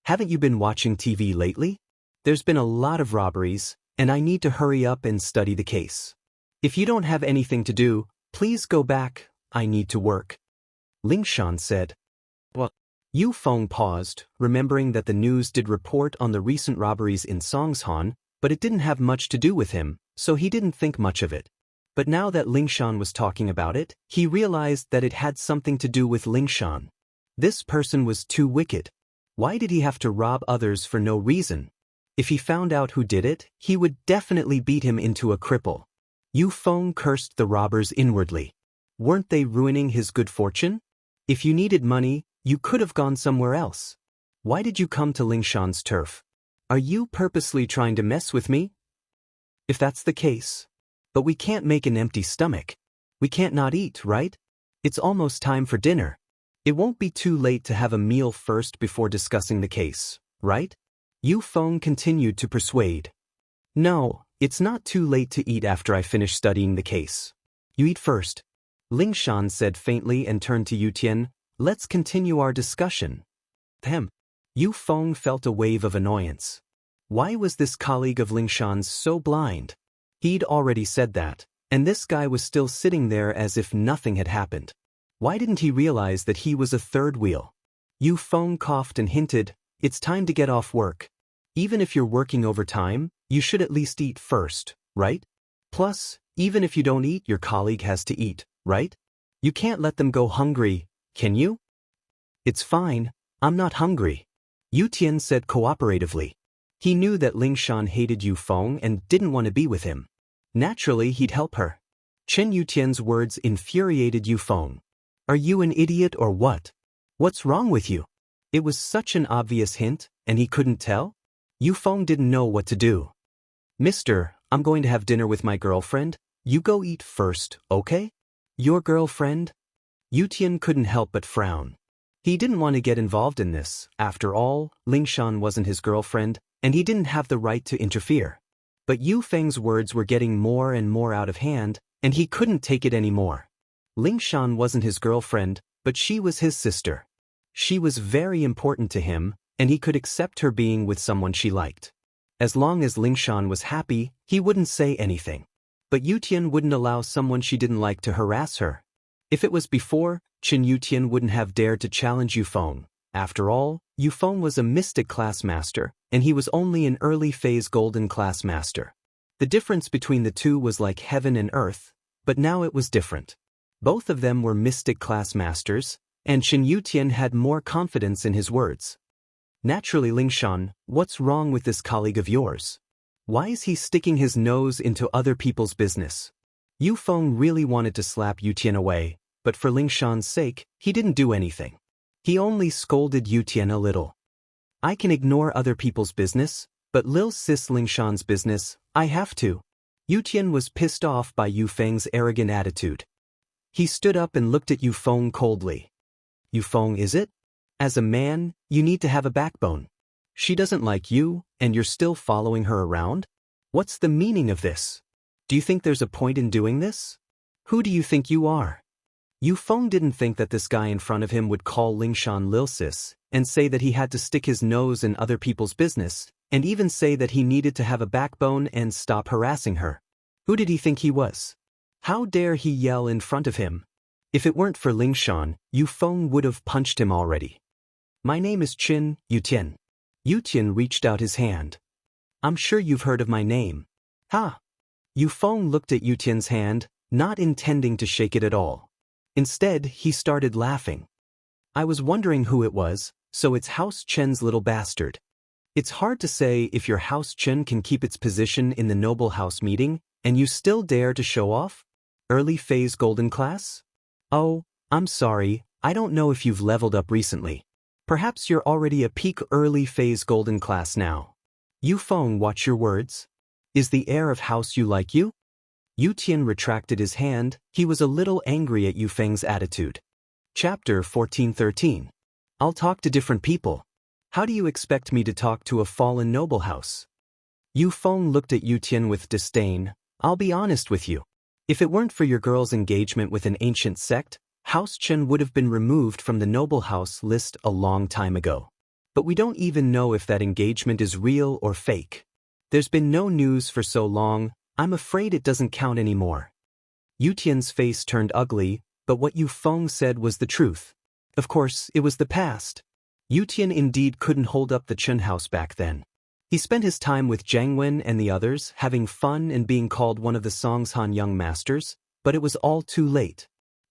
Haven't you been watching TV lately? There's been a lot of robberies, and I need to hurry up and study the case. If you don't have anything to do, please go back, I need to work. Lingshan said. What? Yufeng paused, remembering that the news did report on the recent robberies in Songshan, but it didn't have much to do with him, so he didn't think much of it. But now that Lingshan was talking about it, he realized that it had something to do with Lingshan. This person was too wicked. Why did he have to rob others for no reason? If he found out who did it, he would definitely beat him into a cripple. Yufeng cursed the robbers inwardly. Weren't they ruining his good fortune? If you needed money, you could have gone somewhere else. Why did you come to Lingshan's turf? Are you purposely trying to mess with me? If that's the case. But we can't make an empty stomach. We can't not eat, right? It's almost time for dinner. It won't be too late to have a meal first before discussing the case, right? Yufeng continued to persuade. No, it's not too late to eat after I finish studying the case. You eat first. Lingshan said faintly and turned to Yutian. Let's continue our discussion. Yufeng felt a wave of annoyance. Why was this colleague of Lingshan's so blind? He'd already said that, and this guy was still sitting there as if nothing had happened. Why didn't he realize that he was a third wheel? Yufeng coughed and hinted, it's time to get off work. Even if you're working overtime, you should at least eat first, right? Plus, even if you don't eat, your colleague has to eat, right? You can't let them go hungry, can you? It's fine, I'm not hungry. Yutian said cooperatively. He knew that Lingshan hated Yufeng and didn't want to be with him. Naturally, he'd help her. Chen Yutian's words infuriated Yufeng. Are you an idiot or what? What's wrong with you? It was such an obvious hint, and he couldn't tell? Yufeng didn't know what to do. Mister, I'm going to have dinner with my girlfriend. You go eat first, okay? Your girlfriend? Yutian couldn't help but frown. He didn't want to get involved in this. After all, Lingshan wasn't his girlfriend, and he didn't have the right to interfere. But Yufeng's words were getting more and more out of hand, and he couldn't take it anymore. Lingshan wasn't his girlfriend, but she was his sister. She was very important to him, and he could accept her being with someone she liked. As long as Lingshan was happy, he wouldn't say anything. But Yutian wouldn't allow someone she didn't like to harass her. If it was before, Chen Yutian wouldn't have dared to challenge Yufeng. After all, Yufeng was a mystic class master, and he was only an early phase golden class master. The difference between the two was like heaven and earth, but now it was different. Both of them were mystic class masters, and Chen Yutian had more confidence in his words. Naturally, Lingshan, what's wrong with this colleague of yours? Why is he sticking his nose into other people's business? Yufeng really wanted to slap Yutian away, but for Lingshan's sake, he didn't do anything. He only scolded Yutian a little. I can ignore other people's business, but Lil Sis Lingshan's business, I have to. Yutian was pissed off by Yufeng's arrogant attitude. He stood up and looked at Yufeng coldly. Yufeng, is it? As a man, you need to have a backbone. She doesn't like you, and you're still following her around? What's the meaning of this? Do you think there's a point in doing this? Who do you think you are? Yufeng didn't think that this guy in front of him would call Lingshan Lilsis and say that he had to stick his nose in other people's business, and even say that he needed to have a backbone and stop harassing her. Who did he think he was? How dare he yell in front of him? If it weren't for Lingshan, Yufeng would have punched him already. My name is Qin Yutian. Yutian reached out his hand. I'm sure you've heard of my name. Ha! Yufeng looked at Yutian's hand, not intending to shake it at all. Instead, he started laughing. I was wondering who it was, so it's House Chen's little bastard. It's hard to say if your House Chen can keep its position in the noble house meeting, and you still dare to show off? Early phase golden class? Oh, I'm sorry, I don't know if you've leveled up recently. Perhaps you're already a peak early phase golden class now. Yufeng, watch your words. Is the heir of House Yu like you? Yutian retracted his hand. He was a little angry at Yufeng's attitude. Chapter 1413. I'll talk to different people. How do you expect me to talk to a fallen noble house? Yufeng looked at Yutian with disdain. I'll be honest with you. If it weren't for your girl's engagement with an ancient sect, House Chen would have been removed from the noble house list a long time ago. But we don't even know if that engagement is real or fake. There's been no news for so long, I'm afraid it doesn't count anymore. Yutian's face turned ugly, but what Yufeng said was the truth. Of course, it was the past. Yutian indeed couldn't hold up the Chen house back then. He spent his time with Jiangwen and the others, having fun and being called one of the Songshan young masters, but it was all too late.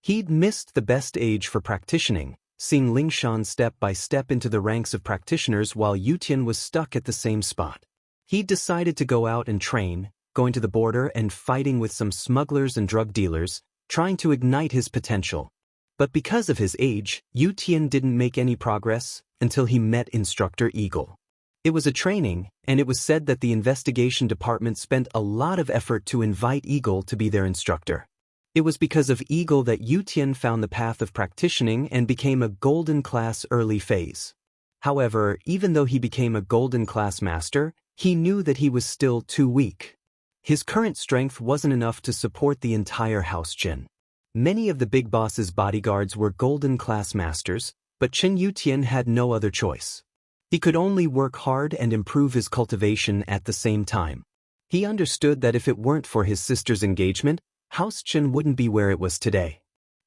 He'd missed the best age for practicing, seeing Lingshan step by step into the ranks of practitioners while Yutian was stuck at the same spot. He'd decided to go out and train, going to the border and fighting with some smugglers and drug dealers, trying to ignite his potential. But because of his age, Yutian didn't make any progress until he met Instructor Eagle. It was a training, and it was said that the investigation department spent a lot of effort to invite Eagle to be their instructor. It was because of Eagle that Yutian found the path of practicing and became a golden class early phase. However, even though he became a golden class master, he knew that he was still too weak. His current strength wasn't enough to support the entire House Chen. Many of the big boss's bodyguards were golden class masters, but Chen Yutian had no other choice. He could only work hard and improve his cultivation at the same time. He understood that if it weren't for his sister's engagement, House Chen wouldn't be where it was today.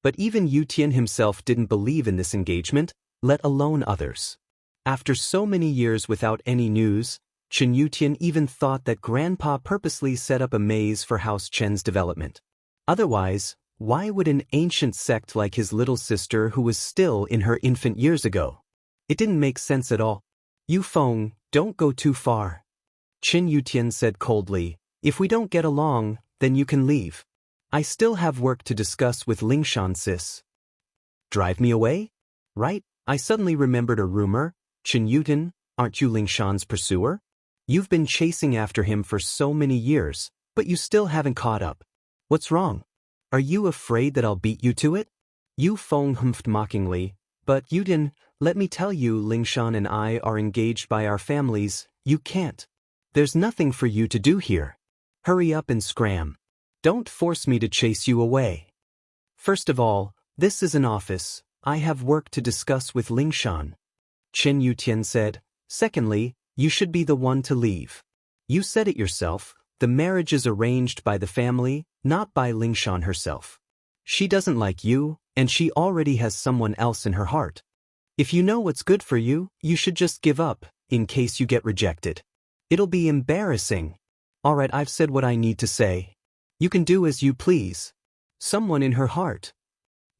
But even Yutian himself didn't believe in this engagement, let alone others. After so many years without any news, Chen Yutian even thought that Grandpa purposely set up a maze for House Chen's development. Otherwise, why would an ancient sect like his little sister who was still in her infant years ago? It didn't make sense at all. Yufeng, don't go too far. Chen Yutian said coldly, if we don't get along, then you can leave. I still have work to discuss with Lingshan sis. Drive me away? Right, I suddenly remembered a rumor. Chen Yutian, aren't you Lingshan's pursuer? You've been chasing after him for so many years, but you still haven't caught up. What's wrong? Are you afraid that I'll beat you to it? Yufeng humphed mockingly, but Yutian, let me tell you, Lingshan and I are engaged by our families. You can't. There's nothing for you to do here. Hurry up and scram. Don't force me to chase you away. First of all, this is an office. I have work to discuss with Lingshan. Chen Yutian said. Secondly, you should be the one to leave. You said it yourself, the marriage is arranged by the family, not by Lingshan herself. She doesn't like you, and she already has someone else in her heart. If you know what's good for you, you should just give up, in case you get rejected. It'll be embarrassing. Alright, I've said what I need to say. You can do as you please. Someone in her heart.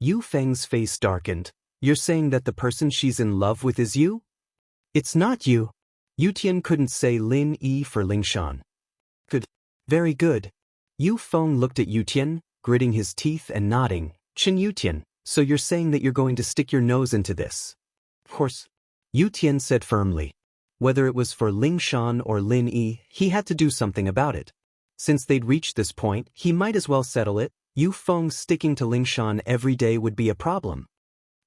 Yufeng's face darkened. You're saying that the person she's in love with is you? It's not you. Yutian couldn't say Lin Yi for Lingshan. Good. Very good. Yufeng looked at Yutian, gritting his teeth and nodding. Chen Yutian, so you're saying that you're going to stick your nose into this? Of course. Yutian said firmly. Whether it was for Lingshan or Lin Yi, he had to do something about it. Since they'd reached this point, he might as well settle it. Yufeng sticking to Lingshan every day would be a problem.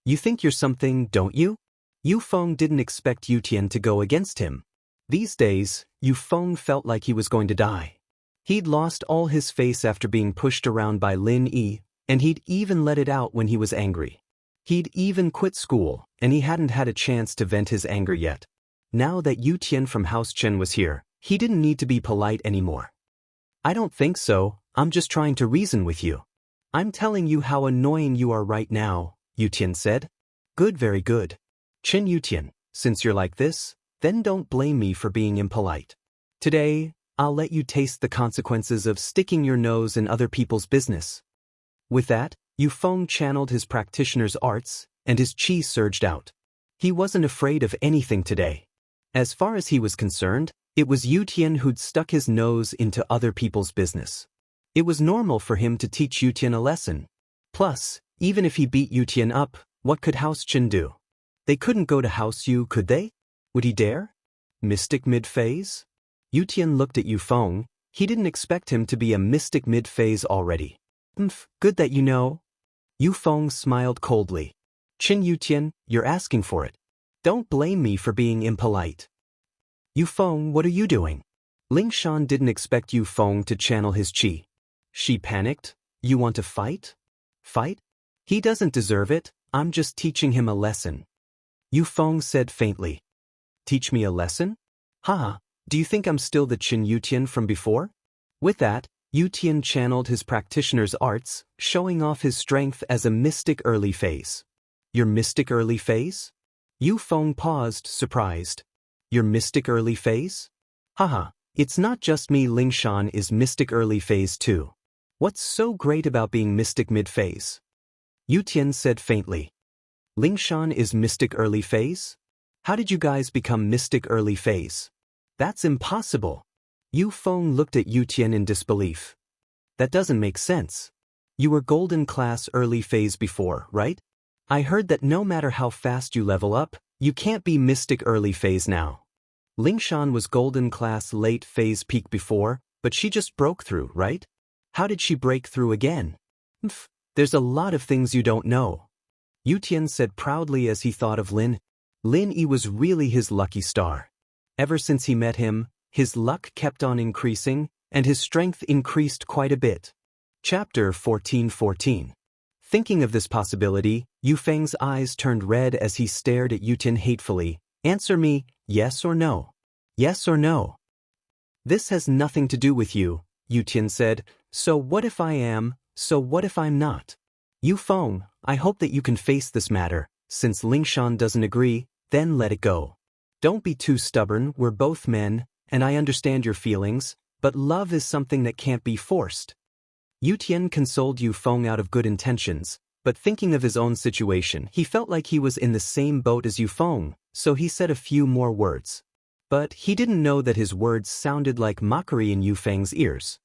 You think you're something, don't you? Yufeng didn't expect Yutian to go against him. These days, Yufeng felt like he was going to die. He'd lost all his face after being pushed around by Lin Yi, and he'd even let it out when he was angry. He'd even quit school, and he hadn't had a chance to vent his anger yet. Now that Yutian from House Chen was here, he didn't need to be polite anymore. I don't think so, I'm just trying to reason with you. I'm telling you how annoying you are right now, Yutian said. Good, very good. Qin Yutian, since you're like this, then don't blame me for being impolite. Today, I'll let you taste the consequences of sticking your nose in other people's business. With that, Yufeng channeled his practitioner's arts, and his qi surged out. He wasn't afraid of anything today. As far as he was concerned, it was Yutian who'd stuck his nose into other people's business. It was normal for him to teach Yutian a lesson. Plus, even if he beat Yutian up, what could House Qin do? They couldn't go to House Yu, could they? Would he dare? Mystic mid-phase? Yutian looked at Yufeng. He didn't expect him to be a mystic mid-phase already. Good that you know. Yufeng smiled coldly. Qin Yutian, you're asking for it. Don't blame me for being impolite. Yufeng, what are you doing? Lingshan didn't expect Yufeng to channel his qi. She panicked. You want to fight? Fight? He doesn't deserve it, I'm just teaching him a lesson. Yufeng said faintly. Teach me a lesson? Haha, do you think I'm still the Qin Yutian from before? With that, Yutian channeled his practitioner's arts, showing off his strength as a mystic early phase. Your mystic early phase? Yufeng paused, surprised. Your mystic early phase? Haha, it's not just me. Lingshan is mystic early phase too. What's so great about being mystic mid-phase? Yutian said faintly. Lingshan is mystic early phase? How did you guys become mystic early phase? That's impossible. Yufeng looked at Yutian in disbelief. That doesn't make sense. You were golden class early phase before, right? I heard that no matter how fast you level up, you can't be mystic early phase now. Lingshan was golden class late phase peak before, but she just broke through, right? How did she break through again? There's a lot of things you don't know. Yutian said proudly as he thought of Lin. Lin Yi was really his lucky star. Ever since he met him, his luck kept on increasing, and his strength increased quite a bit. Chapter 14:14. Thinking of this possibility, Yufeng's eyes turned red as he stared at Yutian hatefully. Answer me, yes or no? Yes or no? This has nothing to do with you, Yutian said. So what if I am, so what if I'm not? Yufeng, I hope that you can face this matter. Since Lingshan doesn't agree, then let it go. Don't be too stubborn, we're both men, and I understand your feelings, but love is something that can't be forced. Yutian consoled Yufeng out of good intentions, but thinking of his own situation, he felt like he was in the same boat as Yufeng, so he said a few more words. But he didn't know that his words sounded like mockery in Yufeng's ears.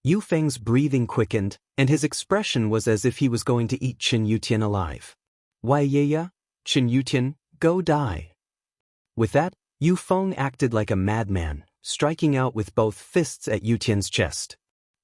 Yufeng's breathing quickened, and his expression was as if he was going to eat Qin Yutian alive. Why yeah, Qin Yutian, go die. With that, Yufeng acted like a madman, striking out with both fists at Yutian's chest.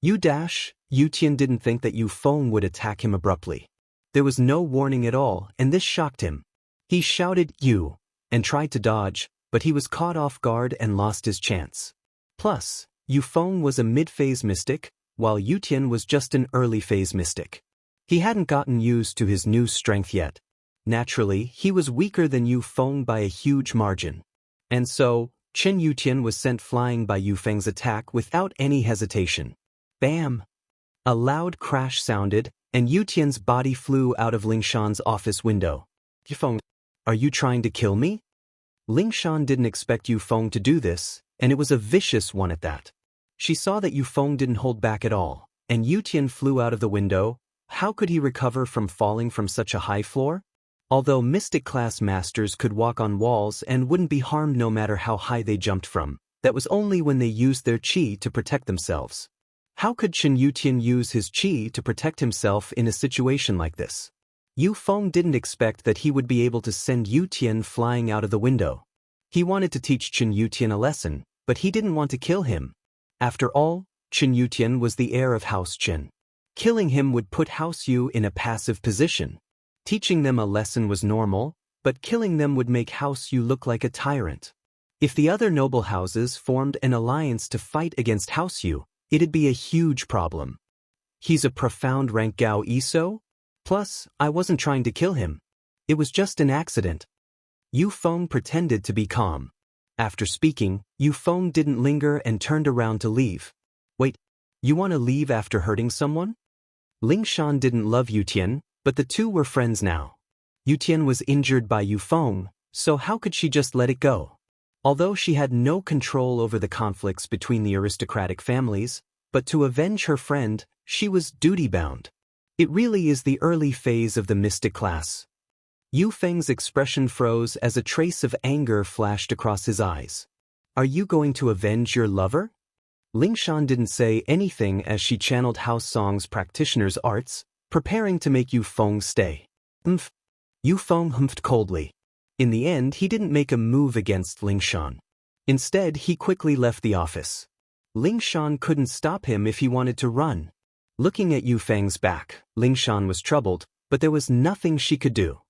Yutian didn't think that Yufeng would attack him abruptly. There was no warning at all, and this shocked him. He shouted, "You!" and tried to dodge, but he was caught off guard and lost his chance. Plus, Yufeng was a mid-phase mystic, while Yutian was just an early-phase mystic. He hadn't gotten used to his new strength yet. Naturally, he was weaker than Yufeng by a huge margin. And so, Qin Yutian was sent flying by Yufeng's attack without any hesitation. Bam! A loud crash sounded, and Yutian's body flew out of Lingshan's office window. Yufeng, are you trying to kill me? Lingshan didn't expect Yufeng to do this, and it was a vicious one at that. She saw that Yufeng didn't hold back at all, and Yutian flew out of the window. How could he recover from falling from such a high floor? Although mystic-class masters could walk on walls and wouldn't be harmed no matter how high they jumped from, that was only when they used their qi to protect themselves. How could Qin Yutian use his qi to protect himself in a situation like this? Yufeng didn't expect that he would be able to send Yutian flying out of the window. He wanted to teach Qin Yutian a lesson, but he didn't want to kill him. After all, Qin Yutian was the heir of House Qin. Killing him would put House Yu in a passive position. Teaching them a lesson was normal, but killing them would make House Yu look like a tyrant. If the other noble houses formed an alliance to fight against House Yu, it'd be a huge problem. He's a profound rank Gao Iso? Plus, I wasn't trying to kill him. It was just an accident. Yufeng pretended to be calm. After speaking, Yufeng didn't linger and turned around to leave. Wait, you want to leave after hurting someone? Lingshan didn't love Yutian, but the two were friends now. Yutian was injured by Yufeng, So how could she just let it go? Although she had no control over the conflicts between the aristocratic families, but to avenge her friend, she was duty-bound. It really is the early phase of the mystic class. Yu Feng's expression froze as a trace of anger flashed across his eyes. Are you going to avenge your lover? Lingshan didn't say anything as she channeled House Song's practitioner's arts, preparing to make Yu Feng stay. Yu Feng humphed coldly. In the end, he didn't make a move against Lingshan. Instead, he quickly left the office. Lingshan couldn't stop him if he wanted to run. Looking at Yu Feng's back, Lingshan was troubled, but there was nothing she could do.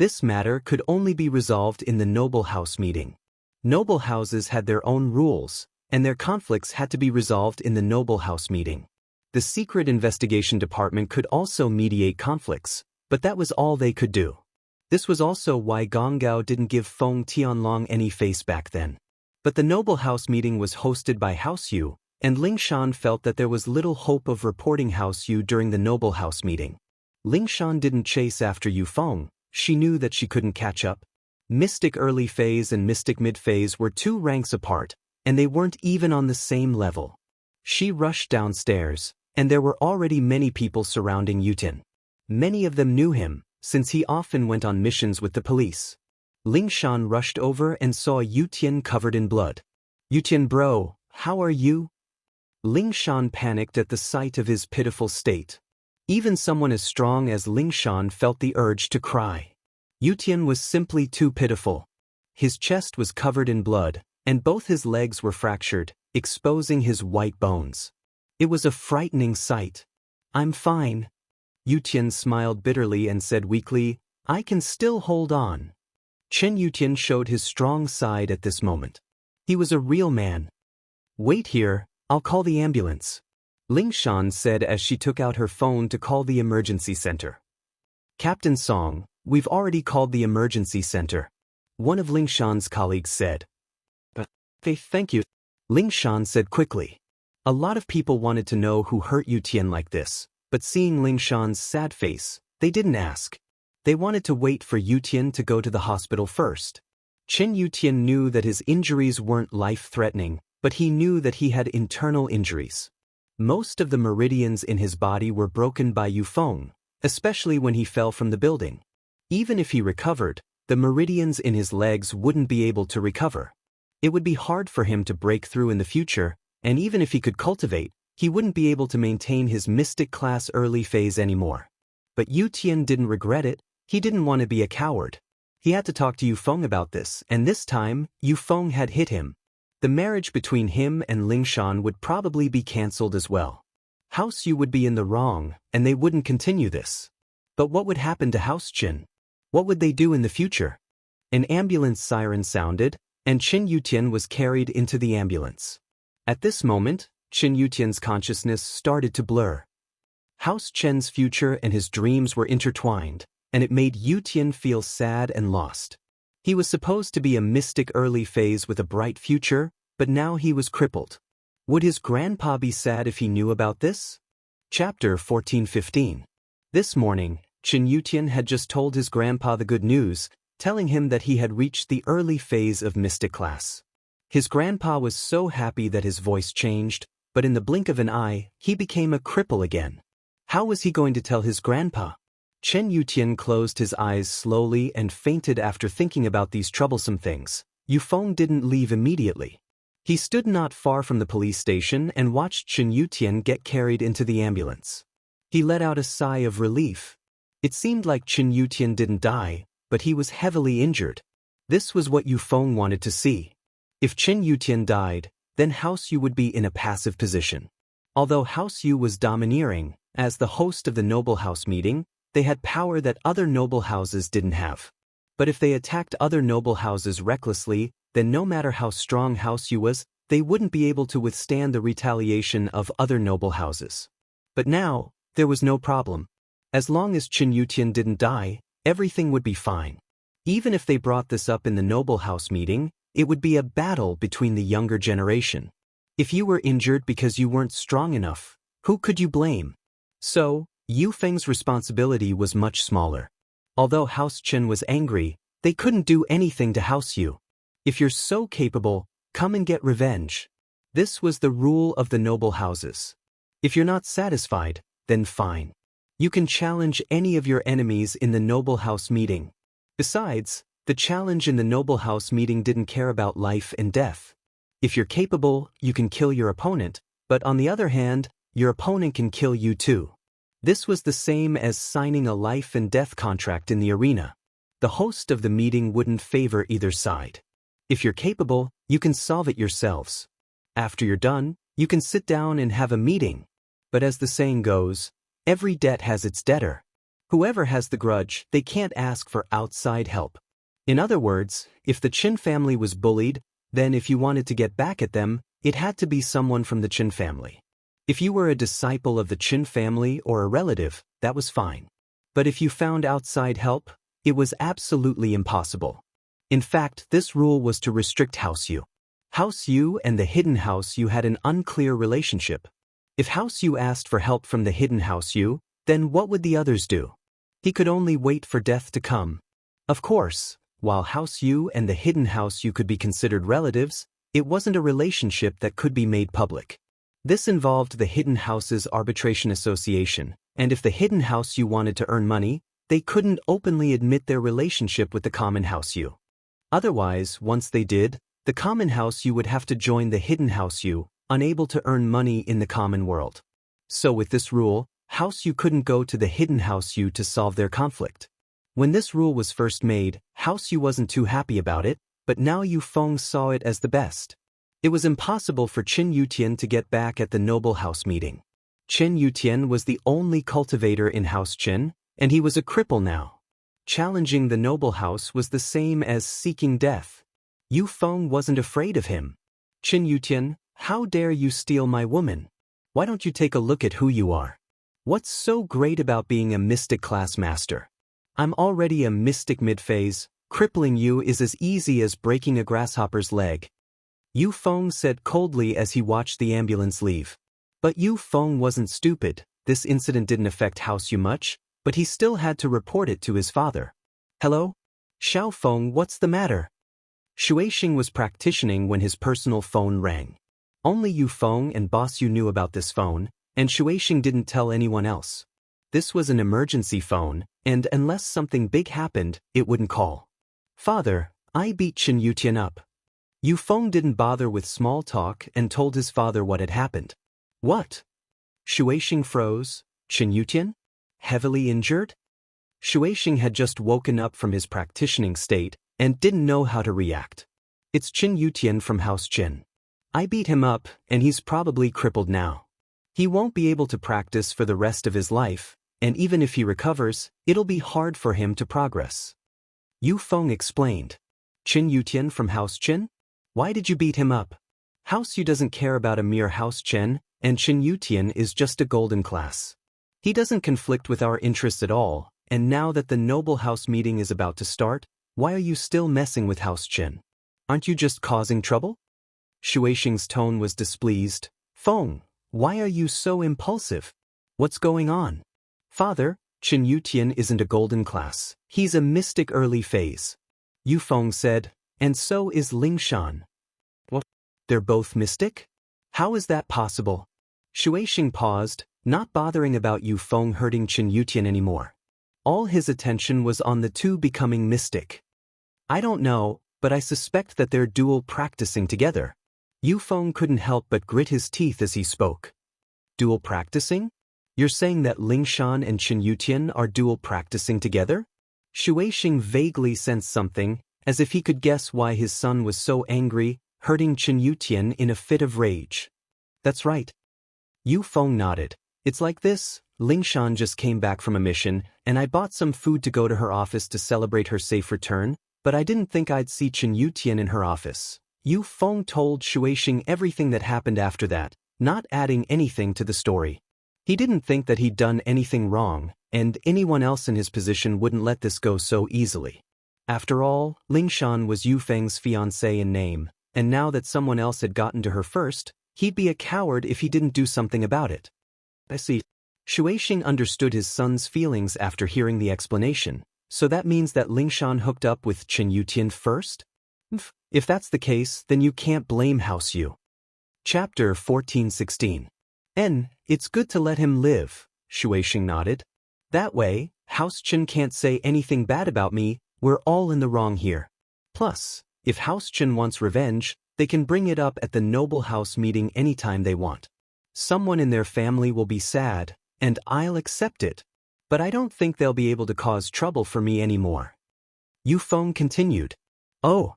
This matter could only be resolved in the noble house meeting. Noble houses had their own rules, and their conflicts had to be resolved in the noble house meeting. The secret investigation department could also mediate conflicts, but that was all they could do. This was also why Gonggao didn't give Feng Tianlong any face back then. But the noble house meeting was hosted by House Yu, and Lingshan felt that there was little hope of reporting House Yu during the noble house meeting. Lingshan didn't chase after Yu Feng. She knew that she couldn't catch up. Mystic early phase and mystic mid phase were 2 ranks apart, and they weren't even on the same level. She rushed downstairs, and there were already many people surrounding Yutian. Many of them knew him, since he often went on missions with the police. Lingshan rushed over and saw Yutian covered in blood. Yutian bro, how are you? Lingshan panicked at the sight of his pitiful state. Even someone as strong as Lingshan felt the urge to cry. Yutian was simply too pitiful. His chest was covered in blood, and both his legs were fractured, exposing his white bones. It was a frightening sight. I'm fine. Yutian smiled bitterly and said weakly, I can still hold on. Chen Yutian showed his strong side at this moment. He was a real man. Wait here, I'll call the ambulance. Lingshan said as she took out her phone to call the emergency center. Captain Song, we've already called the emergency center. One of Lingshan's colleagues said. But, thank you. Lingshan said quickly. A lot of people wanted to know who hurt Yutian like this, but seeing Lingshan's sad face, they didn't ask. They wanted to wait for Yutian to go to the hospital first. Chen Yutian knew that his injuries weren't life-threatening, but he knew that he had internal injuries. Most of the meridians in his body were broken by Yu Feng, especially when he fell from the building. Even if he recovered, the meridians in his legs wouldn't be able to recover. It would be hard for him to break through in the future, and even if he could cultivate, he wouldn't be able to maintain his mystic class early phase anymore. But Yutian didn't regret it. He didn't want to be a coward. He had to talk to Yu Feng about this, and this time, Yu Feng had hit him. The marriage between him and Lingshan would probably be cancelled as well. House Yu would be in the wrong, and they wouldn't continue this. But what would happen to House Qin? What would they do in the future? An ambulance siren sounded, and Chen Yutian was carried into the ambulance. At this moment, Chen Yutian's consciousness started to blur. House Chen's future and his dreams were intertwined, and it made Yutian feel sad and lost. He was supposed to be a mystic early phase with a bright future, but now he was crippled. Would his grandpa be sad if he knew about this? Chapter 14-15. This morning, Chen Yutian had just told his grandpa the good news, telling him that he had reached the early phase of mystic class. His grandpa was so happy that his voice changed, but in the blink of an eye, he became a cripple again. How was he going to tell his grandpa? Chen Yutian closed his eyes slowly and fainted after thinking about these troublesome things. Yu Feng didn't leave immediately. He stood not far from the police station and watched Chen Yutian get carried into the ambulance. He let out a sigh of relief. It seemed like Chen Yutian didn't die, but he was heavily injured. This was what Yu Feng wanted to see. If Chen Yutian died, then House Yu would be in a passive position. Although House Yu was domineering, as the host of the noble house meeting, they had power that other noble houses didn't have. But if they attacked other noble houses recklessly, then no matter how strong House Yu was, they wouldn't be able to withstand the retaliation of other noble houses. But now, there was no problem. As long as Chen Yutian didn't die, everything would be fine. Even if they brought this up in the noble house meeting, it would be a battle between the younger generation. If you were injured because you weren't strong enough, who could you blame? So, Yu Feng's responsibility was much smaller. Although House Chen was angry, They couldn't do anything to house you. If you're so capable, come and get revenge. This was the rule of the noble houses. If you're not satisfied, then fine. You can challenge any of your enemies in the noble house meeting. Besides, the challenge in the noble house meeting didn't care about life and death. If you're capable, you can kill your opponent, but on the other hand, your opponent can kill you too. This was the same as signing a life and death contract in the arena. The host of the meeting wouldn't favor either side. If you're capable, you can solve it yourselves. After you're done, you can sit down and have a meeting. But as the saying goes, every debt has its debtor. Whoever has the grudge, they can't ask for outside help. In other words, if the Qin family was bullied, then if you wanted to get back at them, it had to be someone from the Qin family. If you were a disciple of the Qin family or a relative, that was fine. But if you found outside help, it was absolutely impossible. In fact, this rule was to restrict House Yu. House Yu and the hidden House Yu had an unclear relationship. If House Yu asked for help from the hidden House Yu, then what would the others do? He could only wait for death to come. Of course, while House Yu and the hidden House Yu could be considered relatives, it wasn't a relationship that could be made public. This involved the hidden house's arbitration association, and if the hidden House Yu wanted to earn money, they couldn't openly admit their relationship with the common House Yu. Otherwise, once they did, the common House Yu would have to join the hidden House Yu, unable to earn money in the common world. So with this rule, House Yu couldn't go to the hidden House Yu to solve their conflict. When this rule was first made, House Yu wasn't too happy about it, but now Yu Feng saw it as the best. It was impossible for Qin Yutian to get back at the noble house meeting. Qin Yutian was the only cultivator in House Qin, and he was a cripple now. Challenging the noble house was the same as seeking death. Yu Feng wasn't afraid of him. Qin Yutian, how dare you steal my woman? Why don't you take a look at who you are? What's so great about being a mystic class master? I'm already a mystic mid-phase. Crippling you is as easy as breaking a grasshopper's leg. Yu Feng said coldly as he watched the ambulance leave. But Yu Feng wasn't stupid. This incident didn't affect House Yu much, but he still had to report it to his father. Hello? Xiao Feng, what's the matter? Xuexing was practicing when his personal phone rang. Only Yu Feng and Boss Yu knew about this phone, and Xuexing didn't tell anyone else. This was an emergency phone, and unless something big happened, it wouldn't call. Father, I beat Qin Yutian up. Yu Feng didn't bother with small talk and told his father what had happened. What? Xuexing froze. Qin Yutian? Heavily injured? Xuexing had just woken up from his practicing state and didn't know how to react. It's Qin Yutian from House Qin. I beat him up, and he's probably crippled now. He won't be able to practice for the rest of his life, and even if he recovers, it'll be hard for him to progress. Yu Feng explained. Qin Yutian from House Qin? Why did you beat him up? House Yu doesn't care about a mere House Qin, and Qin Yutian is just a golden class. He doesn't conflict with our interests at all, and now that the noble house meeting is about to start, why are you still messing with House Qin? Aren't you just causing trouble? Xuexing's tone was displeased. Feng, why are you so impulsive? What's going on? Father, Qin Yutian isn't a golden class. He's a mystic early phase. Yu Feng said, and so is Lingshan. What? They're both mystic? How is that possible? Xuexing paused, not bothering about Yu Feng hurting Qin Yutian anymore. All his attention was on the two becoming mystic. I don't know, but I suspect that they're dual practicing together. Yu Feng couldn't help but grit his teeth as he spoke. Dual practicing? You're saying that Lingshan and Qin Yutian are dual practicing together? Xuexing vaguely sensed something, as if he could guess why his son was so angry, hurting Qin Yutian in a fit of rage. That's right. Yu Feng nodded. It's like this, Lingshan just came back from a mission, and I bought some food to go to her office to celebrate her safe return, but I didn't think I'd see Qin Yutian in her office. Yu Feng told Xuexing everything that happened after that, not adding anything to the story. He didn't think that he'd done anything wrong, and anyone else in his position wouldn't let this go so easily. After all, Lingshan was Yu Feng's fiancée in name, and now that someone else had gotten to her first, he'd be a coward if he didn't do something about it. I see. Xuexing understood his son's feelings after hearing the explanation, So that means that Lingshan hooked up with Chen Yutian first? If that's the case, then you can't blame House Yu. Chapter 1416. It's good to let him live, Shueisheng nodded. That way, House Chen can't say anything bad about me, we're all in the wrong here. Plus, if House Chen wants revenge, they can bring it up at the Noble House meeting anytime they want. Someone in their family will be sad, and I'll accept it. But I don't think they'll be able to cause trouble for me anymore. Yu Feng continued. Oh.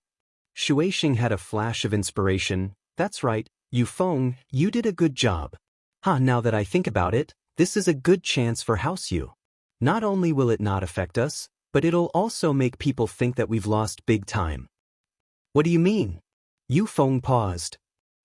Shueisheng had a flash of inspiration. That's right, Yu Feng, you did a good job. Now that I think about it, this is a good chance for House Yu. Not only will it not affect us, but it'll also make people think that we've lost big time. What do you mean? Yu Feng paused.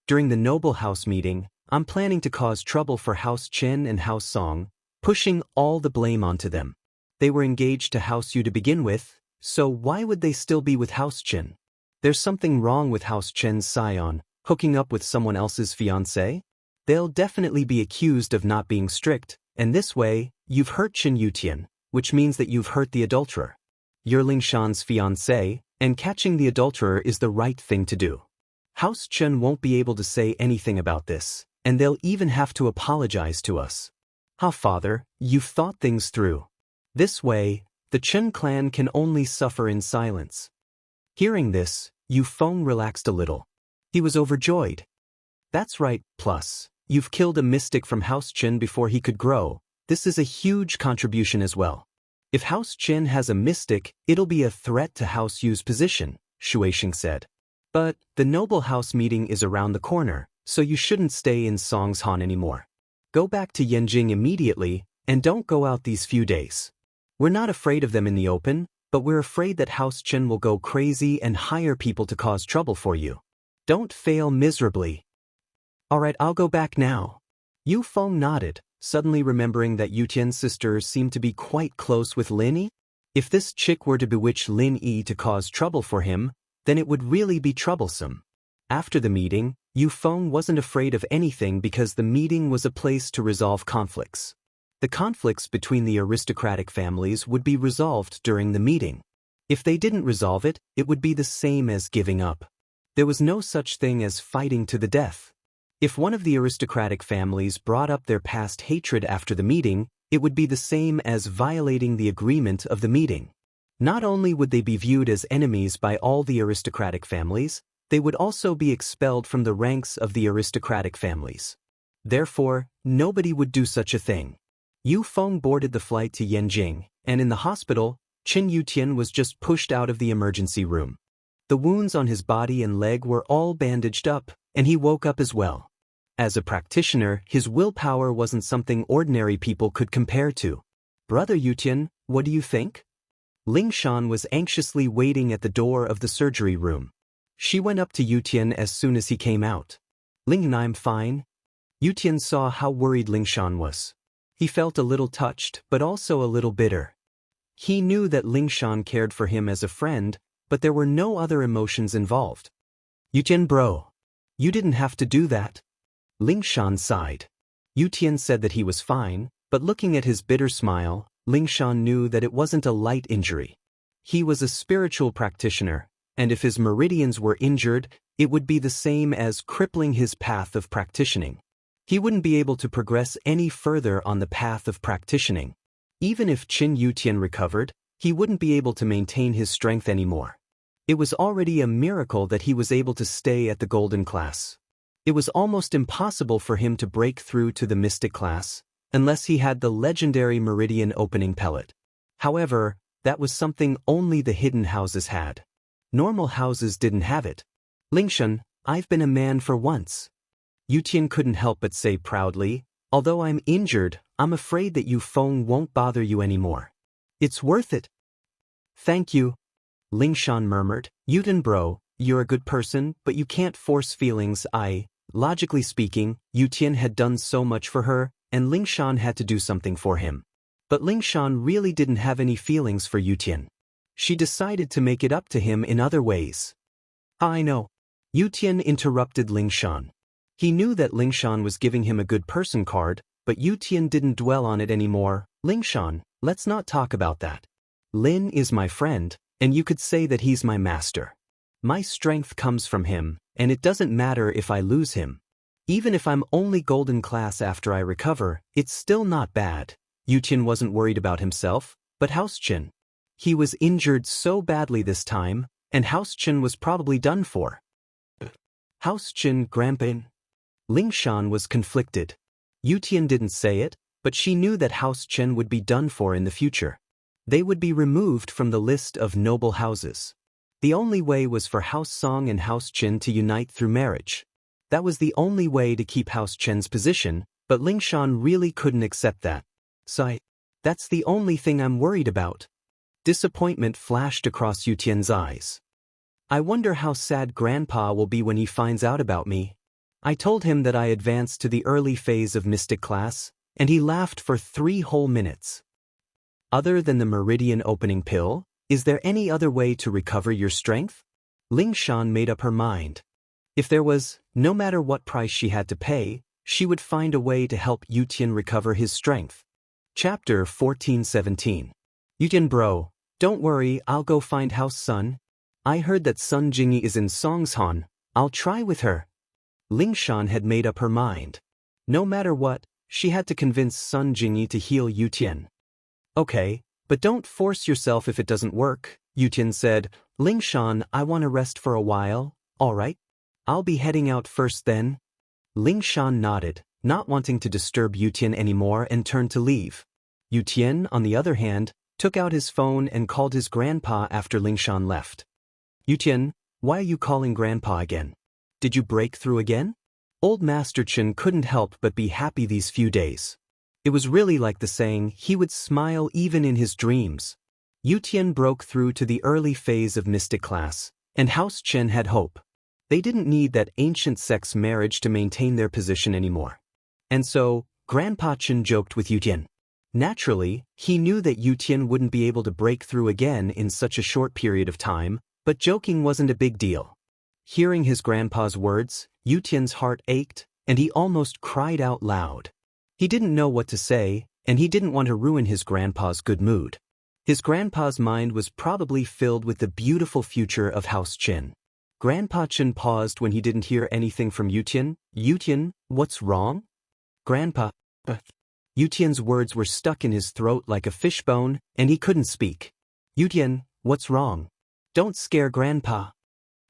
During the Noble House meeting, I'm planning to cause trouble for House Chen and House Song, pushing all the blame onto them. They were engaged to House Yu to begin with, so why would they still be with House Chen? There's something wrong with House Chen's scion, hooking up with someone else's fiancé? They'll definitely be accused of not being strict, and this way, you've hurt Chen Yutian, which means that you've hurt the adulterer. You're Lingshan's fiancé, and catching the adulterer is the right thing to do. House Chen won't be able to say anything about this, and they'll even have to apologize to us. Father, you've thought things through. This way, the Chen clan can only suffer in silence. Hearing this, Yu Feng relaxed a little. He was overjoyed. That's right, plus, you've killed a mystic from House Chen before he could grow. This is a huge contribution as well. If House Chen has a mystic, it'll be a threat to House Yu's position, Shueisheng said. But the Noble House meeting is around the corner, so you shouldn't stay in Songshan anymore. Go back to Yanjing immediately, and don't go out these few days. We're not afraid of them in the open, but we're afraid that House Chen will go crazy and hire people to cause trouble for you. Don't fail miserably. Alright, I'll go back now. Yu Feng nodded, suddenly remembering that Yutian's sisters seemed to be quite close with Lin Yi. If this chick were to bewitch Lin Yi to cause trouble for him, then it would really be troublesome. After the meeting, Yu Feng wasn't afraid of anything because the meeting was a place to resolve conflicts. The conflicts between the aristocratic families would be resolved during the meeting. If they didn't resolve it, it would be the same as giving up. There was no such thing as fighting to the death. If one of the aristocratic families brought up their past hatred after the meeting, it would be the same as violating the agreement of the meeting. Not only would they be viewed as enemies by all the aristocratic families, they would also be expelled from the ranks of the aristocratic families. Therefore, nobody would do such a thing. Yu Feng boarded the flight to Yanjing, and in the hospital, Chen Yutian was just pushed out of the emergency room. The wounds on his body and leg were all bandaged up, and he woke up as well. As a practitioner, his willpower wasn't something ordinary people could compare to. Brother Yutian, what do you think? Lingshan was anxiously waiting at the door of the surgery room. She went up to Yutian as soon as he came out. I'm fine. Yutian saw how worried Lingshan was. He felt a little touched, but also a little bitter. He knew that Lingshan cared for him as a friend, but there were no other emotions involved. Yutian bro. You didn't have to do that. Lingshan sighed. Yutian said that he was fine, but looking at his bitter smile, Lingshan knew that it wasn't a light injury. He was a spiritual practitioner, and if his meridians were injured, it would be the same as crippling his path of practicing. He wouldn't be able to progress any further on the path of practicing. Even if Chen Yutian recovered, he wouldn't be able to maintain his strength anymore. It was already a miracle that he was able to stay at the golden class. It was almost impossible for him to break through to the mystic class, unless he had the legendary meridian opening pellet. However, that was something only the hidden houses had. Normal houses didn't have it. Lingshan, I've been a man for once. Yutian couldn't help but say proudly, although I'm injured, I'm afraid that Yu Feng won't bother you anymore. It's worth it. Thank you. Lingshan murmured, Yutian bro, you're a good person, but you can't force feelings. Logically speaking, Yutian had done so much for her, and Lingshan had to do something for him. But Lingshan really didn't have any feelings for Yutian. She decided to make it up to him in other ways. I know. Yutian interrupted Lingshan. He knew that Lingshan was giving him a good person card, but Yutian didn't dwell on it anymore. Lingshan, let's not talk about that. Lin is my friend, and you could say that he's my master. My strength comes from him, and it doesn't matter if I lose him. Even if I'm only golden class after I recover, it's still not bad. Yutian wasn't worried about himself, but House-chin. He was injured so badly this time, and House-chin was probably done for. House-chin, Grandpa. Lingshan was conflicted. Yutian didn't say it, but she knew that House-chin would be done for in the future. They would be removed from the list of noble houses. The only way was for House Song and House Chin to unite through marriage. That was the only way to keep House Chen's position, but Lingshan really couldn't accept that. Sigh. That's the only thing I'm worried about. Disappointment flashed across Yutian's eyes. I wonder how sad Grandpa will be when he finds out about me. I told him that I advanced to the early phase of mystic class, and he laughed for 3 whole minutes. Other than the meridian opening pill, is there any other way to recover your strength? Lingshan made up her mind. If there was, no matter what price she had to pay, she would find a way to help Yutian recover his strength. Chapter 14:17. Yutian bro, don't worry, I'll go find House Sun. I heard that Sun Jingyi is in Songshan. I'll try with her. Lingshan had made up her mind. No matter what, she had to convince Sun Jingyi to heal Yutian. Okay, but don't force yourself if it doesn't work, Yutian said. Lingshan, I want to rest for a while, alright? I'll be heading out first then. Lingshan nodded, not wanting to disturb Yutian anymore, and turned to leave. Yutian, on the other hand, took out his phone and called his grandpa after Lingshan left. Yutian, why are you calling Grandpa again? Did you break through again? Old Master Chen couldn't help but be happy these few days. It was really like the saying, he would smile even in his dreams. Yutian broke through to the early phase of mystic class, and House Chen had hope. They didn't need that ancient sex marriage to maintain their position anymore. And so, Grandpa Chen joked with Yutian. Naturally, he knew that Yutian wouldn't be able to break through again in such a short period of time, but joking wasn't a big deal. Hearing his grandpa's words, Yutian's heart ached, and he almost cried out loud. He didn't know what to say, and he didn't want to ruin his grandpa's good mood. His grandpa's mind was probably filled with the beautiful future of House Chin. Grandpa Chen paused when he didn't hear anything from Yutian. Yutian, what's wrong? Grandpa. Yutian's words were stuck in his throat like a fishbone, and he couldn't speak. Yutian, what's wrong? Don't scare Grandpa.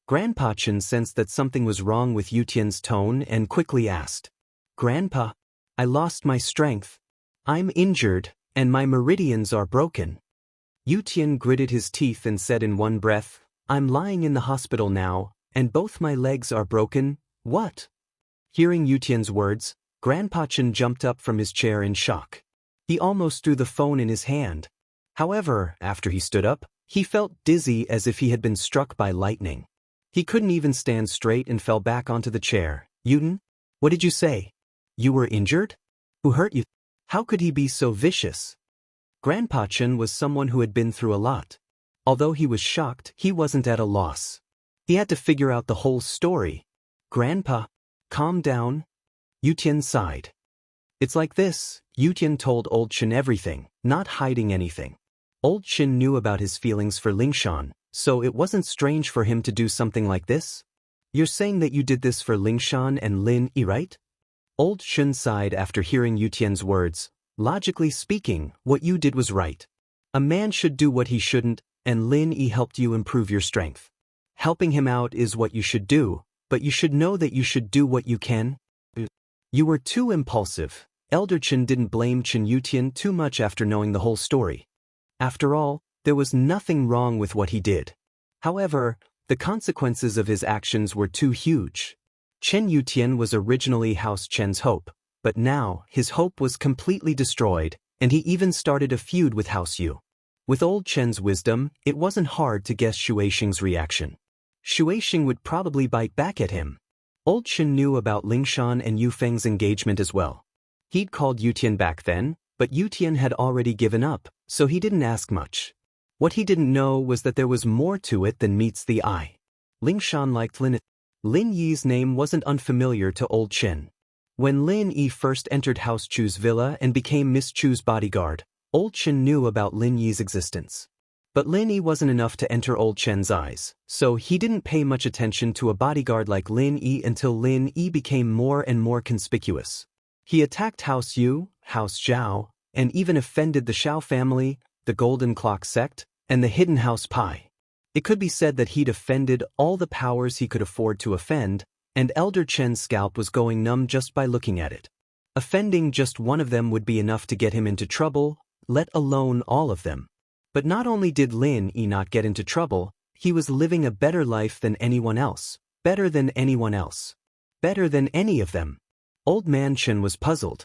Grandpa Chen sensed that something was wrong with Yutian's tone and quickly asked. Grandpa, I lost my strength. I'm injured, and my meridians are broken. Yutian gritted his teeth and said in one breath, I'm lying in the hospital now, and both my legs are broken. What? Hearing Yutian's words, Grandpa Chen jumped up from his chair in shock. He almost threw the phone in his hand. However, after he stood up, he felt dizzy as if he had been struck by lightning. He couldn't even stand straight and fell back onto the chair. Yuten? What did you say? You were injured? Who hurt you? How could he be so vicious? Grandpa Chen was someone who had been through a lot. Although he was shocked, he wasn't at a loss. He had to figure out the whole story. Grandpa, calm down. Yutian sighed. It's like this, Yutian told Old Chen everything, not hiding anything. Old Chen knew about his feelings for Lingshan, so it wasn't strange for him to do something like this. You're saying that you did this for Lingshan and Lin Yi, right? Old Chen sighed after hearing Yutian's words. Logically speaking, what you did was right. A man should do what he shouldn't, and Lin Yi helped you improve your strength. Helping him out is what you should do, but you should know that you should do what you can. You were too impulsive. Elder Chen didn't blame Chen Yutian too much after knowing the whole story. After all, there was nothing wrong with what he did. However, the consequences of his actions were too huge. Chen Yutian was originally House Chen's hope, but now his hope was completely destroyed, and he even started a feud with House Yu. With old Chen's wisdom, it wasn't hard to guess Shueisheng's reaction. Shueisheng would probably bite back at him. Old Chen knew about Lingshan and Yu Feng's engagement as well. He'd called Yutian back then, but Yutian had already given up, so he didn't ask much. What he didn't know was that there was more to it than meets the eye. Lingshan liked Lin. Lin Yi's name wasn't unfamiliar to Old Chen. When Lin Yi first entered House Chu's villa and became Miss Chu's bodyguard, Old Chen knew about Lin Yi's existence. But Lin Yi wasn't enough to enter old Chen's eyes, so he didn't pay much attention to a bodyguard like Lin Yi until Lin Yi became more and more conspicuous. He attacked House Yu, House Zhao, and even offended the Xiao family, the Golden Clock sect, and the Hidden House Pai. It could be said that he'd offended all the powers he could afford to offend, and Elder Chen's scalp was going numb just by looking at it. Offending just one of them would be enough to get him into trouble, let alone all of them. But not only did Lin Yi not get into trouble, he was living a better life than anyone else, better than anyone else, better than any of them. Old Man Chen was puzzled.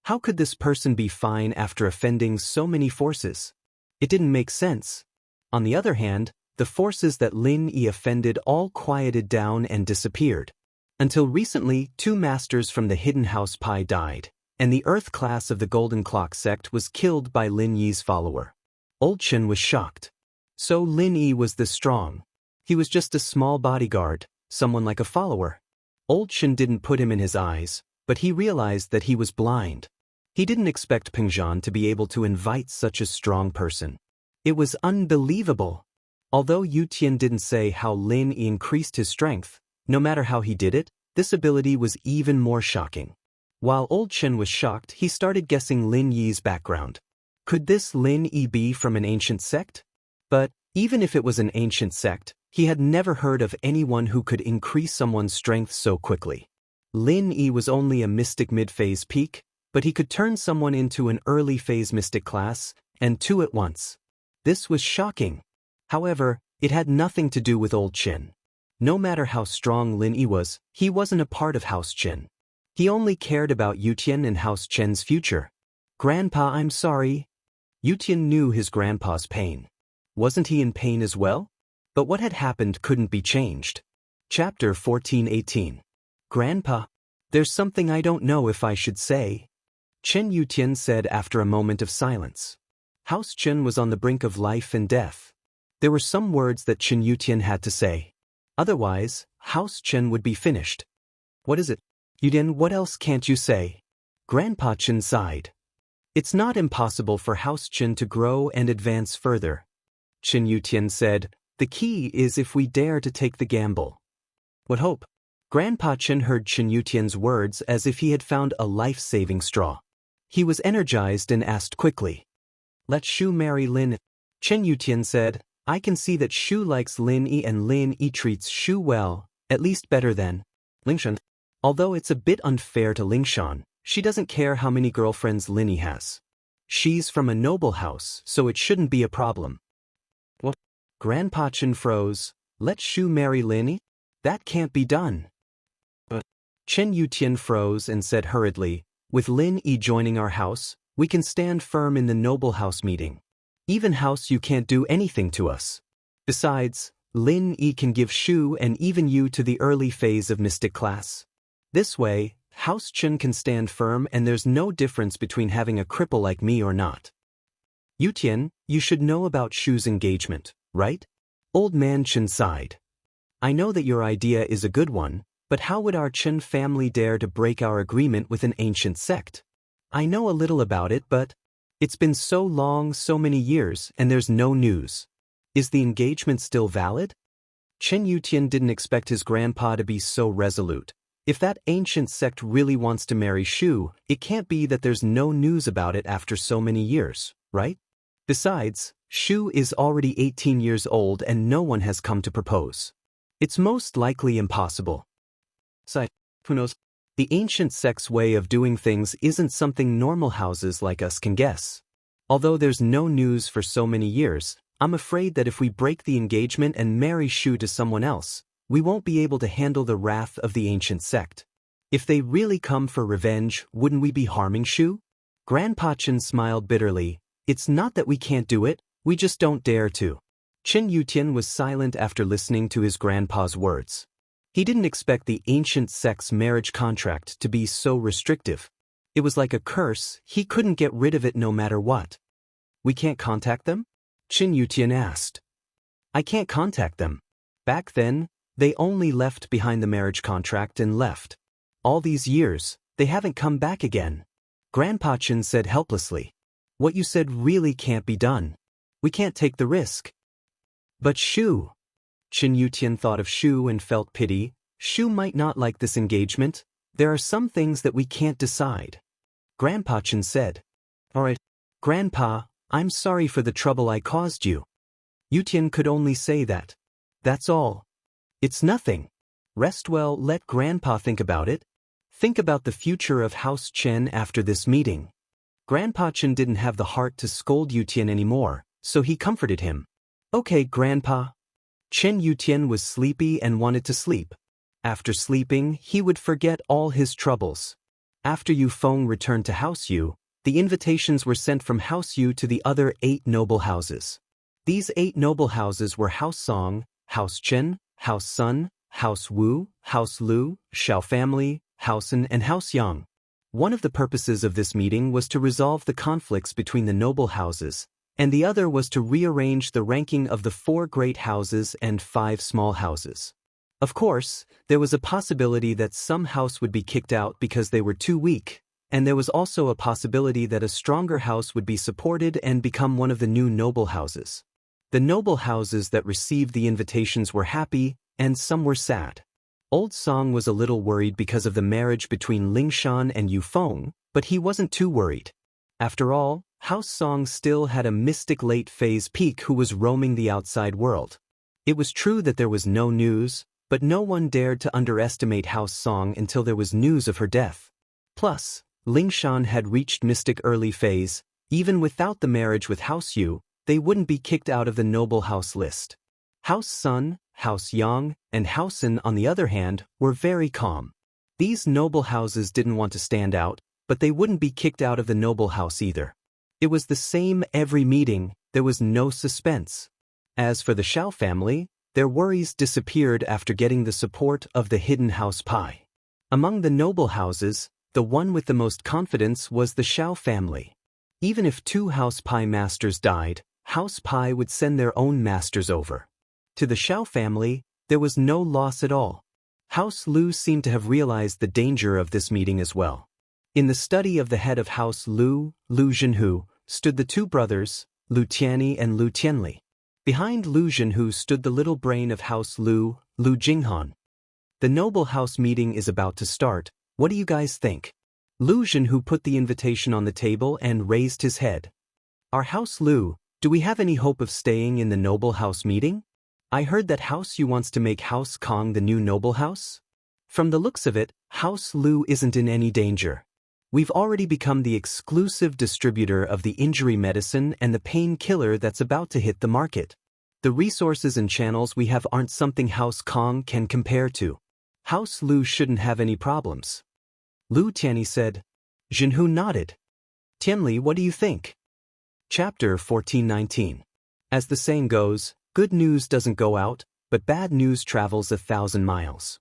How could this person be fine after offending so many forces? It didn't make sense. On the other hand, the forces that Lin Yi offended all quieted down and disappeared. Until recently, 2 masters from the Hidden House Pai died, and the Earth class of the Golden Clock sect was killed by Lin Yi's follower. Old Chen was shocked. So Lin Yi was this strong. He was just a small bodyguard, someone like a follower. Old Chen didn't put him in his eyes, but he realized that he was blind. He didn't expect Pengzhan to be able to invite such a strong person. It was unbelievable. Although Yu Tian didn't say how Lin Yi increased his strength, no matter how he did it, this ability was even more shocking. While Old Chen was shocked, he started guessing Lin Yi's background. Could this Lin Yi be from an ancient sect? But, even if it was an ancient sect, he had never heard of anyone who could increase someone's strength so quickly. Lin Yi was only a mystic mid-phase peak, but he could turn someone into an early-phase mystic class, and 2 at once. This was shocking. However, it had nothing to do with Old Chen. No matter how strong Lin Yi was, he wasn't a part of House Chen. He only cared about Yu Tian and House Chen's future. "Grandpa, I'm sorry." Yu Tian knew his grandpa's pain. Wasn't he in pain as well? But what had happened couldn't be changed. Chapter 14:18. "Grandpa, there's something I don't know if I should say," Chen Yu Tian said after a moment of silence. House Chen was on the brink of life and death. There were some words that Chen Yu Tian had to say. Otherwise, House Chen would be finished. "What is it? Yutian, what else can't you say?" Grandpa Chen sighed. "It's not impossible for House Chen to grow and advance further," Chen Yutian said. "The key is if we dare to take the gamble." "What hope?" Grandpa Chen heard Chen Yutian's words as if he had found a life-saving straw. He was energized and asked quickly, "Let Shu marry Lin?" Chen Yutian said, "I can see that Shu likes Lin Yi and Lin Yi treats Shu well, at least better than Lingshan. Although it's a bit unfair to Lingshan, she doesn't care how many girlfriends Lin Yi has. She's from a noble house, so it shouldn't be a problem." "What?" Grandpa Chen froze. "Let Shu marry Lin Yi? That can't be done." "But..." Chen Yutian froze and said hurriedly, "With Lin Yi joining our house, we can stand firm in the noble house meeting. Even House Yu can't do anything to us. Besides, Lin Yi can give Shu and even you to the early phase of mystic class. This way, House Chen can stand firm and there's no difference between having a cripple like me or not. Yu Tian, you should know about Shu's engagement, right?" Old Man Chen sighed. "I know that your idea is a good one, but how would our Chen family dare to break our agreement with an ancient sect? I know a little about it, but it's been so long, so many years, and there's no news. Is the engagement still valid?" Chen Yutian didn't expect his grandpa to be so resolute. If that ancient sect really wants to marry Shu, it can't be that there's no news about it after so many years, right? Besides, Shu is already 18 years old and no one has come to propose. It's most likely impossible. So, who knows? The ancient sect's way of doing things isn't something normal houses like us can guess. Although there's no news for so many years, I'm afraid that if we break the engagement and marry Shu to someone else, we won't be able to handle the wrath of the ancient sect. If they really come for revenge, wouldn't we be harming Shu? Grandpa Chen smiled bitterly. "It's not that we can't do it, we just don't dare to." Chen Yutian was silent after listening to his grandpa's words. He didn't expect the ancient sect's marriage contract to be so restrictive. It was like a curse, he couldn't get rid of it no matter what. "We can't contact them?" Chen Yutian asked. "I can't contact them. Back then, they only left behind the marriage contract and left. All these years, they haven't come back again." Grandpa Chen said helplessly. "What you said really can't be done." We can't take the risk. But Shu. Chen Yutian thought of Shu and felt pity. Shu might not like this engagement. There are some things that we can't decide. Grandpa Chen said. All right, Grandpa, I'm sorry for the trouble I caused you. Yutian could only say that. That's all. It's nothing. Rest well, let Grandpa think about it. Think about the future of House Chen after this meeting. Grandpa Chen didn't have the heart to scold Yutian anymore, so he comforted him. Okay, Grandpa. Chen Yutian was sleepy and wanted to sleep. After sleeping, he would forget all his troubles. After Yu Feng returned to House Yu, the invitations were sent from House Yu to the other 8 noble houses. These 8 noble houses were House Song, House Chen, House Sun, House Wu, House Lu, Xiao family, House An, and House Yang. One of the purposes of this meeting was to resolve the conflicts between the noble houses, and the other was to rearrange the ranking of the 4 great houses and 5 small houses. Of course, there was a possibility that some house would be kicked out because they were too weak, and there was also a possibility that a stronger house would be supported and become one of the new noble houses. The noble houses that received the invitations were happy, and some were sad. Old Song was a little worried because of the marriage between Lingshan and Yu Feng, but he wasn't too worried. After all, House Song still had a mystic late-phase peak who was roaming the outside world. It was true that there was no news, but no one dared to underestimate House Song until there was news of her death. Plus, Lingshan had reached mystic early phase. Even without the marriage with House Yu, they wouldn't be kicked out of the noble house list. House Sun, House Yang, and House An, on the other hand, were very calm. These noble houses didn't want to stand out, but they wouldn't be kicked out of the noble house either. It was the same every meeting, there was no suspense. As for the Xiao family, their worries disappeared after getting the support of the hidden House Pai. Among the noble houses, the one with the most confidence was the Xiao family. Even if 2 House Pai masters died, House Pai would send their own masters over. To the Xiao family, there was no loss at all. House Lu seemed to have realized the danger of this meeting as well. In the study of the head of House Lu, Lu Zhenhu, stood the 2 brothers, Lu Tianyi and Lu Tianli. Behind Lu Zhenhu stood the little brain of House Lu, Lu Jinghan. The noble house meeting is about to start. What do you guys think? Lu Zhenhu put the invitation on the table and raised his head. Our House Lu, do we have any hope of staying in the noble house meeting? I heard that House Yu wants to make House Kong the new noble house. From the looks of it, House Lu isn't in any danger. We've already become the exclusive distributor of the injury medicine and the pain killer that's about to hit the market. The resources and channels we have aren't something House Kong can compare to. House Lu shouldn't have any problems. Lu Tianyi said. Zhenhu nodded. Tianli, what do you think? Chapter 1419. As the saying goes, good news doesn't go out, but bad news travels 1,000 miles.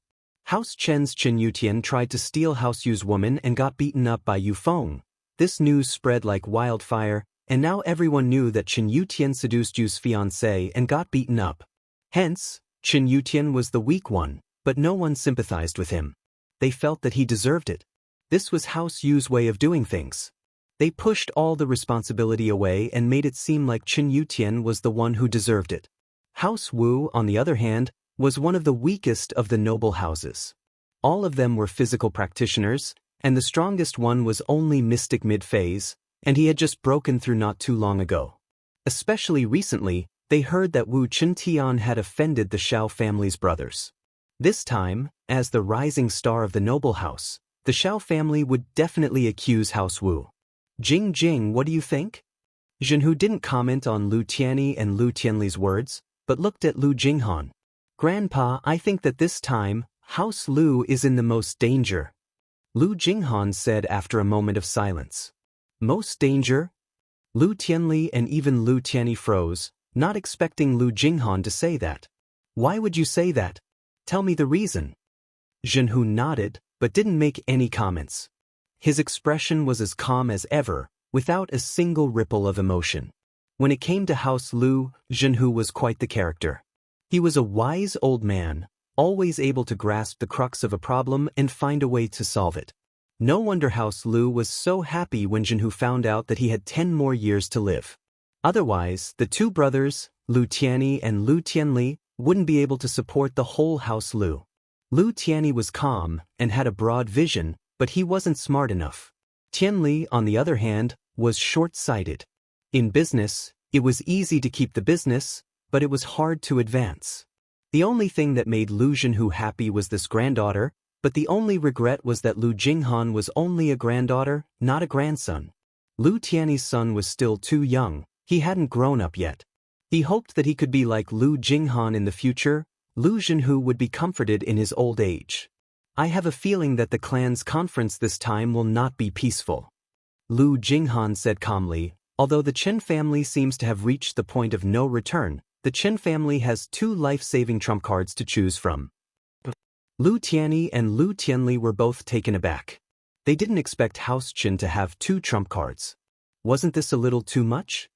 House Chen's Chen Yutian tried to steal House Yu's woman and got beaten up by Yu Feng. This news spread like wildfire, and now everyone knew that Chen Yutian seduced Yu's fiancée and got beaten up. Hence, Chen Yutian was the weak one, but no one sympathized with him. They felt that he deserved it. This was House Yu's way of doing things. They pushed all the responsibility away and made it seem like Chen Yutian was the one who deserved it. House Wu, on the other hand, was one of the weakest of the noble houses. All of them were physical practitioners, and the strongest one was only mystic mid-phase, and he had just broken through not too long ago. Especially recently, they heard that Wu Chuntian had offended the Xiao family's brothers. This time, as the rising star of the noble house, the Xiao family would definitely accuse House Wu. Jing, what do you think? Zhenhu didn't comment on Lu Tianyi and Lu Tianli's words, but looked at Lu Jinghan. Grandpa, I think that this time, House Lu is in the most danger. Lu Jinghan said after a moment of silence. Most danger? Lu Tianli and even Lu Tianyi froze, not expecting Lu Jinghan to say that. Why would you say that? Tell me the reason. Zhenhu nodded, but didn't make any comments. His expression was as calm as ever, without a single ripple of emotion. When it came to House Lu, Zhenhu was quite the character. He was a wise old man, always able to grasp the crux of a problem and find a way to solve it. No wonder House Lu was so happy when Zhenhu found out that he had 10 more years to live. Otherwise, the two brothers, Lu Tianyi and Lu Tianli, wouldn't be able to support the whole house Lu. Lu Tianyi was calm and had a broad vision, but he wasn't smart enough. Tianli, on the other hand, was short-sighted. In business, it was easy to keep the business, but it was hard to advance. The only thing that made Lu Zhenhu happy was this granddaughter, but the only regret was that Lu Jinghan was only a granddaughter, not a grandson. Lu Tianyi's son was still too young, he hadn't grown up yet. He hoped that he could be like Lu Jinghan in the future. Lu Zhenhu would be comforted in his old age. I have a feeling that the clan's conference this time will not be peaceful. Lu Jinghan said calmly, although the Chen family seems to have reached the point of no return, the Chen family has two life-saving trump cards to choose from. Lu Tianyi and Lu Tianli were both taken aback. They didn't expect House Chen to have two trump cards. Wasn't this a little too much?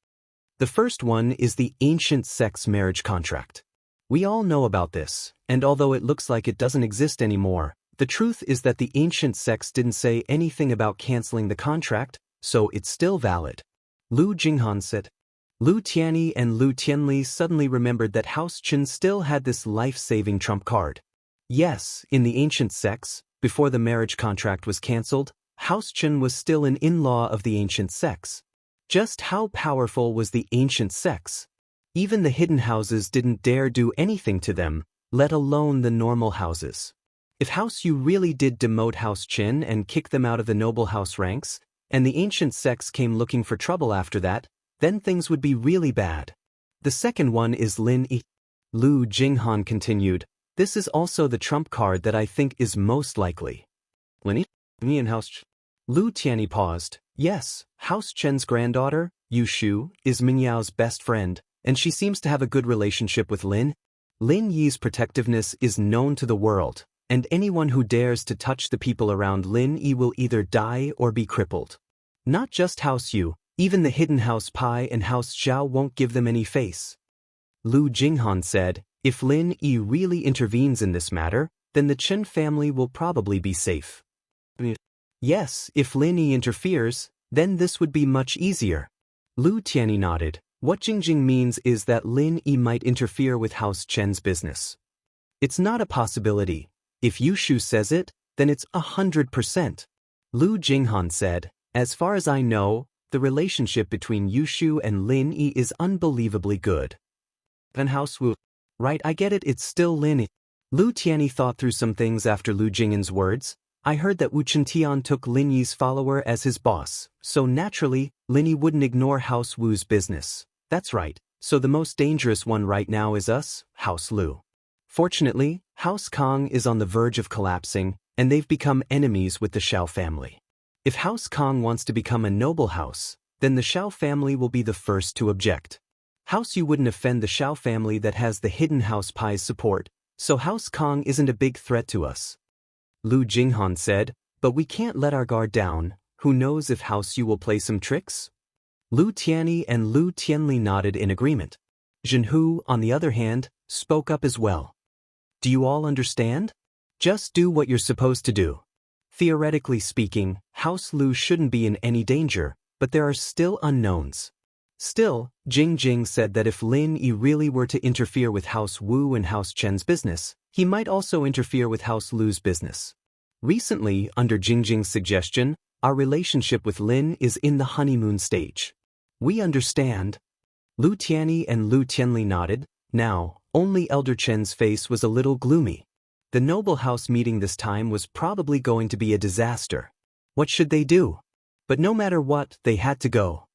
The first one is the ancient sex marriage contract. We all know about this, and although it looks like it doesn't exist anymore, the truth is that the ancient sects didn't say anything about canceling the contract, so it's still valid. Lu Jinghan said. Lu Tianyi and Lu Tianli suddenly remembered that House Chen still had this life-saving trump card. Yes, in the ancient sects, before the marriage contract was cancelled, House Chen was still an in-law of the ancient sects. Just how powerful was the ancient sects? Even the hidden houses didn't dare do anything to them, let alone the normal houses. If House Yu really did demote House Chen and kick them out of the noble house ranks, and the ancient sects came looking for trouble after that, then things would be really bad. The second one is Lin Yi. Lu Jinghan continued, this is also the trump card that I think is most likely. Lin Yi and House Chen. Lu Tianyi paused. Yes, House Chen's granddaughter, Yu Shu, is Minyao's best friend, and she seems to have a good relationship with Lin. Lin Yi's protectiveness is known to the world, and anyone who dares to touch the people around Lin Yi will either die or be crippled. Not just House Yu, even the hidden House Pai and House Zhao won't give them any face. Lu Jinghan said, if Lin Yi really intervenes in this matter, then the Chen family will probably be safe. Yes, if Lin Yi interferes, then this would be much easier. Lu Tianyi nodded. What Jingjing means is that Lin Yi might interfere with House Chen's business. It's not a possibility. If Yu Shu says it, then it's 100%. Lu Jinghan said, as far as I know, the relationship between Yu Shu and Lin Yi is unbelievably good. Then House Wu. Right, I get it, it's still Lin Yi. Lu Tianyi thought through some things after Lu Jinghan's words. I heard that Wu Chentian took Lin Yi's follower as his boss, so naturally, Lin Yi wouldn't ignore House Wu's business. That's right, so the most dangerous one right now is us, House Lu. Fortunately, House Kong is on the verge of collapsing, and they've become enemies with the Xiao family. If House Kong wants to become a noble house, then the Xiao family will be the first to object. House Yu wouldn't offend the Xiao family that has the hidden House Pai's support, so House Kong isn't a big threat to us. Lu Jinghan said, but we can't let our guard down. Who knows if House Yu will play some tricks? Lu Tianyi and Lu Tianli nodded in agreement. Zhenhu, on the other hand, spoke up as well. Do you all understand? Just do what you're supposed to do. Theoretically speaking, House Lu shouldn't be in any danger, but there are still unknowns. Still, Jing said that if Lin Yi really were to interfere with House Wu and House Chen's business, he might also interfere with House Lu's business. Recently, under Jing's suggestion, our relationship with Lin is in the honeymoon stage. We understand. Lu Tianyi and Lu Tianli nodded. Now, only Elder Chen's face was a little gloomy. The noble house meeting this time was probably going to be a disaster. What should they do? But no matter what, they had to go.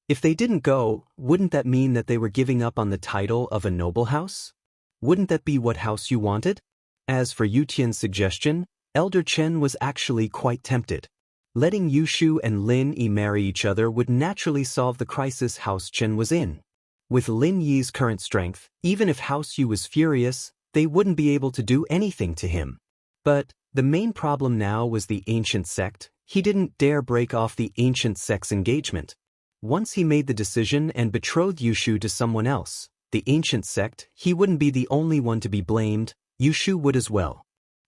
If they didn't go, wouldn't that mean that they were giving up on the title of a noble house? Wouldn't that be what House Yu wanted? As for Yu Tian's suggestion, Elder Chen was actually quite tempted. Letting Yu Shu and Lin Yi marry each other would naturally solve the crisis House Chen was in. With Lin Yi's current strength, even if House Yu was furious, they wouldn't be able to do anything to him. But the main problem now was the ancient sect. He didn't dare break off the ancient sect's engagement. Once he made the decision and betrothed Yu Shu to someone else, the ancient sect, he wouldn't be the only one to be blamed, Yu Shu would as well.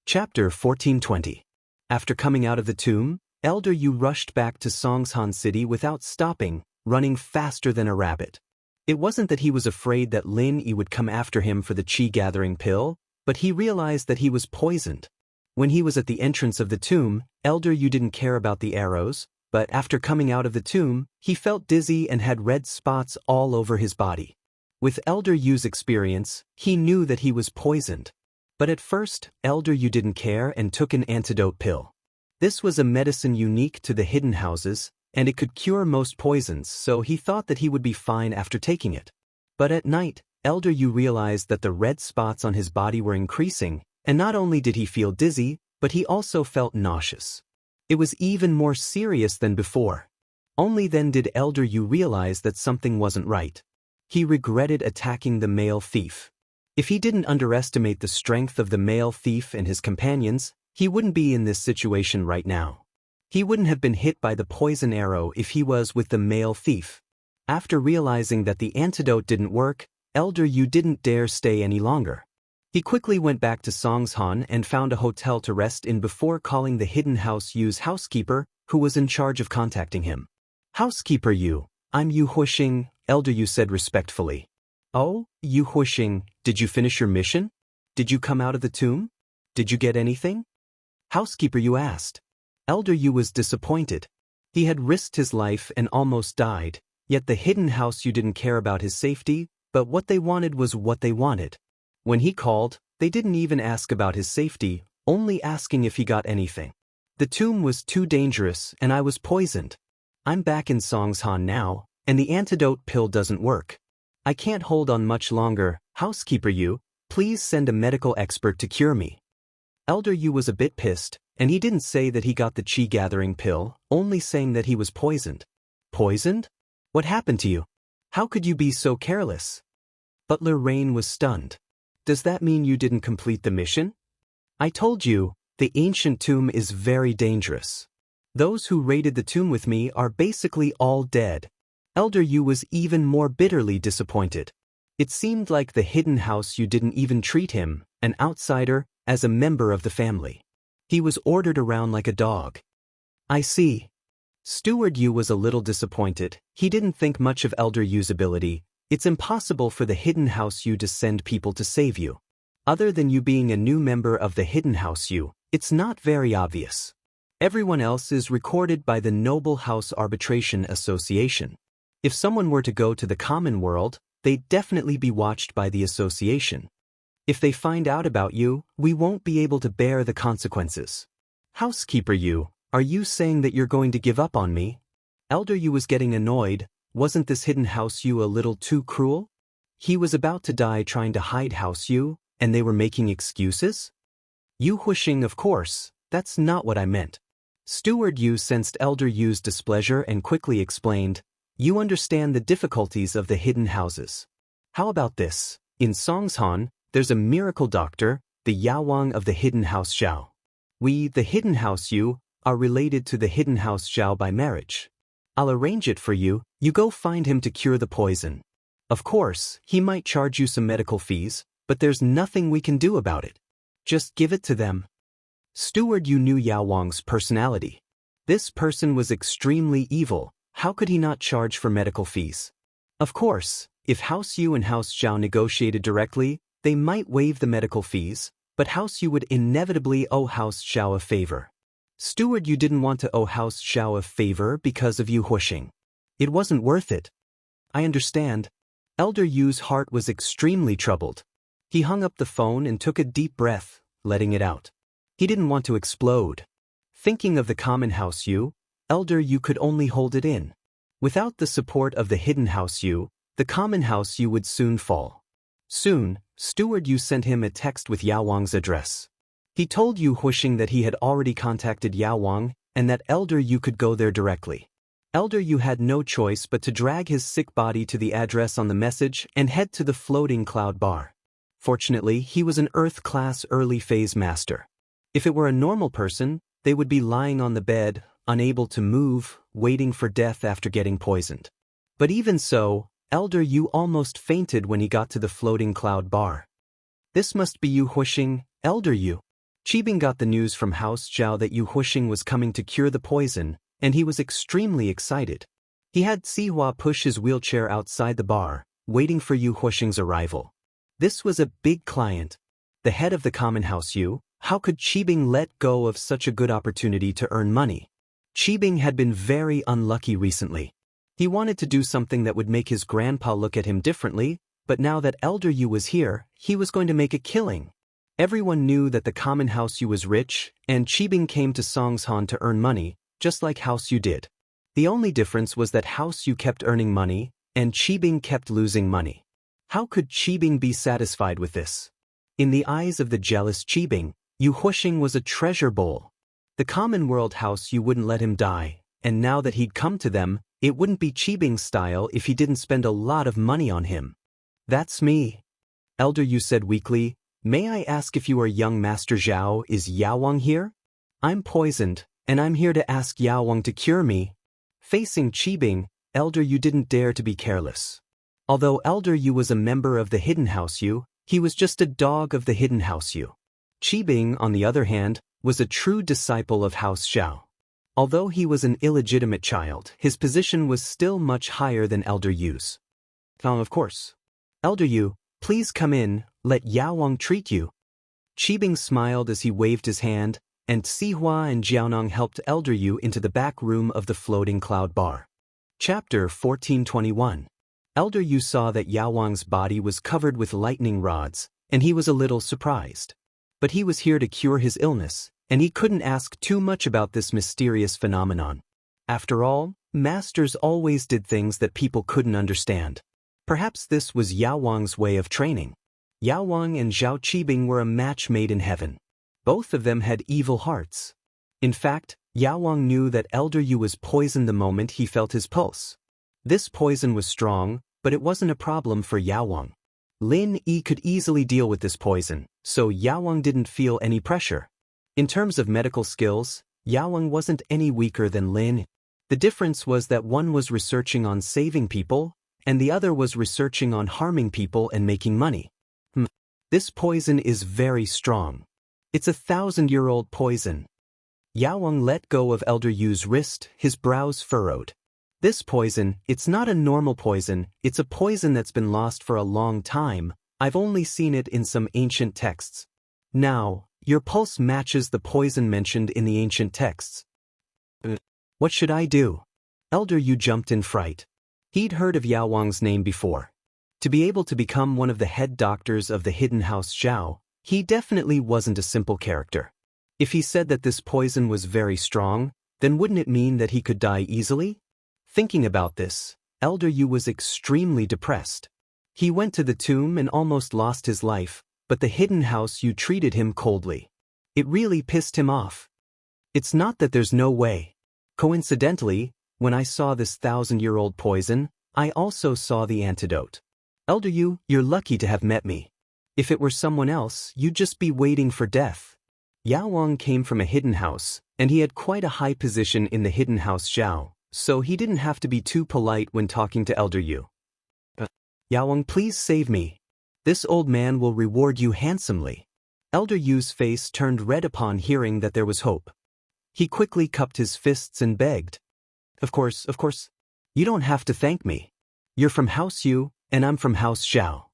Chapter 1420. After coming out of the tomb, Elder Yu rushed back to Songshan City without stopping, running faster than a rabbit. It wasn't that he was afraid that Lin Yi would come after him for the qi-gathering pill, but he realized that he was poisoned. When he was at the entrance of the tomb, Elder Yu didn't care about the arrows, but after coming out of the tomb, he felt dizzy and had red spots all over his body. With Elder Yu's experience, he knew that he was poisoned. But at first, Elder Yu didn't care and took an antidote pill. This was a medicine unique to the hidden houses, and it could cure most poisons, so he thought that he would be fine after taking it. But at night, Elder Yu realized that the red spots on his body were increasing, and not only did he feel dizzy, but he also felt nauseous. It was even more serious than before. Only then did Elder Yu realize that something wasn't right. He regretted attacking the male thief. If he didn't underestimate the strength of the male thief and his companions, he wouldn't be in this situation right now. He wouldn't have been hit by the poison arrow if he was with the male thief. After realizing that the antidote didn't work, Elder Yu didn't dare stay any longer. He quickly went back to Songshan and found a hotel to rest in before calling the hidden house Yu's housekeeper, who was in charge of contacting him. "Housekeeper Yu, I'm Yu Huixing," Elder Yu said respectfully. "Oh, Yu Huixing, did you finish your mission? Did you come out of the tomb? Did you get anything?" Housekeeper Yu asked. Elder Yu was disappointed. He had risked his life and almost died, yet the hidden house Yu didn't care about his safety, but what they wanted was what they wanted. When he called, they didn't even ask about his safety, only asking if he got anything. "The tomb was too dangerous and I was poisoned. I'm back in Songshan now, and the antidote pill doesn't work. I can't hold on much longer. Housekeeper Yu, please send a medical expert to cure me." Elder Yu was a bit pissed, and he didn't say that he got the qi-gathering pill, only saying that he was poisoned. "Poisoned? What happened to you? How could you be so careless?" Butler Rain was stunned. "Does that mean you didn't complete the mission? I told you, the ancient tomb is very dangerous. Those who raided the tomb with me are basically all dead." Elder Yu was even more bitterly disappointed. It seemed like the hidden house Yu didn't even treat him, an outsider, as a member of the family. He was ordered around like a dog. "I see." Steward Yu was a little disappointed. He didn't think much of Elder Yu's ability. It's impossible for the hidden house Yu to send people to save you. Other than you being a new member of the hidden house Yu, it's not very obvious. Everyone else is recorded by the Noble House Arbitration Association. If someone were to go to the common world, they'd definitely be watched by the association. If they find out about you, we won't be able to bear the consequences. "Housekeeper Yu, are you saying that you're going to give up on me?" Elder Yu was getting annoyed. Wasn't this hidden house Yu a little too cruel? He was about to die trying to hide house Yu, and they were making excuses? "Yu Huixing, of course, that's not what I meant." Steward Yu sensed Elder Yu's displeasure and quickly explained, "You understand the difficulties of the hidden houses. How about this? In Songshan, there's a miracle doctor, the Yawang of the hidden house Xiao. We, the hidden house Yu, are related to the hidden house Xiao by marriage. I'll arrange it for you. You go find him to cure the poison. Of course, he might charge you some medical fees, but there's nothing we can do about it. Just give it to them." Steward Yu knew Yao Wang's personality. This person was extremely evil. How could he not charge for medical fees? Of course, if House Yu and House Xiao negotiated directly, they might waive the medical fees, but House Yu would inevitably owe House Xiao a favor. Steward Yu didn't want to owe House Xiao a favor because of Yu Huixing. It wasn't worth it. "I understand." Elder Yu's heart was extremely troubled. He hung up the phone and took a deep breath, letting it out. He didn't want to explode. Thinking of the common house Yu, Elder Yu could only hold it in. Without the support of the hidden house Yu, the common house Yu would soon fall. Soon, Steward Yu sent him a text with Yao Wang's address. He told Yu Huixing that he had already contacted Yao Wang and that Elder Yu could go there directly. Elder Yu had no choice but to drag his sick body to the address on the message and head to the floating cloud bar. Fortunately, he was an Earth-class early-phase master. If it were a normal person, they would be lying on the bed, unable to move, waiting for death after getting poisoned. But even so, Elder Yu almost fainted when he got to the floating cloud bar. "This must be Yu Huixing, Elder Yu." Qibing got the news from House Zhao that Yu Huixing was coming to cure the poison, and he was extremely excited. He had Sihua push his wheelchair outside the bar, waiting for Yu Huoxing's arrival. This was a big client. The head of the common house Yu. How could Qibing let go of such a good opportunity to earn money? Qibing had been very unlucky recently. He wanted to do something that would make his grandpa look at him differently, but now that Elder Yu was here, he was going to make a killing. Everyone knew that the common house Yu was rich, and Qibing came to Songshan to earn money, just like House Yu did. The only difference was that House Yu kept earning money, and Qibing kept losing money. How could Qibing be satisfied with this? In the eyes of the jealous Qibing, Yu Huoxing was a treasure bowl. The common world house Yu wouldn't let him die, and now that he'd come to them, it wouldn't be Qibing's style if he didn't spend a lot of money on him. That's me. Elder Yu said weakly, may I ask if you are young Master Zhao? Is Yao Wang here? I'm poisoned, and I'm here to ask Yao Wang to cure me. Facing Qibing, Elder Yu didn't dare to be careless. Although Elder Yu was a member of the Hidden House Yu, he was just a dog of the Hidden House Yu. Qibing, on the other hand, was a true disciple of House Zhao. Although he was an illegitimate child, his position was still much higher than Elder Yu's. Of course. Elder Yu, please come in, let Yao Wang treat you. Qibing smiled as he waved his hand, and Sihua and Jiaonong helped Elder Yu into the back room of the floating cloud bar. Chapter 1421. Elder Yu saw that Yao Wang's body was covered with lightning rods, and he was a little surprised. But he was here to cure his illness, and he couldn't ask too much about this mysterious phenomenon. After all, masters always did things that people couldn't understand. Perhaps this was Yao Wang's way of training. Yao Wang and Zhao Qibing were a match made in heaven. Both of them had evil hearts. In fact, Yao Wang knew that Elder Yu was poisoned the moment he felt his pulse. This poison was strong, but it wasn't a problem for Yao Wang. Lin Yi could easily deal with this poison, so Yao Wang didn't feel any pressure. In terms of medical skills, Yao Wang wasn't any weaker than Lin. The difference was that one was researching on saving people, and the other was researching on harming people and making money. This poison is very strong. It's 1,000-year-old poison. Yao Wang let go of Elder Yu's wrist, his brows furrowed. This poison, it's not a normal poison, it's a poison that's been lost for a long time. I've only seen it in some ancient texts. Now, your pulse matches the poison mentioned in the ancient texts. What should I do? Elder Yu jumped in fright. He'd heard of Yao Wang's name before. To be able to become one of the head doctors of the Hidden House Zhao, he definitely wasn't a simple character. If he said that this poison was very strong, then wouldn't it mean that he could die easily? Thinking about this, Elder Yu was extremely depressed. He went to the tomb and almost lost his life, but the Hidden House Yu treated him coldly. It really pissed him off. It's not that there's no way. Coincidentally, when I saw this 1,000-year-old poison, I also saw the antidote. Elder Yu, you're lucky to have met me. If it were someone else, you'd just be waiting for death. Yao Wang came from a hidden house, and he had quite a high position in the Hidden House Zhao, so he didn't have to be too polite when talking to Elder Yu. Yao Wang, please save me. This old man will reward you handsomely. Elder Yu's face turned red upon hearing that there was hope. He quickly cupped his fists and begged. Of course. You don't have to thank me. You're from House Yu, and I'm from House Zhao.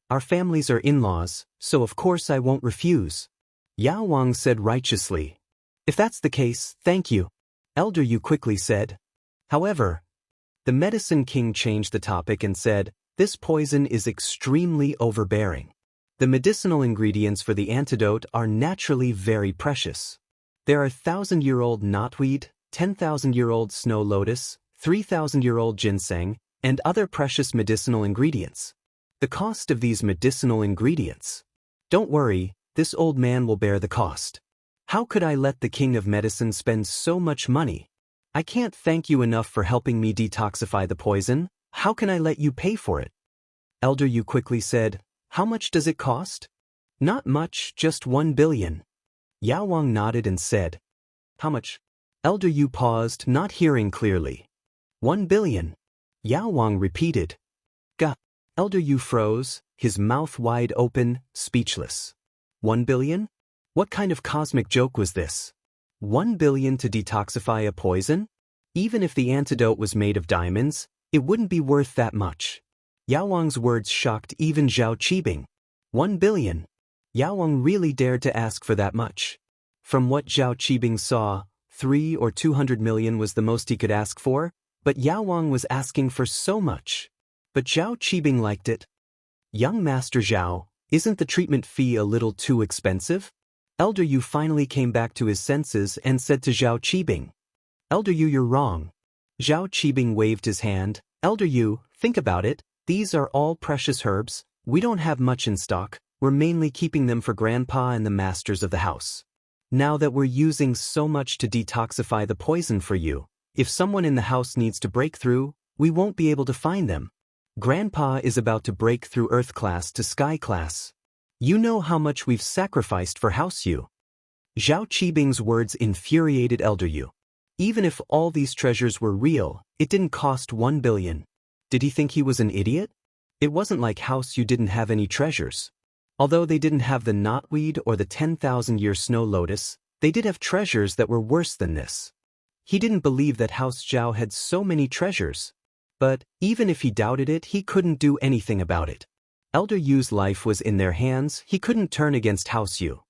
Our families are in-laws, so of course I won't refuse. Yao Wang said righteously. If that's the case, thank you. Elder Yu quickly said. However, the Medicine King changed the topic and said, this poison is extremely overbearing. The medicinal ingredients for the antidote are naturally very precious. There are 1,000-year-old knotweed, 10,000-year-old snow lotus, 3,000-year-old ginseng, and other precious medicinal ingredients. The cost of these medicinal ingredients. Don't worry, this old man will bear the cost. How could I let the King of Medicine spend so much money? I can't thank you enough for helping me detoxify the poison. How can I let you pay for it? Elder Yu quickly said, how much does it cost? Not much, just 1 billion. Yao Wang nodded and said, how much? Elder Yu paused, not hearing clearly. 1 billion. Yao Wang repeated. Gah. Elder Yu froze, his mouth wide open, speechless. 1 billion? What kind of cosmic joke was this? 1 billion to detoxify a poison? Even if the antidote was made of diamonds, it wouldn't be worth that much. Yao Wang's words shocked even Zhao Qibing. 1 billion. Yao Wang really dared to ask for that much. From what Zhao Qibing saw, 3 or 200 million was the most he could ask for, but Yao Wang was asking for so much. But Zhao Qibing liked it. Young Master Zhao, isn't the treatment fee a little too expensive? Elder Yu finally came back to his senses and said to Zhao Qibing. Elder Yu, you're wrong. Zhao Qibing waved his hand. Elder Yu, think about it, these are all precious herbs, we don't have much in stock, we're mainly keeping them for Grandpa and the masters of the house. Now that we're using so much to detoxify the poison for you, if someone in the house needs to break through, we won't be able to find them. Grandpa is about to break through Earth class to Sky class. You know how much we've sacrificed for House Yu. Zhao Qibing's words infuriated Elder Yu. Even if all these treasures were real, it didn't cost 1 billion. Did he think he was an idiot? It wasn't like House Yu didn't have any treasures. Although they didn't have the knotweed or the 10,000-year snow lotus, they did have treasures that were worse than this. He didn't believe that House Zhao had so many treasures. But, even if he doubted it, he couldn't do anything about it. Elder Yu's life was in their hands, he couldn't turn against House Yu.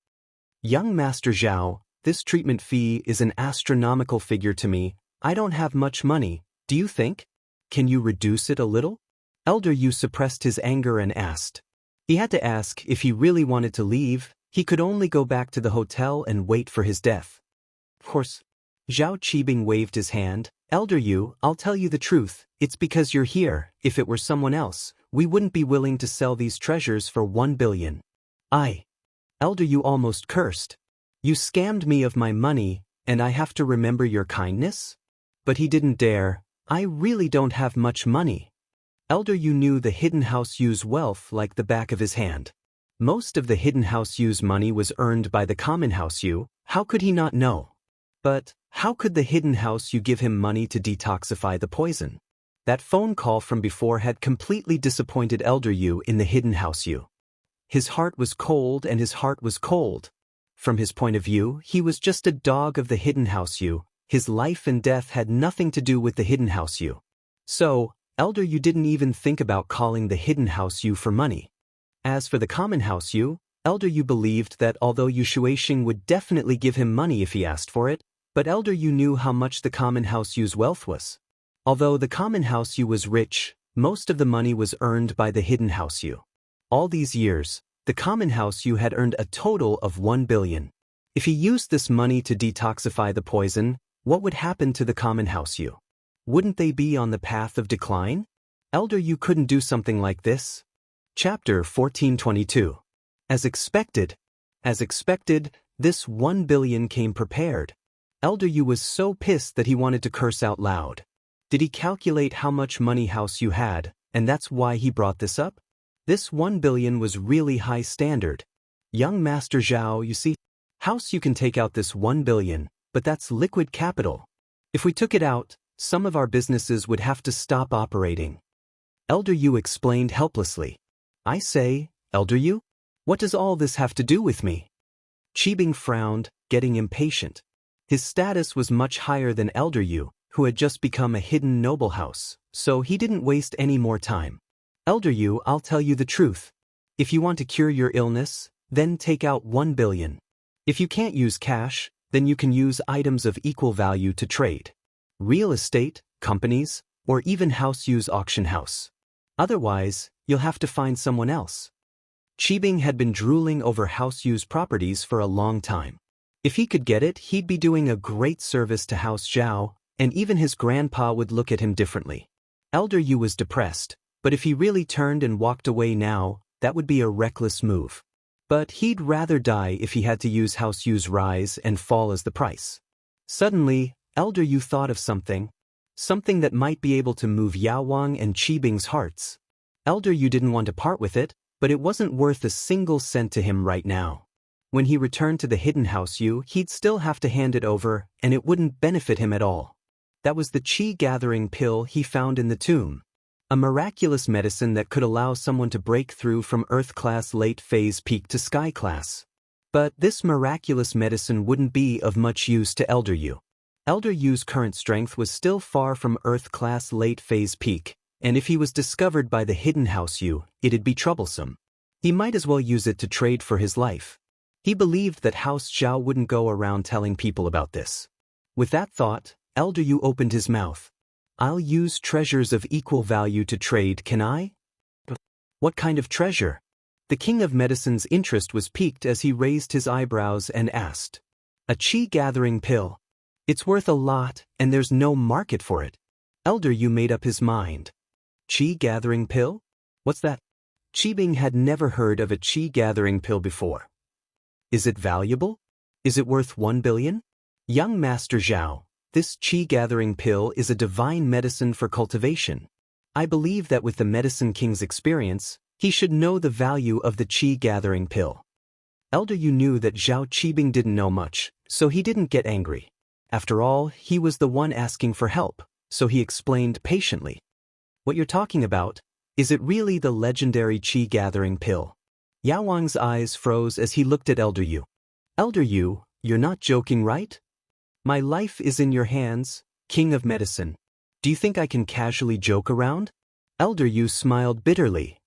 Young Master Zhao, this treatment fee is an astronomical figure to me, I don't have much money, do you think? Can you reduce it a little? Elder Yu suppressed his anger and asked. He had to ask if he really wanted to leave, he could only go back to the hotel and wait for his death. Of course. Zhao Qibing waved his hand. Elder Yu, I'll tell you the truth, it's because you're here, if it were someone else, we wouldn't be willing to sell these treasures for 1 billion. Elder Yu almost cursed. You scammed me of my money, and I have to remember your kindness? But he didn't dare. I really don't have much money. Elder Yu knew the hidden House Yu's wealth like the back of his hand. Most of the hidden House Yu's money was earned by the common House Yu, how could he not know? But, how could the hidden House Yu give him money to detoxify the poison? That phone call from before had completely disappointed Elder Yu in the hidden House Yu. His heart was cold and his heart was cold. From his point of view, he was just a dog of the hidden House Yu. His life and death had nothing to do with the hidden House Yu. So, Elder Yu didn't even think about calling the hidden House Yu for money. As for the common House Yu, Elder Yu believed that although Yu Shuixing would definitely give him money if he asked for it, but Elder Yu knew how much the common House Yu's wealth was. Although the common House Yu was rich, most of the money was earned by the hidden House Yu. All these years, the common House Yu had earned a total of 1 billion. If he used this money to detoxify the poison, what would happen to the common House Yu? Wouldn't they be on the path of decline? Elder Yu couldn't do something like this. Chapter 1422. As expected, this 1 billion came prepared. Elder Yu was so pissed that he wanted to curse out loud. Did he calculate how much money House Yu had, and that's why he brought this up? This 1 billion was really high standard. Young Master Zhao, you see, House Yu can take out this 1 billion, but that's liquid capital. If we took it out, some of our businesses would have to stop operating. Elder Yu explained helplessly. I say, Elder Yu? What does all this have to do with me? Qibing frowned, getting impatient. His status was much higher than Elder Yu, who had just become a hidden noble house, so he didn't waste any more time. Elder Yu, I'll tell you the truth. If you want to cure your illness, then take out 1 billion. If you can't use cash, then you can use items of equal value to trade. Real estate, companies, or even House Yu's auction house. Otherwise, you'll have to find someone else. Qibing had been drooling over House Yu's properties for a long time. If he could get it, he'd be doing a great service to House Zhao, and even his grandpa would look at him differently. Elder Yu was depressed, but if he really turned and walked away now, that would be a reckless move. But he'd rather die if he had to use House Yu's rise and fall as the price. Suddenly, Elder Yu thought of something that might be able to move Yao Wang and Qibing's hearts. Elder Yu didn't want to part with it, but it wasn't worth a single cent to him right now. When he returned to the hidden House Yu, he'd still have to hand it over, and it wouldn't benefit him at all. That was the qi-gathering pill he found in the tomb. A miraculous medicine that could allow someone to break through from Earth-class late-phase peak to Sky-class. But this miraculous medicine wouldn't be of much use to Elder Yu. Elder Yu's current strength was still far from Earth-class late-phase peak, and if he was discovered by the hidden House Yu, it'd be troublesome. He might as well use it to trade for his life. He believed that House Zhao wouldn't go around telling people about this. With that thought, Elder Yu opened his mouth. I'll use treasures of equal value to trade, can I? What kind of treasure? The King of Medicine's interest was piqued as he raised his eyebrows and asked. A qi-gathering pill. It's worth a lot, and there's no market for it. Elder Yu made up his mind. Qi-gathering pill? What's that? Qibing had never heard of a qi-gathering pill before. Is it valuable? Is it worth 1 billion? Young Master Zhao, this qi-gathering pill is a divine medicine for cultivation. I believe that with the Medicine King's experience, he should know the value of the qi-gathering pill. Elder Yu knew that Zhao Qibing didn't know much, so he didn't get angry. After all, he was the one asking for help, so he explained patiently. What you're talking about, is it really the legendary qi-gathering pill? Yao Wang's eyes froze as he looked at Elder Yu. Elder Yu, you're not joking, right? My life is in your hands, King of Medicine. Do you think I can casually joke around? Elder Yu smiled bitterly.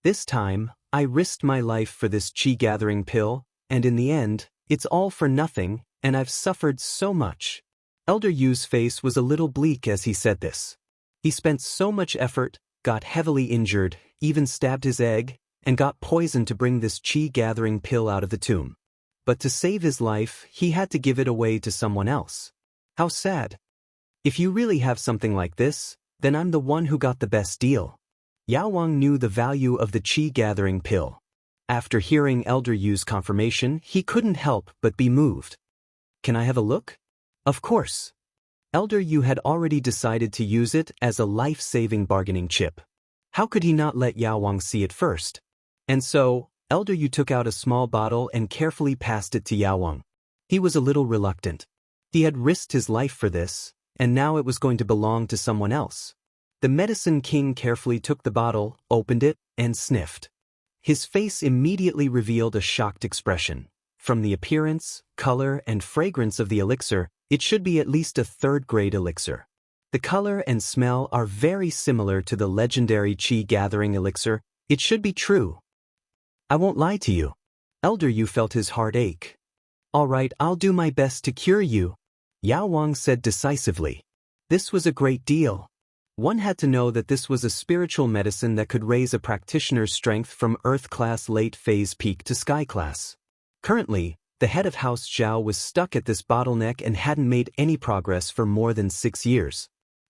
This time, I risked my life for this qi-gathering pill, and in the end, it's all for nothing, and I've suffered so much. Elder Yu's face was a little bleak as he said this. He spent so much effort, got heavily injured, even stabbed his egg, and got poisoned to bring this qi-gathering pill out of the tomb. But to save his life, he had to give it away to someone else. How sad. If you really have something like this, then I'm the one who got the best deal. Yao Wang knew the value of the qi-gathering pill. After hearing Elder Yu's confirmation, he couldn't help but be moved. Can I have a look? Of course. Elder Yu had already decided to use it as a life-saving bargaining chip. How could he not let Yao Wang see it first? And so, Elder Yu took out a small bottle and carefully passed it to Yao Wang. He was a little reluctant. He had risked his life for this, and now it was going to belong to someone else. The Medicine King carefully took the bottle, opened it, and sniffed. His face immediately revealed a shocked expression. From the appearance, color, and fragrance of the elixir, it should be at least a third-grade elixir. The color and smell are very similar to the legendary qi-gathering elixir. It should be true. I won't lie to you. Elder Yu felt his heart ache. All right, I'll do my best to cure you, Yao Wang said decisively. This was a great deal. One had to know that this was a spiritual medicine that could raise a practitioner's strength from Earth-class late-phase peak to Sky-class. Currently, the head of House Zhao was stuck at this bottleneck and hadn't made any progress for more than 6 years.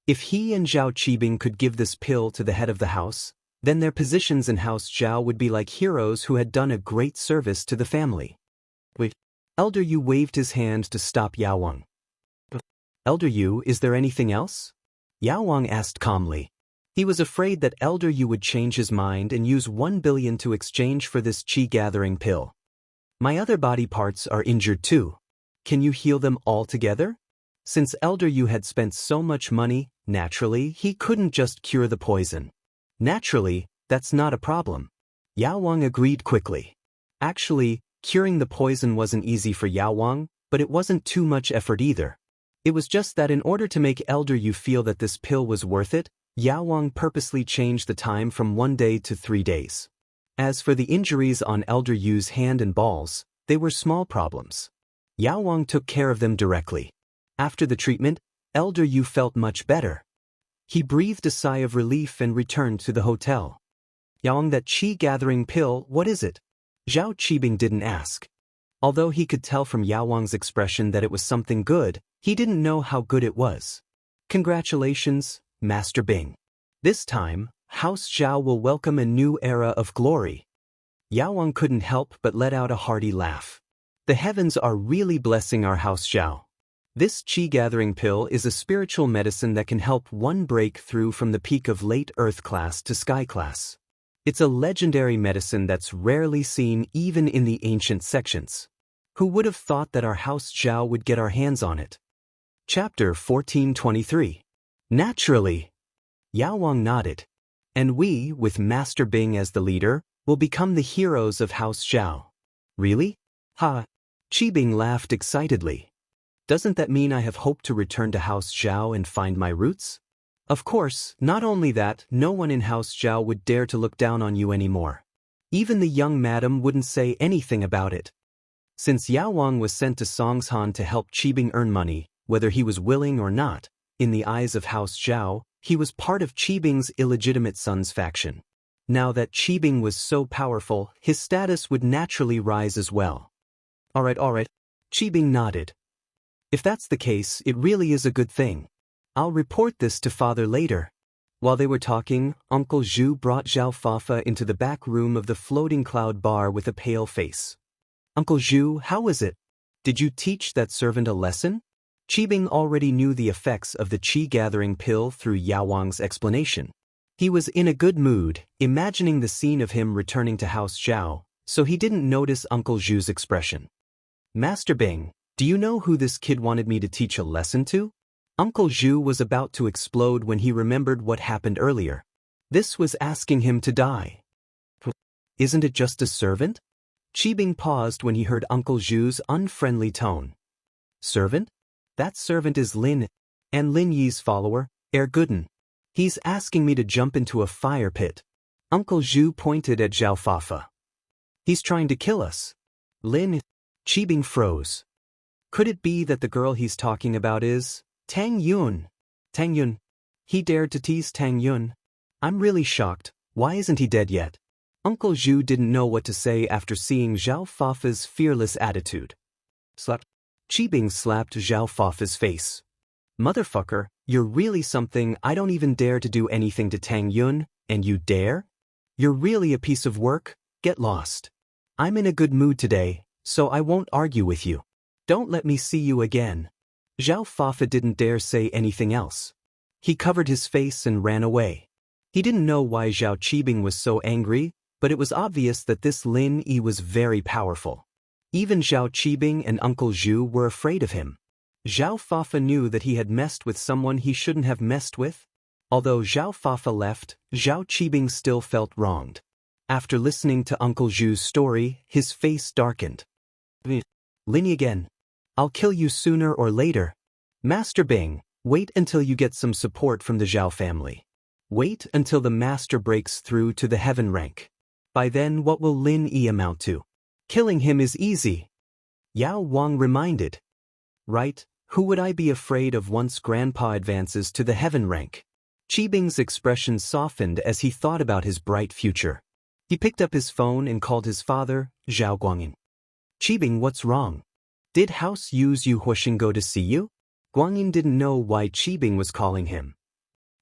If he and Zhao Qibing could give this pill to the head of the house, then their positions in House Zhao would be like heroes who had done a great service to the family. Wait. Elder Yu waved his hand to stop Yao Wang. Elder Yu, is there anything else? Yao Wang asked calmly. He was afraid that Elder Yu would change his mind and use 1 billion to exchange for this qi-gathering pill. My other body parts are injured too. Can you heal them all together? Since Elder Yu had spent so much money, naturally, he couldn't just cure the poison. Naturally, that's not a problem. Yao Wang agreed quickly. Actually, curing the poison wasn't easy for Yao Wang, but it wasn't too much effort either. It was just that in order to make Elder Yu feel that this pill was worth it, Yao Wang purposely changed the time from 1 day to 3 days. As for the injuries on Elder Yu's hand and balls, they were small problems. Yao Wang took care of them directly. After the treatment, Elder Yu felt much better. He breathed a sigh of relief and returned to the hotel. Yao Wang, that qi-gathering pill, what is it? Zhao Qibing didn't ask. Although he could tell from Yao Wang's expression that it was something good, he didn't know how good it was. Congratulations, Master Bing. This time, House Zhao will welcome a new era of glory. Yao Wang couldn't help but let out a hearty laugh. The heavens are really blessing our House Zhao. This qi-gathering pill is a spiritual medicine that can help one break through from the peak of late Earth class to Sky class. It's a legendary medicine that's rarely seen even in the ancient sections. Who would have thought that our House Zhao would get our hands on it? Chapter 1423. Naturally. Yao Wang nodded. And we, with Master Bing as the leader, will become the heroes of House Zhao. Really? Ha! Qibing laughed excitedly. Doesn't that mean I have hope to return to House Zhao and find my roots? Of course, not only that, no one in House Zhao would dare to look down on you anymore. Even the young madam wouldn't say anything about it. Since Yao Wang was sent to Songshan to help Qibing earn money, whether he was willing or not, in the eyes of House Zhao, he was part of Qibing's illegitimate son's faction. Now that Qibing was so powerful, his status would naturally rise as well. Alright. Qibing nodded. If that's the case, it really is a good thing. I'll report this to father later. While they were talking, Uncle Zhu brought Zhao Fafa into the back room of the floating cloud bar with a pale face. Uncle Zhu, how was it? Did you teach that servant a lesson? Qibing already knew the effects of the qi-gathering pill through Yao Wang's explanation. He was in a good mood, imagining the scene of him returning to House Zhao, so he didn't notice Uncle Zhu's expression. Master Bing, do you know who this kid wanted me to teach a lesson to? Uncle Zhu was about to explode when he remembered what happened earlier. This was asking him to die. Isn't it just a servant? Qibing paused when he heard Uncle Zhu's unfriendly tone. Servant? That servant is Lin, and Lin Yi's follower, Gooden. He's asking me to jump into a fire pit. Uncle Zhu pointed at Zhao Fafa. He's trying to kill us. Qibing froze. Could it be that the girl he's talking about is Tang Yun? Tang Yun. He dared to tease Tang Yun. I'm really shocked. Why isn't he dead yet? Uncle Zhu didn't know what to say after seeing Zhao Fafa's fearless attitude. Qibing slapped Zhao Fafa's face. Motherfucker, you're really something. I don't even dare to do anything to Tang Yun, and you dare? You're really a piece of work? Get lost. I'm in a good mood today, so I won't argue with you. Don't let me see you again. Zhao Fafa didn't dare say anything else. He covered his face and ran away. He didn't know why Zhao Qibing was so angry, but it was obvious that this Lin Yi was very powerful. Even Zhao Qibing and Uncle Zhu were afraid of him. Zhao Fafa knew that he had messed with someone he shouldn't have messed with. Although Zhao Fafa left, Zhao Qibing still felt wronged. After listening to Uncle Zhu's story, his face darkened. Lin Yi again. I'll kill you sooner or later. Master Bing, wait until you get some support from the Zhao family. Wait until the master breaks through to the heaven rank. By then, what will Lin Yi amount to? Killing him is easy. Yao Wang reminded. Right, who would I be afraid of once Grandpa advances to the heaven rank? Qibing's expression softened as he thought about his bright future. He picked up his phone and called his father, Zhao Guangyin. Qibing, what's wrong? Did House Yu's Yu Huixing go to see you? Guangyin didn't know why Qibing was calling him.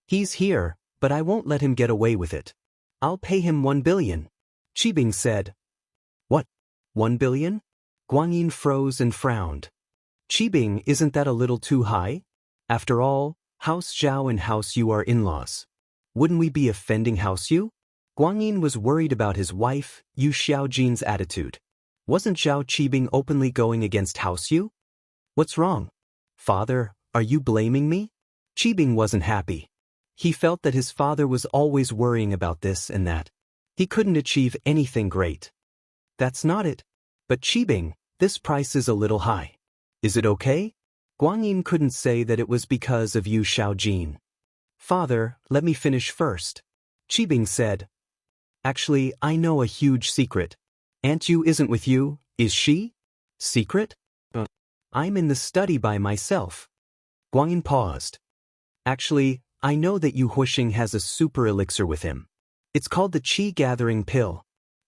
He's here, but I won't let him get away with it. I'll pay him 1 billion. Qibing said. What? 1 billion? Guangyin froze and frowned. Qibing, isn't that a little too high? After all, House Zhao and House Yu are in-laws. Wouldn't we be offending House Yu? Guangyin was worried about his wife, Yu Xiaojin's attitude. Wasn't Zhao Qibing openly going against House Yu? What's wrong? Father, are you blaming me? Qibing wasn't happy. He felt that his father was always worrying about this and that. He couldn't achieve anything great. That's not it. But Qibing, this price is a little high. Is it okay? Guangyin couldn't say that it was because of Yu Xiaojin. Father, let me finish first. Qibing said. Actually, I know a huge secret. Aunt Yu isn't with you, is she? Secret? I'm in the study by myself. Guangyin paused. Actually, I know that Yu Huixing has a super elixir with him. It's called the Qi-gathering pill.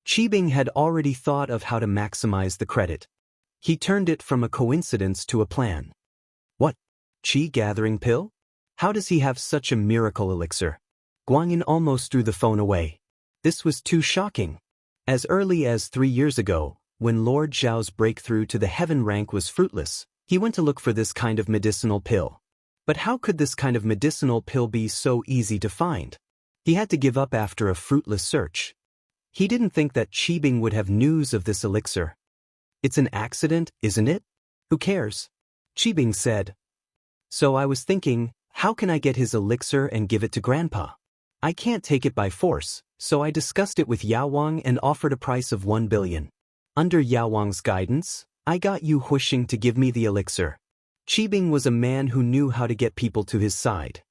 Qibing had already thought of how to maximize the credit. He turned it from a coincidence to a plan. What? Qi-gathering pill? How does he have such a miracle elixir? Guangyin almost threw the phone away. This was too shocking. As early as 3 years ago, when Lord Zhao's breakthrough to the heaven rank was fruitless, he went to look for this kind of medicinal pill. But how could this kind of medicinal pill be so easy to find? He had to give up after a fruitless search. He didn't think that Qibing would have news of this elixir. It's an accident, isn't it? Who cares? Qibing said. So I was thinking, how can I get his elixir and give it to Grandpa? I can't take it by force, so I discussed it with Yao Wang and offered a price of 1 billion. Under Yao Wang's guidance, I got Yu Huixing to give me the elixir. Qibing was a man who knew how to get people to his side.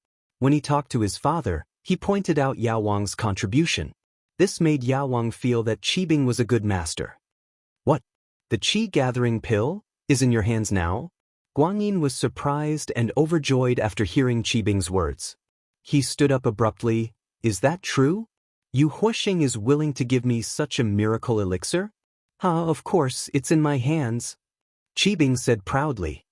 When he talked to his father, he pointed out Yao Wang's contribution. This made Yao Wang feel that Qibing was a good master. What? The qi-gathering pill is in your hands now? Guanyin was surprised and overjoyed after hearing Qibing's words. He stood up abruptly. Is that true? Yu Huixing is willing to give me such a miracle elixir? Of course, it's in my hands. Qibing said proudly.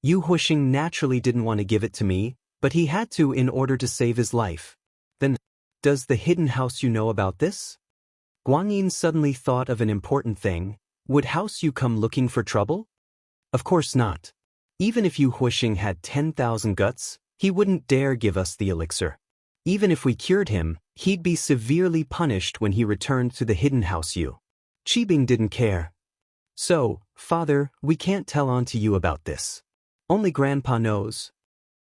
Yu Huixing naturally didn't want to give it to me, but he had to in order to save his life. Then, does the hidden house Yu know about this? Guanyin suddenly thought of an important thing. Would House Yu come looking for trouble? Of course not. Even if Yu Huixing had 10,000 guts, he wouldn't dare give us the elixir. Even if we cured him, he'd be severely punished when he returned to the hidden house Yu. Qibing didn't care. So, Father, we can't tell on to you about this. Only Grandpa knows.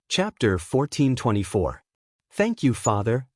Chapter 1424. Thank you, Father.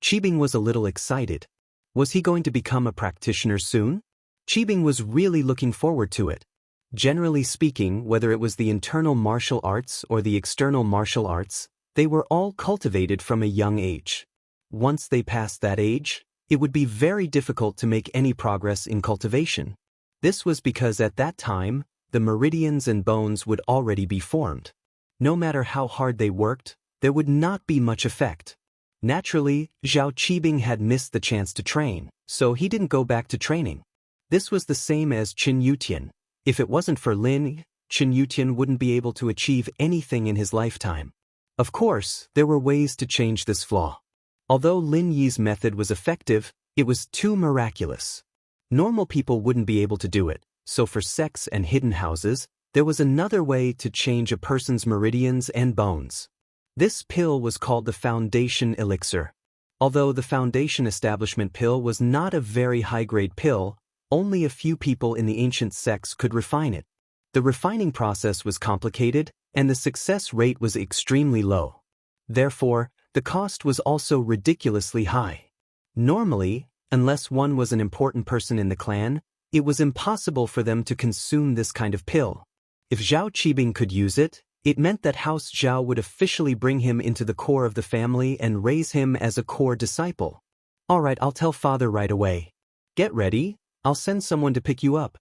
Qibing was a little excited. Was he going to become a practitioner soon? Qibing was really looking forward to it. Generally speaking, whether it was the internal martial arts or the external martial arts, they were all cultivated from a young age. Once they passed that age, it would be very difficult to make any progress in cultivation. This was because at that time, the meridians and bones would already be formed. No matter how hard they worked, there would not be much effect. Naturally, Zhao Qibing had missed the chance to train, so he didn't go back to training. This was the same as Qin Yutian. If it wasn't for Lin, Qin Yutian wouldn't be able to achieve anything in his lifetime. Of course, there were ways to change this flaw. Although Lin Yi's method was effective, it was too miraculous. Normal people wouldn't be able to do it, so for sects and hidden houses, there was another way to change a person's meridians and bones. This pill was called the Foundation Elixir. Although the Foundation Establishment pill was not a very high-grade pill, only a few people in the ancient sects could refine it. The refining process was complicated, and the success rate was extremely low. Therefore, the cost was also ridiculously high. Normally, unless one was an important person in the clan, it was impossible for them to consume this kind of pill. If Zhao Qibing could use it, it meant that House Zhao would officially bring him into the core of the family and raise him as a core disciple. Alright, I'll tell Father right away. Get ready, I'll send someone to pick you up.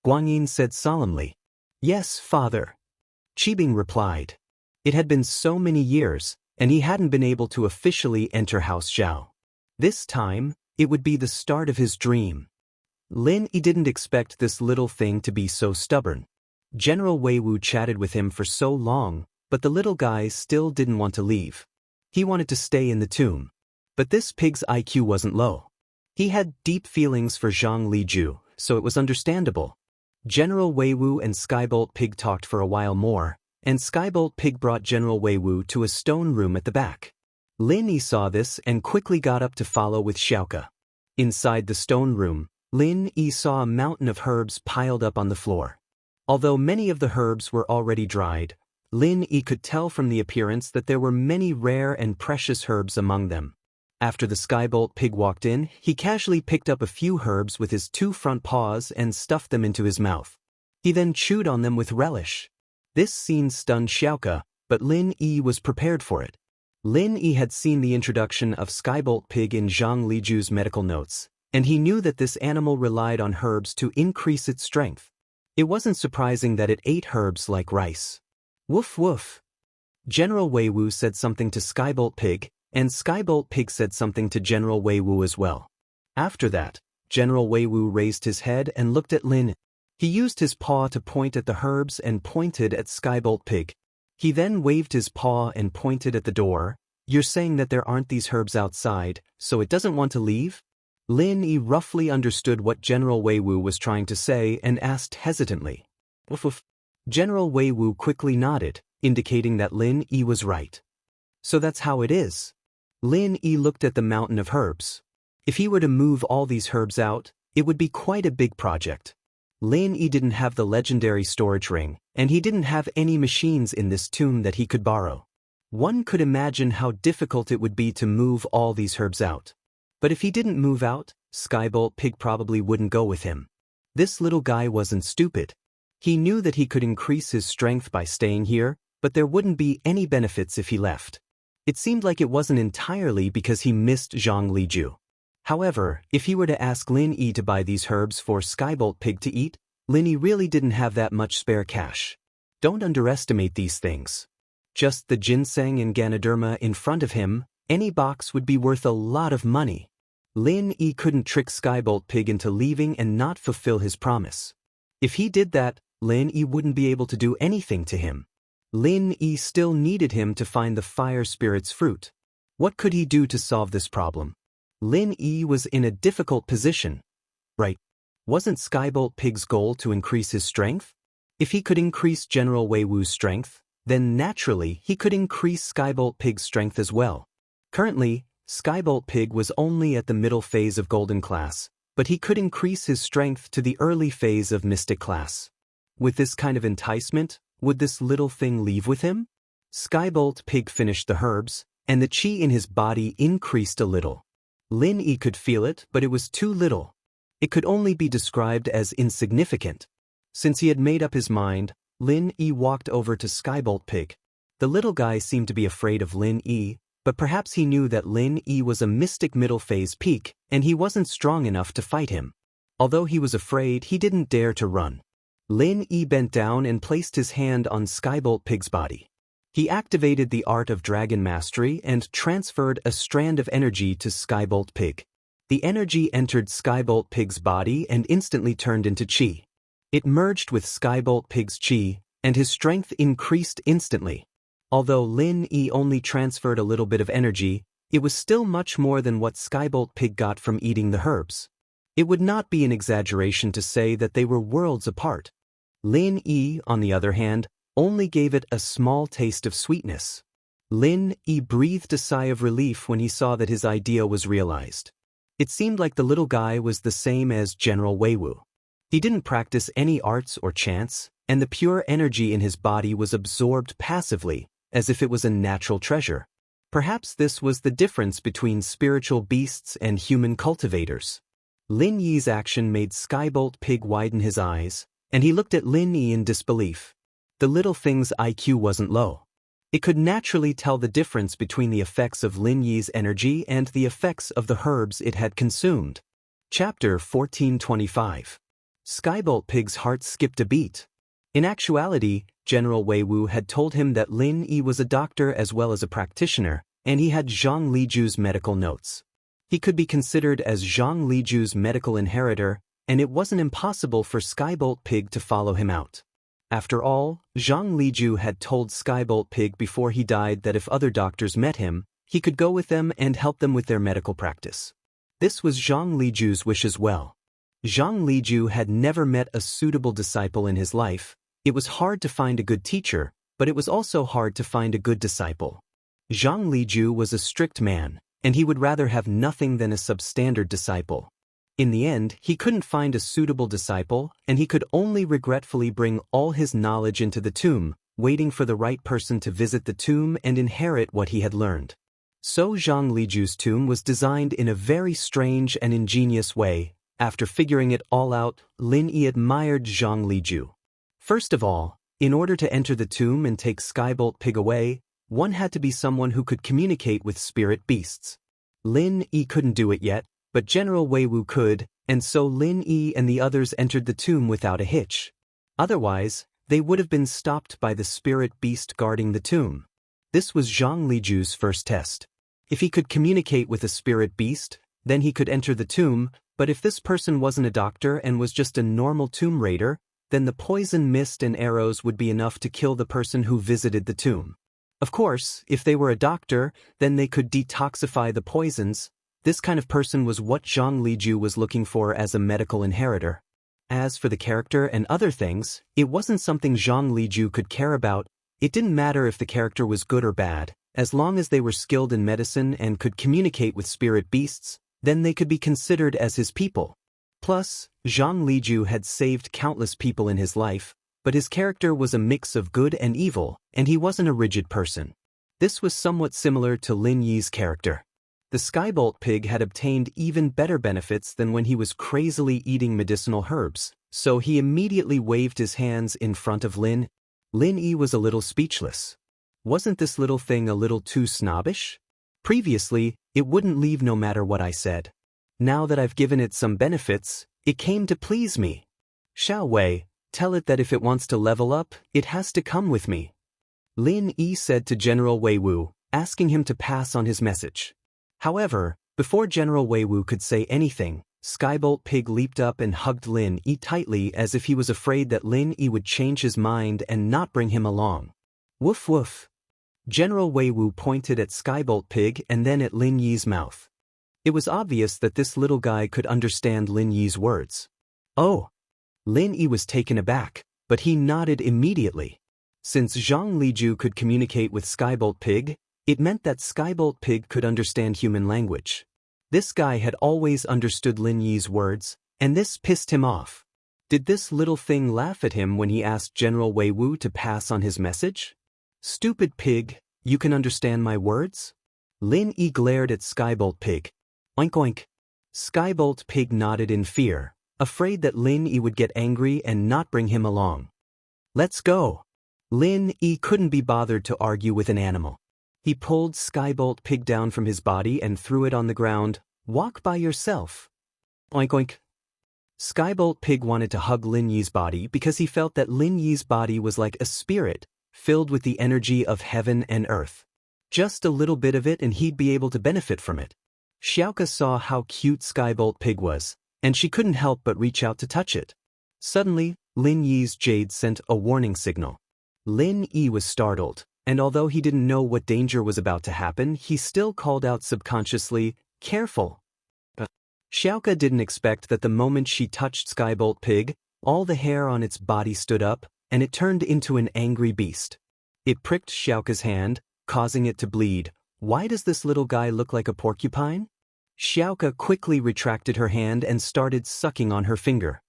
Guanyin said solemnly. Yes, Father. Qibing replied. It had been so many years, and he hadn't been able to officially enter House Zhao. This time, it would be the start of his dream. Lin Yi didn't expect this little thing to be so stubborn. General Wei Wu chatted with him for so long, but the little guy still didn't want to leave. He wanted to stay in the tomb. But this pig's IQ wasn't low. He had deep feelings for Zhang Liju, so it was understandable. General Wei Wu and Skybolt Pig talked for a while more, and Skybolt Pig brought General Wei Wu to a stone room at the back. Lin Yi saw this and quickly got up to follow with Xiaoka. Inside the stone room, Lin Yi saw a mountain of herbs piled up on the floor. Although many of the herbs were already dried, Lin Yi could tell from the appearance that there were many rare and precious herbs among them. After the Skybolt Pig walked in, he casually picked up a few herbs with his 2 front paws and stuffed them into his mouth. He then chewed on them with relish. This scene stunned Xiaoka, but Lin Yi was prepared for it. Lin Yi had seen the introduction of Skybolt Pig in Zhang Liju's medical notes, and he knew that this animal relied on herbs to increase its strength. It wasn't surprising that it ate herbs like rice. Woof woof. General Wei Wu said something to Skybolt Pig, and Skybolt Pig said something to General Wei Wu as well. After that, General Wei Wu raised his head and looked at Lin. He used his paw to point at the herbs and pointed at Skybolt Pig. He then waved his paw and pointed at the door. You're saying that there aren't these herbs outside, so it doesn't want to leave? Lin Yi roughly understood what General Wei Wu was trying to say and asked hesitantly. Woof woof. General Wei Wu quickly nodded, indicating that Lin Yi was right. So that's how it is. Lin Yi looked at the mountain of herbs. If he were to move all these herbs out, it would be quite a big project. Lin Yi didn't have the legendary storage ring, and he didn't have any machines in this tomb that he could borrow. One could imagine how difficult it would be to move all these herbs out. But if he didn't move out, Skybolt Pig probably wouldn't go with him. This little guy wasn't stupid. He knew that he could increase his strength by staying here, but there wouldn't be any benefits if he left. It seemed like it wasn't entirely because he missed Zhang Liju. However, if he were to ask Lin Yi to buy these herbs for Skybolt Pig to eat, Lin Yi really didn't have that much spare cash. Don't underestimate these things. Just the ginseng and Ganoderma in front of him, any box would be worth a lot of money. Lin Yi couldn't trick Skybolt Pig into leaving and not fulfill his promise. If he did that, Lin Yi wouldn't be able to do anything to him. Lin Yi still needed him to find the fire spirit's fruit. What could he do to solve this problem? Lin Yi was in a difficult position. Right? Wasn't Skybolt Pig's goal to increase his strength? If he could increase General Wei Wu's strength, then naturally he could increase Skybolt Pig's strength as well. Currently, Skybolt Pig was only at the middle phase of Golden class, but he could increase his strength to the early phase of Mystic class. With this kind of enticement, would this little thing leave with him? Skybolt Pig finished the herbs, and the chi in his body increased a little. Lin Yi could feel it, but it was too little. It could only be described as insignificant. Since he had made up his mind, Lin Yi walked over to Skybolt Pig. The little guy seemed to be afraid of Lin Yi, but perhaps he knew that Lin Yi was a mystic middle phase peak, and he wasn't strong enough to fight him. Although he was afraid, he didn't dare to run. Lin Yi bent down and placed his hand on Skybolt Pig's body. He activated the art of dragon mastery and transferred a strand of energy to Skybolt Pig. The energy entered Skybolt Pig's body and instantly turned into chi. It merged with Skybolt Pig's chi, and his strength increased instantly. Although Lin Yi only transferred a little bit of energy, it was still much more than what Skybolt Pig got from eating the herbs. It would not be an exaggeration to say that they were worlds apart. Lin Yi, on the other hand, only gave it a small taste of sweetness. Lin Yi breathed a sigh of relief when he saw that his idea was realized. It seemed like the little guy was the same as General Wei Wu. He didn't practice any arts or chants, and the pure energy in his body was absorbed passively, as if it was a natural treasure. Perhaps this was the difference between spiritual beasts and human cultivators. Lin Yi's action made Skybolt Pig widen his eyes, and he looked at Lin Yi in disbelief. The little thing's IQ wasn't low. It could naturally tell the difference between the effects of Lin Yi's energy and the effects of the herbs it had consumed. Chapter 1425. Skybolt Pig's heart skipped a beat. In actuality, General Wei Wu had told him that Lin Yi was a doctor as well as a practitioner, and he had Zhang Liju's medical notes. He could be considered as Zhang Liju's medical inheritor, and it wasn't impossible for Skybolt Pig to follow him out. After all, Zhang Liju had told Skybolt Pig before he died that if other doctors met him, he could go with them and help them with their medical practice. This was Zhang Liju's wish as well. Zhang Liju had never met a suitable disciple in his life. It was hard to find a good teacher, but it was also hard to find a good disciple. Zhang Liju was a strict man, and he would rather have nothing than a substandard disciple. In the end, he couldn't find a suitable disciple, and he could only regretfully bring all his knowledge into the tomb, waiting for the right person to visit the tomb and inherit what he had learned. So Zhang Liju's tomb was designed in a very strange and ingenious way. After figuring it all out, Lin Yi admired Zhang Liju. First of all, in order to enter the tomb and take Skybolt Pig away, one had to be someone who could communicate with spirit beasts. Lin Yi couldn't do it yet, but General Wei Wu could, and so Lin Yi and the others entered the tomb without a hitch. Otherwise, they would have been stopped by the spirit beast guarding the tomb. This was Zhang Liju's first test. If he could communicate with a spirit beast, then he could enter the tomb, but if this person wasn't a doctor and was just a normal tomb raider, then the poison mist and arrows would be enough to kill the person who visited the tomb. Of course, if they were a doctor, then they could detoxify the poisons. This kind of person was what Zhang Liju was looking for as a medical inheritor. As for the character and other things, it wasn't something Zhang Liju could care about. It didn't matter if the character was good or bad, as long as they were skilled in medicine and could communicate with spirit beasts, then they could be considered as his people. Plus, Zhang Liju had saved countless people in his life, but his character was a mix of good and evil, and he wasn't a rigid person. This was somewhat similar to Lin Yi's character. The Skybolt Pig had obtained even better benefits than when he was crazily eating medicinal herbs, so he immediately waved his hands in front of Lin. Lin Yi was a little speechless. Wasn't this little thing a little too snobbish? Previously, it wouldn't leave no matter what I said. Now that I've given it some benefits, it came to please me. Xiao Wei, tell it that if it wants to level up, it has to come with me. Lin Yi said to General Wei Wu, asking him to pass on his message. However, before General Wei Wu could say anything, Skybolt Pig leaped up and hugged Lin Yi tightly as if he was afraid that Lin Yi would change his mind and not bring him along. Woof woof. General Wei Wu pointed at Skybolt Pig and then at Lin Yi's mouth. It was obvious that this little guy could understand Lin Yi's words. Oh! Lin Yi was taken aback, but he nodded immediately. Since Zhang Liju could communicate with Skybolt Pig, it meant that Skybolt Pig could understand human language. This guy had always understood Lin Yi's words, and this pissed him off. Did this little thing laugh at him when he asked General Wei Wu to pass on his message? Stupid pig, you can understand my words? Lin Yi glared at Skybolt Pig. Oink oink. Skybolt Pig nodded in fear, afraid that Lin Yi would get angry and not bring him along. Let's go. Lin Yi couldn't be bothered to argue with an animal. He pulled Skybolt Pig down from his body and threw it on the ground. Walk by yourself. Oink oink. Skybolt Pig wanted to hug Lin Yi's body because he felt that Lin Yi's body was like a spirit, filled with the energy of heaven and earth. Just a little bit of it and he'd be able to benefit from it. Xiaoka saw how cute Skybolt Pig was, and she couldn't help but reach out to touch it. Suddenly, Lin Yi's jade sent a warning signal. Lin Yi was startled, and although he didn't know what danger was about to happen, he still called out subconsciously, "Careful!" Xiaoka didn't expect that the moment she touched Skybolt Pig, all the hair on its body stood up, and it turned into an angry beast. It pricked Xiaoka's hand, causing it to bleed. Why does this little guy look like a porcupine? Xiaoka quickly retracted her hand and started sucking on her finger.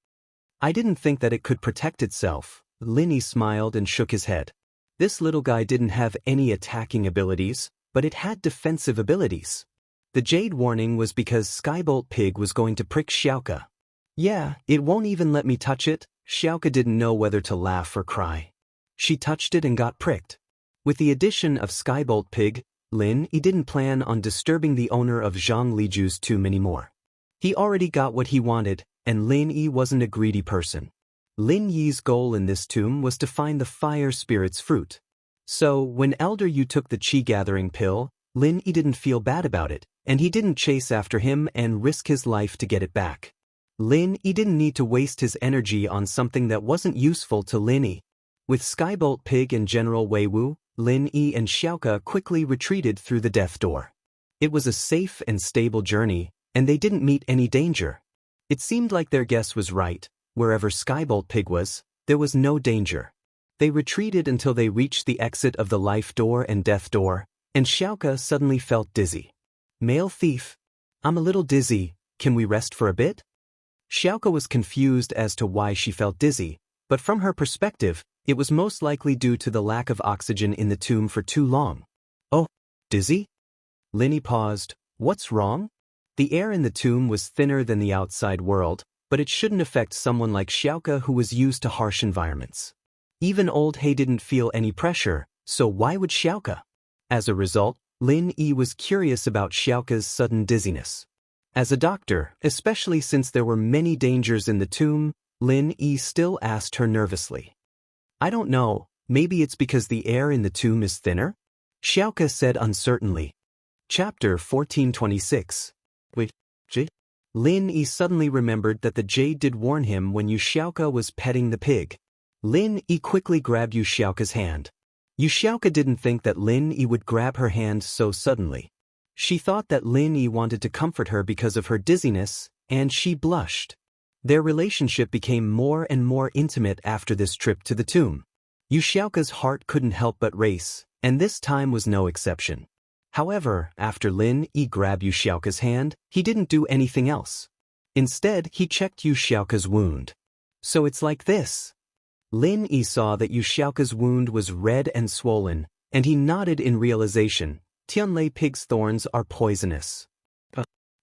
I didn't think that it could protect itself. Lin Yi smiled and shook his head. This little guy didn't have any attacking abilities, but it had defensive abilities. The jade warning was because Skybolt Pig was going to prick Xiaoka. Yeah, it won't even let me touch it. Xiaoka didn't know whether to laugh or cry. She touched it and got pricked. With the addition of Skybolt Pig, Lin Yi didn't plan on disturbing the owner of Zhang Liju's tomb anymore. He already got what he wanted, and Lin Yi wasn't a greedy person. Lin Yi's goal in this tomb was to find the fire spirit's fruit. So, when Elder Yu took the chi-gathering pill, Lin Yi didn't feel bad about it, and he didn't chase after him and risk his life to get it back. Lin Yi didn't need to waste his energy on something that wasn't useful to Lin Yi. With Skybolt Pig and General Wei Wu, Lin Yi and Xiaoka quickly retreated through the death door. It was a safe and stable journey, and they didn't meet any danger. It seemed like their guess was right. Wherever Skybolt Pig was, there was no danger. They retreated until they reached the exit of the life door and death door, and Xiaoka suddenly felt dizzy. Male thief. I'm a little dizzy, can we rest for a bit? Xiaoka was confused as to why she felt dizzy, but from her perspective, it was most likely due to the lack of oxygen in the tomb for too long. Oh, dizzy? Lin Yi paused. What's wrong? The air in the tomb was thinner than the outside world, but it shouldn't affect someone like Xiaoka who was used to harsh environments. Even old He didn't feel any pressure, so why would Xiaoka? As a result, Lin Yi was curious about Xiaoka's sudden dizziness. As a doctor, especially since there were many dangers in the tomb, Lin Yi still asked her nervously. I don't know, maybe it's because the air in the tomb is thinner? Xiaoka said uncertainly. Chapter 1426. Wait, Jade? Lin Yi suddenly remembered that the jade did warn him when Yu Xiaoka was petting the pig. Lin Yi quickly grabbed Yu Xiaoka's hand. Yu Xiaoka didn't think that Lin Yi would grab her hand so suddenly. She thought that Lin Yi wanted to comfort her because of her dizziness, and she blushed. Their relationship became more and more intimate after this trip to the tomb. Yu Xiaoka's heart couldn't help but race, and this time was no exception. However, after Lin Yi grabbed Yu Xiaoka's hand, he didn't do anything else. Instead, he checked Yu Xiaoka's wound. So it's like this. Lin Yi saw that Yu Xiaoka's wound was red and swollen, and he nodded in realization. Tianlei pig's thorns are poisonous.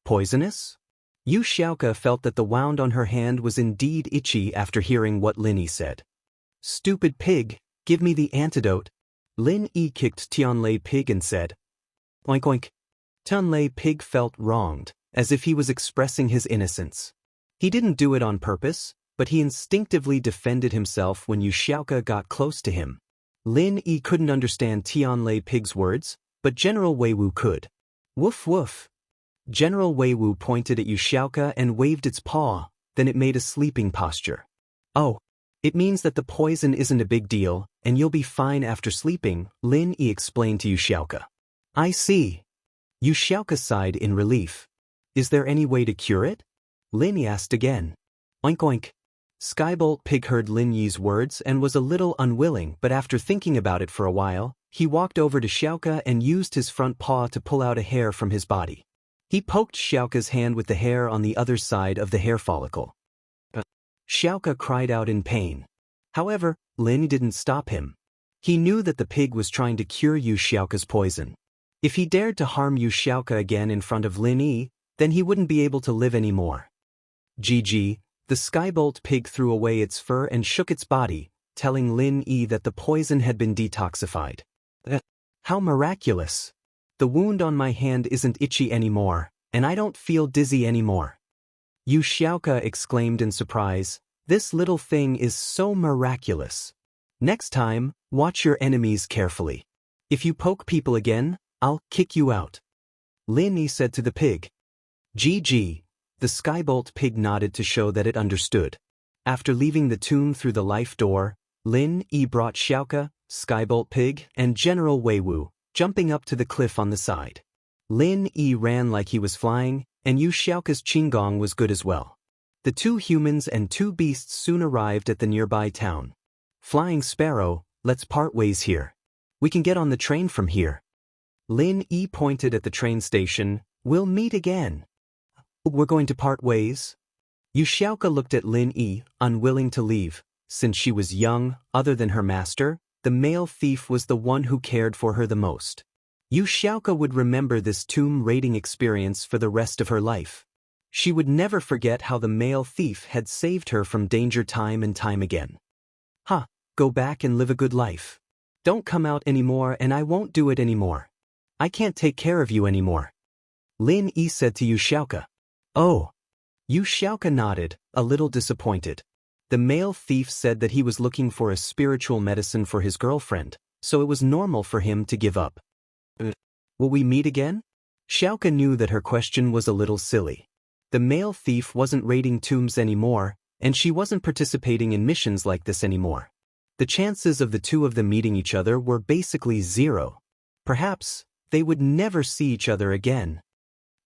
Poisonous? Yu Xiaoka felt that the wound on her hand was indeed itchy after hearing what Lin Yi said. Stupid pig, give me the antidote. Lin Yi kicked Tianlei Pig and said, "Oink oink." Tianlei Pig felt wronged, as if he was expressing his innocence. He didn't do it on purpose, but he instinctively defended himself when Yu Xiaoke got close to him. Lin Yi couldn't understand Tianlei Pig's words, but General Wei Wu could. Woof woof. General Wei Wu pointed at Yu Xiaoke and waved its paw, then it made a sleeping posture. "Oh, it means that the poison isn't a big deal, and you'll be fine after sleeping," Lin Yi explained to Yu Xiaoke. "I see." Yu Xiaoke sighed in relief. "Is there any way to cure it?" Lin Yi asked again. Oink oink. Skybolt Pig heard Lin Yi's words and was a little unwilling, but after thinking about it for a while, he walked over to Xiaoke and used his front paw to pull out a hair from his body. He poked Xiaoke's hand with the hair on the other side of the hair follicle. Xiaoke cried out in pain. However, Lin didn't stop him. He knew that the pig was trying to cure Yu Xiaoke's poison. If he dared to harm Yu Xiaoke again in front of Lin Yi, then he wouldn't be able to live anymore. GG, the Skybolt Pig threw away its fur and shook its body, telling Lin Yi that the poison had been detoxified. How miraculous! The wound on my hand isn't itchy anymore, and I don't feel dizzy anymore. Yu Xiaoke exclaimed in surprise, "This little thing is so miraculous. Next time, watch your enemies carefully. If you poke people again, I'll kick you out." Lin Yi said to the pig. GG, the Skybolt Pig nodded to show that it understood. After leaving the tomb through the life door, Lin Yi brought Xiaoke, Skybolt Pig, and General Wei Wu, jumping up to the cliff on the side. Lin Yi ran like he was flying, and Yu Xiaoke's qigong was good as well. The two humans and two beasts soon arrived at the nearby town. "Flying Sparrow, let's part ways here. We can get on the train from here." Lin Yi pointed at the train station. "We'll meet again." "We're going to part ways?" Yu Xiaoke looked at Lin Yi, unwilling to leave. Since she was young, other than her master, the male thief was the one who cared for her the most. Yu Xiaoke would remember this tomb raiding experience for the rest of her life. She would never forget how the male thief had saved her from danger time and time again. Go back and live a good life. Don't come out anymore and I won't do it anymore. I can't take care of you anymore," Lin Yi said to Yu Xiaoke. "Oh." Yu Xiaoke nodded, a little disappointed. The male thief said that he was looking for a spiritual medicine for his girlfriend, so it was normal for him to give up. "Will we meet again?" Xiaoke knew that her question was a little silly. The male thief wasn't raiding tombs anymore, and she wasn't participating in missions like this anymore. The chances of the two of them meeting each other were basically zero. Perhaps they would never see each other again.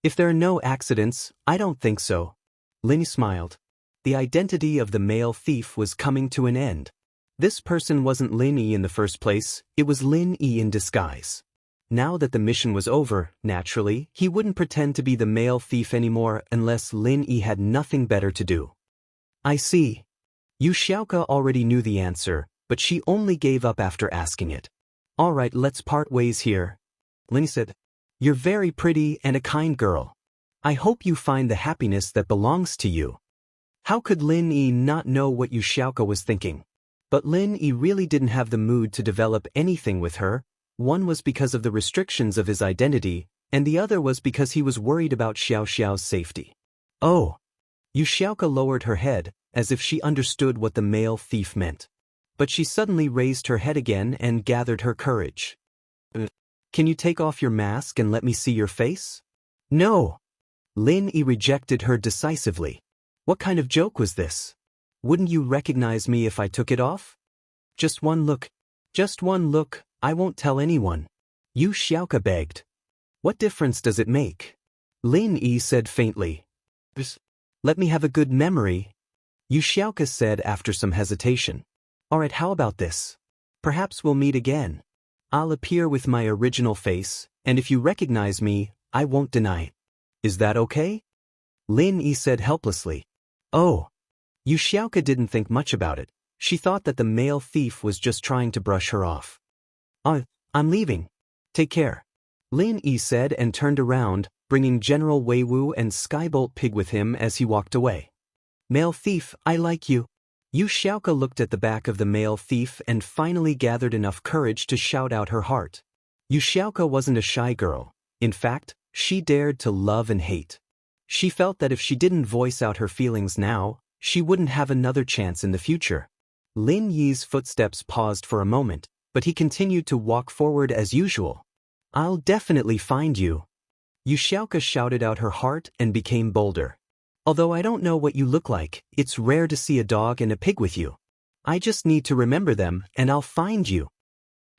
"If there are no accidents, I don't think so." Lin smiled. The identity of the male thief was coming to an end. This person wasn't Lin Yi in the first place, it was Lin Yi in disguise. Now that the mission was over, naturally, he wouldn't pretend to be the male thief anymore unless Lin Yi had nothing better to do. "I see." Yu Xiaoke already knew the answer, but she only gave up after asking it. "All right, let's part ways here." Lin said, "You're very pretty and a kind girl. I hope you find the happiness that belongs to you." How could Lin Yi not know what Yu Xiaoke was thinking? But Lin Yi really didn't have the mood to develop anything with her. One was because of the restrictions of his identity, and the other was because he was worried about Xiaoxiao's safety. "Oh." Yu Xiaoke lowered her head, as if she understood what the male thief meant. But she suddenly raised her head again and gathered her courage. "Can you take off your mask and let me see your face?" "No." Lin Yi rejected her decisively. What kind of joke was this? Wouldn't you recognize me if I took it off? "Just one look. Just one look, I won't tell anyone," Yu Xiaoke begged. "What difference does it make?" Lin Yi said faintly. "Let me have a good memory," Yu Xiaoke said after some hesitation. "All right, how about this? Perhaps we'll meet again. I'll appear with my original face, and if you recognize me, I won't deny it. Is that okay?" Lin Yi said helplessly. "Oh." Yu Xiaoke didn't think much about it. She thought that the male thief was just trying to brush her off. I'm leaving. Take care," Lin Yi said and turned around, bringing General Wei Wu and Skybolt Pig with him as he walked away. "Male thief, I like you." Yu Xiaoka looked at the back of the male thief and finally gathered enough courage to shout out her heart. Yu Xiaoka wasn't a shy girl. In fact, she dared to love and hate. She felt that if she didn't voice out her feelings now, she wouldn't have another chance in the future. Lin Yi's footsteps paused for a moment, but he continued to walk forward as usual. "I'll definitely find you." Yu Xiaoka shouted out her heart and became bolder. "Although I don't know what you look like, it's rare to see a dog and a pig with you. I just need to remember them and I'll find you."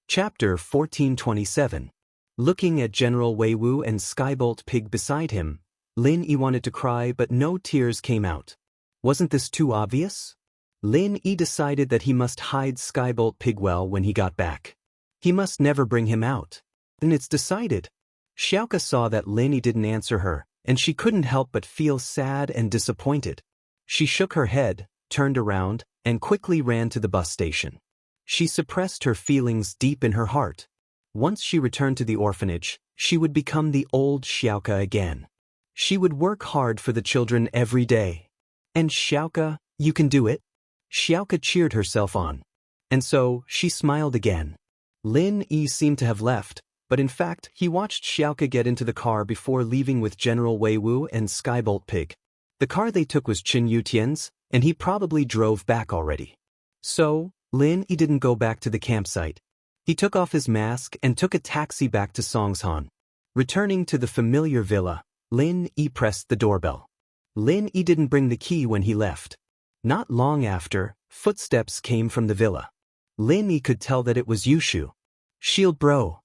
Chapter 1427. Looking at General Wei Wu and Skybolt Pig beside him, Lin Yi wanted to cry but no tears came out. Wasn't this too obvious? Lin Yi decided that he must hide Skybolt Pig well when he got back. He must never bring him out. Then it's decided. Xiaoka saw that Lin Yi didn't answer her, and she couldn't help but feel sad and disappointed. She shook her head, turned around, and quickly ran to the bus station. She suppressed her feelings deep in her heart. Once she returned to the orphanage, she would become the old Xiaoka again. She would work hard for the children every day. And Xiaoka, you can do it. Xiaoka cheered herself on. And so, she smiled again. Lin Yi seemed to have left, but in fact, he watched Xiaoka get into the car before leaving with General Wei Wu and Skybolt Pig. The car they took was Qin Yutian's, and he probably drove back already. So, Lin Yi didn't go back to the campsite. He took off his mask and took a taxi back to Songshan. Returning to the familiar villa, Lin Yi pressed the doorbell. Lin Yi didn't bring the key when he left. Not long after, footsteps came from the villa. Lin Yi could tell that it was Yushu. "Shield bro."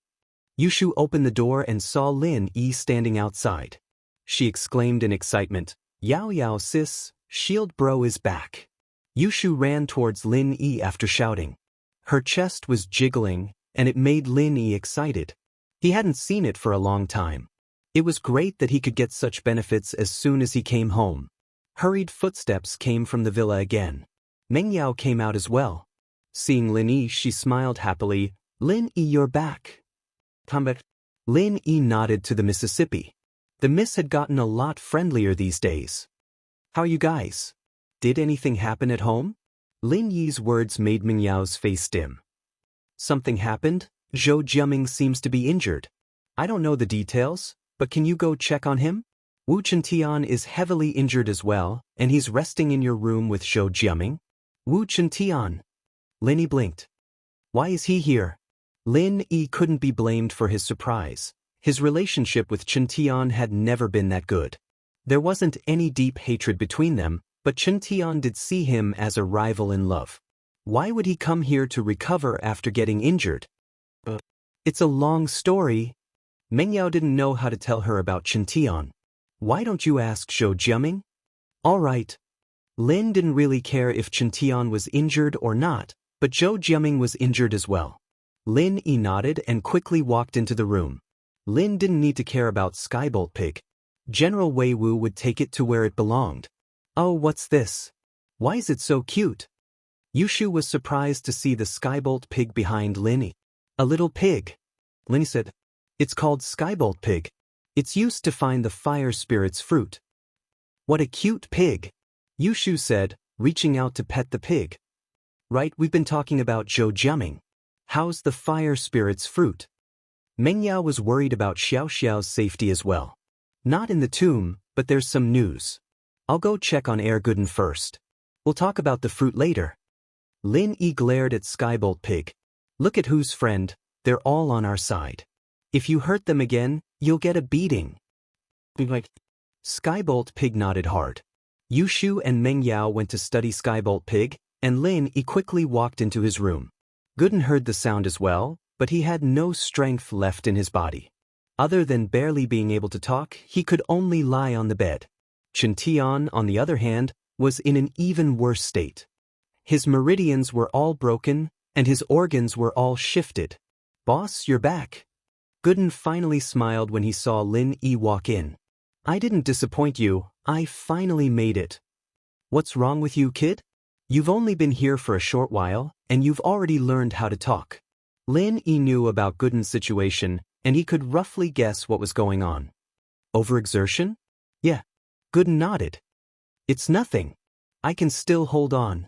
Yushu opened the door and saw Lin Yi standing outside. She exclaimed in excitement, "Yao Yao sis, Shield bro is back." Yushu ran towards Lin Yi after shouting. Her chest was jiggling, and it made Lin Yi excited. He hadn't seen it for a long time. It was great that he could get such benefits as soon as he came home. Hurried footsteps came from the villa again. Meng Yao came out as well. Seeing Lin Yi, she smiled happily. "Lin Yi, you're back." "Come back." Lin Yi nodded to the Mississippi. The Miss had gotten a lot friendlier these days. "How are you guys? Did anything happen at home?" Lin Yi's words made Meng Yao's face dim. "Something happened? Zhou Jiaming seems to be injured. I don't know the details, but can you go check on him? Wu Chentian is heavily injured as well, and he's resting in your room with Zhou Jiaming." "Wu Chentian." Lin Yi blinked. "Why is he here?" Lin Yi couldn't be blamed for his surprise. His relationship with Chentian had never been that good. There wasn't any deep hatred between them, but Chentian did see him as a rival in love. Why would he come here to recover after getting injured? It's a long story. Meng Yao didn't know how to tell her about Chentian. "Why don't you ask Zhou Jiaming?" "All right." Lin didn't really care if Chentian was injured or not, but Zhou Jiaming was injured as well. Lin Yi nodded and quickly walked into the room. Lin didn't need to care about Skybolt Pig. General Wei Wu would take it to where it belonged. "Oh, what's this? Why is it so cute?" Yushu was surprised to see the Skybolt Pig behind Lin Yi. "A little pig," Lin Yi said. "It's called Skybolt Pig. It's used to find the fire spirit's fruit." "What a cute pig," Yushu said, reaching out to pet the pig. "Right, we've been talking about Zhou Jiaming. How's the fire spirit's fruit?" Meng Yao was worried about Xiaoxiao's safety as well. "Not in the tomb, but there's some news. I'll go check on Gooden first. We'll talk about the fruit later." Lin Yi glared at Skybolt Pig. "Look at who's friend, they're all on our side. If you hurt them again, you'll get a beating." Skybolt Pig nodded hard. Yushu and Meng Yao went to study Skybolt Pig, and Lin Yi quickly walked into his room. Gooden heard the sound as well, but he had no strength left in his body. Other than barely being able to talk, he could only lie on the bed. Chentian, on the other hand, was in an even worse state. His meridians were all broken, and his organs were all shifted. "Boss, you're back." Gooden finally smiled when he saw Lin Yi walk in. "I didn't disappoint you, I finally made it." "What's wrong with you, kid? You've only been here for a short while, and you've already learned how to talk." Lin Yi knew about Gooden's situation, and he could roughly guess what was going on. "Overexertion?" "Yeah." Gooden nodded. "It's nothing. I can still hold on."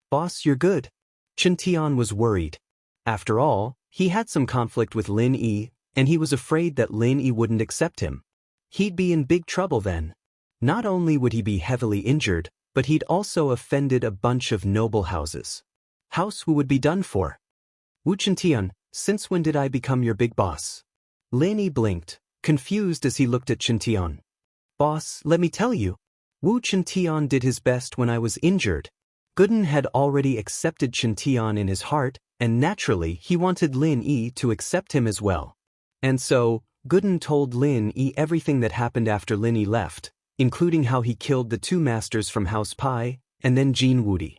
Boss, you're good. Chen Tian was worried. After all, he had some conflict with Lin Yi, and he was afraid that Lin Yi wouldn't accept him. He'd be in big trouble then. Not only would he be heavily injured, but he'd also offended a bunch of noble houses. House who would be done for. Wu Chentian, since when did I become your big boss? Lin Yi blinked, confused as he looked at Chentian. Boss, let me tell you. Wu Chentian did his best when I was injured. Gooden had already accepted Chentian in his heart, and naturally he wanted Lin Yi to accept him as well. And so, Gooden told Lin Yi everything that happened after Lin Yi left, including how he killed the two masters from House Pai, and then Jin Wudi.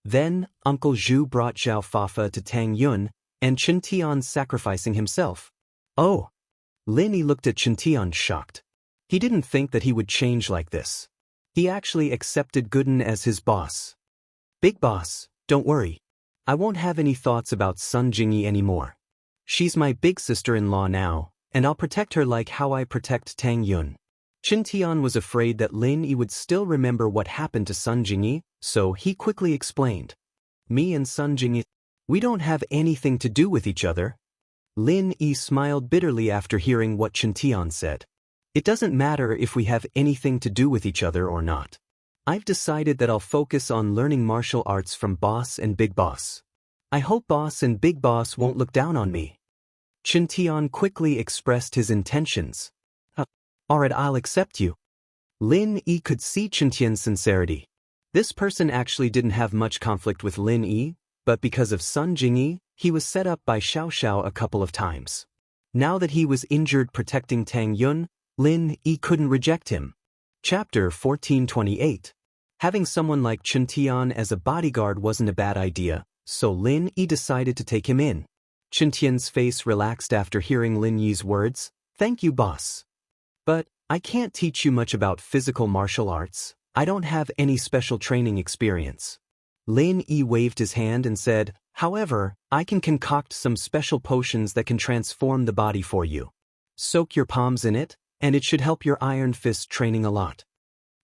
Then, Uncle Zhu brought Zhao Fafa to Tang Yun, and Chen Tian sacrificing himself. Oh! Lin Yi looked at Chen Tian shocked. He didn't think that he would change like this. He actually accepted Gooden as his boss. Big boss, don't worry. I won't have any thoughts about Sun Jingyi anymore. She's my big sister-in-law now, and I'll protect her like how I protect Tang Yun. Chen Tian was afraid that Lin Yi would still remember what happened to Sun Jingyi, so he quickly explained. Me and Sun Jingyi, we don't have anything to do with each other. Lin Yi smiled bitterly after hearing what Chen Tian said. It doesn't matter if we have anything to do with each other or not. I've decided that I'll focus on learning martial arts from Boss and Big Boss. I hope Boss and Big Boss won't look down on me. Chen Tian quickly expressed his intentions. Alright, I'll accept you. Lin Yi could see Chen Tian's sincerity. This person actually didn't have much conflict with Lin Yi, but because of Sun Jingyi, he was set up by Xiao Xiao a couple of times. Now that he was injured protecting Tang Yun, Lin Yi couldn't reject him. Chapter 1428. Having someone like Chen Tian as a bodyguard wasn't a bad idea, so Lin Yi decided to take him in. Chen Tian's face relaxed after hearing Lin Yi's words. Thank you, boss. But I can't teach you much about physical martial arts. I don't have any special training experience. Lin Yi waved his hand and said, however, I can concoct some special potions that can transform the body for you. Soak your palms in it, and it should help your iron fist training a lot.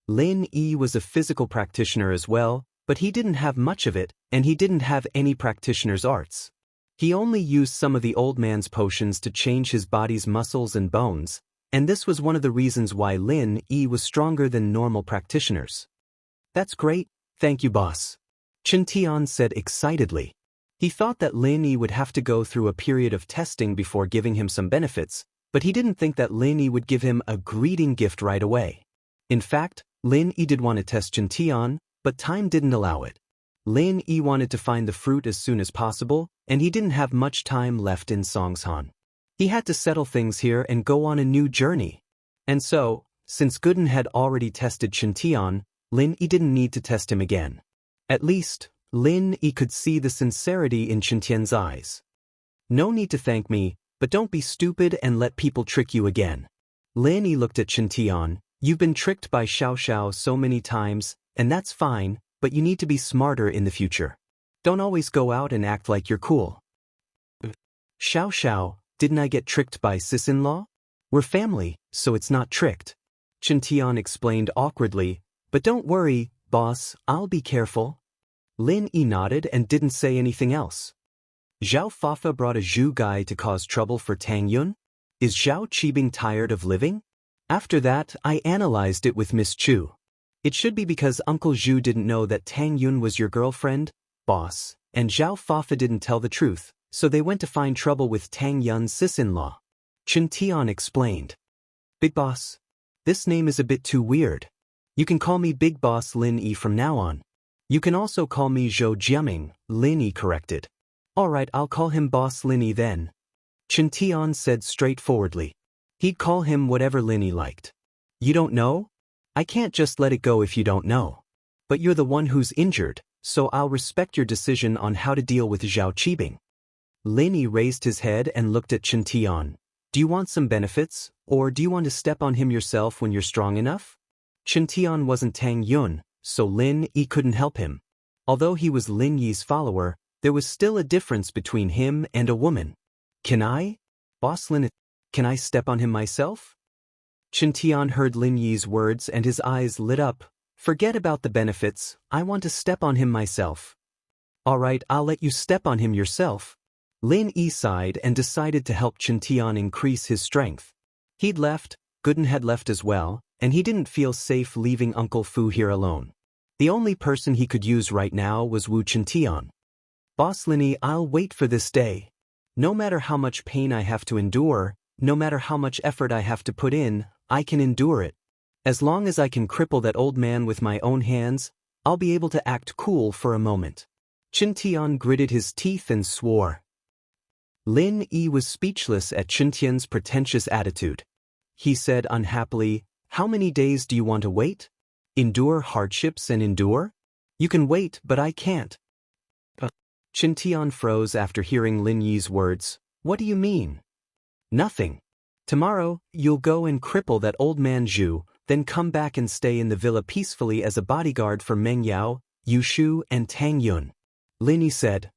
Lin Yi was a physical practitioner as well, but he didn't have much of it, and he didn't have any practitioner's arts. He only used some of the old man's potions to change his body's muscles and bones, and this was one of the reasons why Lin Yi was stronger than normal practitioners. That's great, thank you, boss. Chen Tian said excitedly. He thought that Lin Yi would have to go through a period of testing before giving him some benefits, but he didn't think that Lin Yi would give him a greeting gift right away. In fact, Lin Yi did want to test Chen Tian, but time didn't allow it. Lin Yi wanted to find the fruit as soon as possible, and he didn't have much time left in Songshan. He had to settle things here and go on a new journey. And so, since Gooden had already tested Chen Tian, Lin Yi didn't need to test him again. At least, Lin Yi could see the sincerity in Chen Tian's eyes. No need to thank me, but don't be stupid and let people trick you again. Lin Yi looked at Chen Tian. You've been tricked by Xiao Xiao so many times, and that's fine, but you need to be smarter in the future. Don't always go out and act like you're cool. Xiao Xiao, didn't I get tricked by sis-in-law? We're family, so it's not tricked. Chen Tian explained awkwardly, but don't worry, boss, I'll be careful. Lin Yi nodded and didn't say anything else. Zhao Fafa brought a Zhu guy to cause trouble for Tang Yun? Is Zhao Qibing tired of living? After that, I analyzed it with Miss Chu. It should be because Uncle Zhu didn't know that Tang Yun was your girlfriend, boss, and Zhao Fafa didn't tell the truth, so they went to find trouble with Tang Yun's sis-in-law. Chen Tian explained. Big boss. This name is a bit too weird. You can call me Big Boss Lin Yi from now on. You can also call me Zhou Jiaming, Lin Yi corrected. Alright, I'll call him Boss Lin Yi then. Chen Tian said straightforwardly. He'd call him whatever Lin Yi liked. You don't know? I can't just let it go if you don't know. But you're the one who's injured, so I'll respect your decision on how to deal with Zhao Qibing. Lin Yi raised his head and looked at Chen Tian. Do you want some benefits, or do you want to step on him yourself when you're strong enough? Chen Tian wasn't Tang Yun, so Lin Yi couldn't help him. Although he was Lin Yi's follower, there was still a difference between him and a woman. Can I? Boss Lin, can I step on him myself? Chen Tian heard Lin Yi's words and his eyes lit up. Forget about the benefits, I want to step on him myself. Alright, I'll let you step on him yourself. Lin Yi sighed and decided to help Qiantian increase his strength. He'd left, Gooden had left as well, and he didn't feel safe leaving Uncle Fu here alone. The only person he could use right now was Wu Qiantian. Boss Linny, I'll wait for this day. No matter how much pain I have to endure, no matter how much effort I have to put in, I can endure it. As long as I can cripple that old man with my own hands, I'll be able to act cool for a moment. Qiantian gritted his teeth and swore. Lin Yi was speechless at Qiantian's pretentious attitude. He said unhappily, "How many days do you want to wait? Endure hardships and endure? You can wait, but I can't." Qiantian froze after hearing Lin Yi's words. "What do you mean?" "Nothing. Tomorrow, you'll go and cripple that old man Zhu, then come back and stay in the villa peacefully as a bodyguard for Meng Yao, Yu Shu, and Tang Yun." Lin Yi said.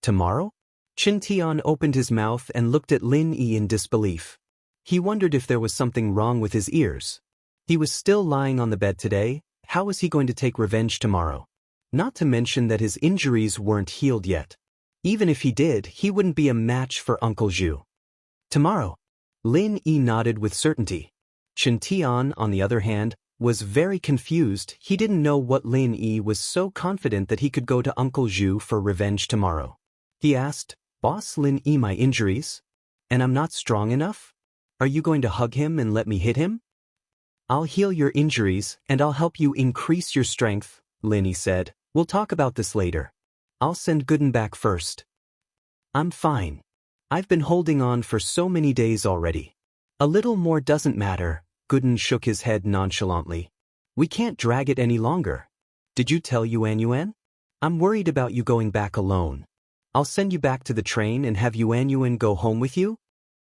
"Tomorrow?" Qiantian opened his mouth and looked at Lin Yi in disbelief. He wondered if there was something wrong with his ears. He was still lying on the bed today. How was he going to take revenge tomorrow? Not to mention that his injuries weren't healed yet. Even if he did, he wouldn't be a match for Uncle Zhu. Tomorrow. Lin Yi nodded with certainty. Qiantian, on the other hand, was very confused. He didn't know what Lin Yi was so confident that he could go to Uncle Zhu for revenge tomorrow. He asked, "Boss Lin Yi, my injuries? And I'm not strong enough? Are you going to hug him and let me hit him?" "I'll heal your injuries, and I'll help you increase your strength," Lin Yi said. "We'll talk about this later. I'll send Gooden back first." "I'm fine. I've been holding on for so many days already. A little more doesn't matter." Gooden shook his head nonchalantly. "We can't drag it any longer. Did you tell Yuan? I'm worried about you going back alone. I'll send you back to the train and have Yuan go home with you?"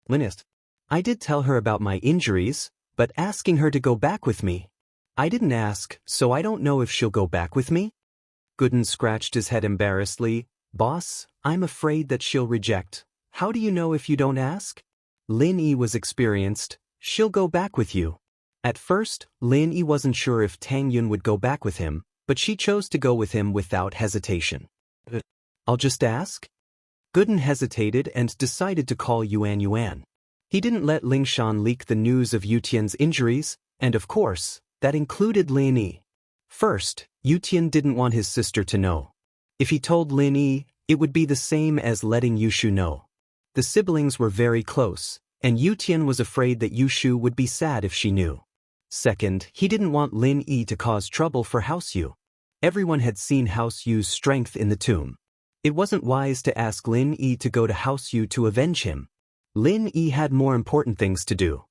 "Linist. I did tell her about my injuries, but asking her to go back with me. I didn't ask, so I don't know if she'll go back with me." Gooden scratched his head embarrassedly. "Boss, I'm afraid that she'll reject." "How do you know if you don't ask?" Lin Yi was experienced. "She'll go back with you." At first, Lin Yi wasn't sure if Tang Yun would go back with him, but she chose to go with him without hesitation. "I'll just ask?" Gooden hesitated and decided to call Yuan. He didn't let Lingshan leak the news of Yutian's injuries, and of course, that included Lin Yi. First, Yutian didn't want his sister to know. If he told Lin Yi, it would be the same as letting Yushu know. The siblings were very close, and Yutian was afraid that Yushu would be sad if she knew. Second, he didn't want Lin Yi to cause trouble for House Yu. Everyone had seen House Yu's strength in the tomb. It wasn't wise to ask Lin Yi to go to House Yu to avenge him. Lin Yi had more important things to do.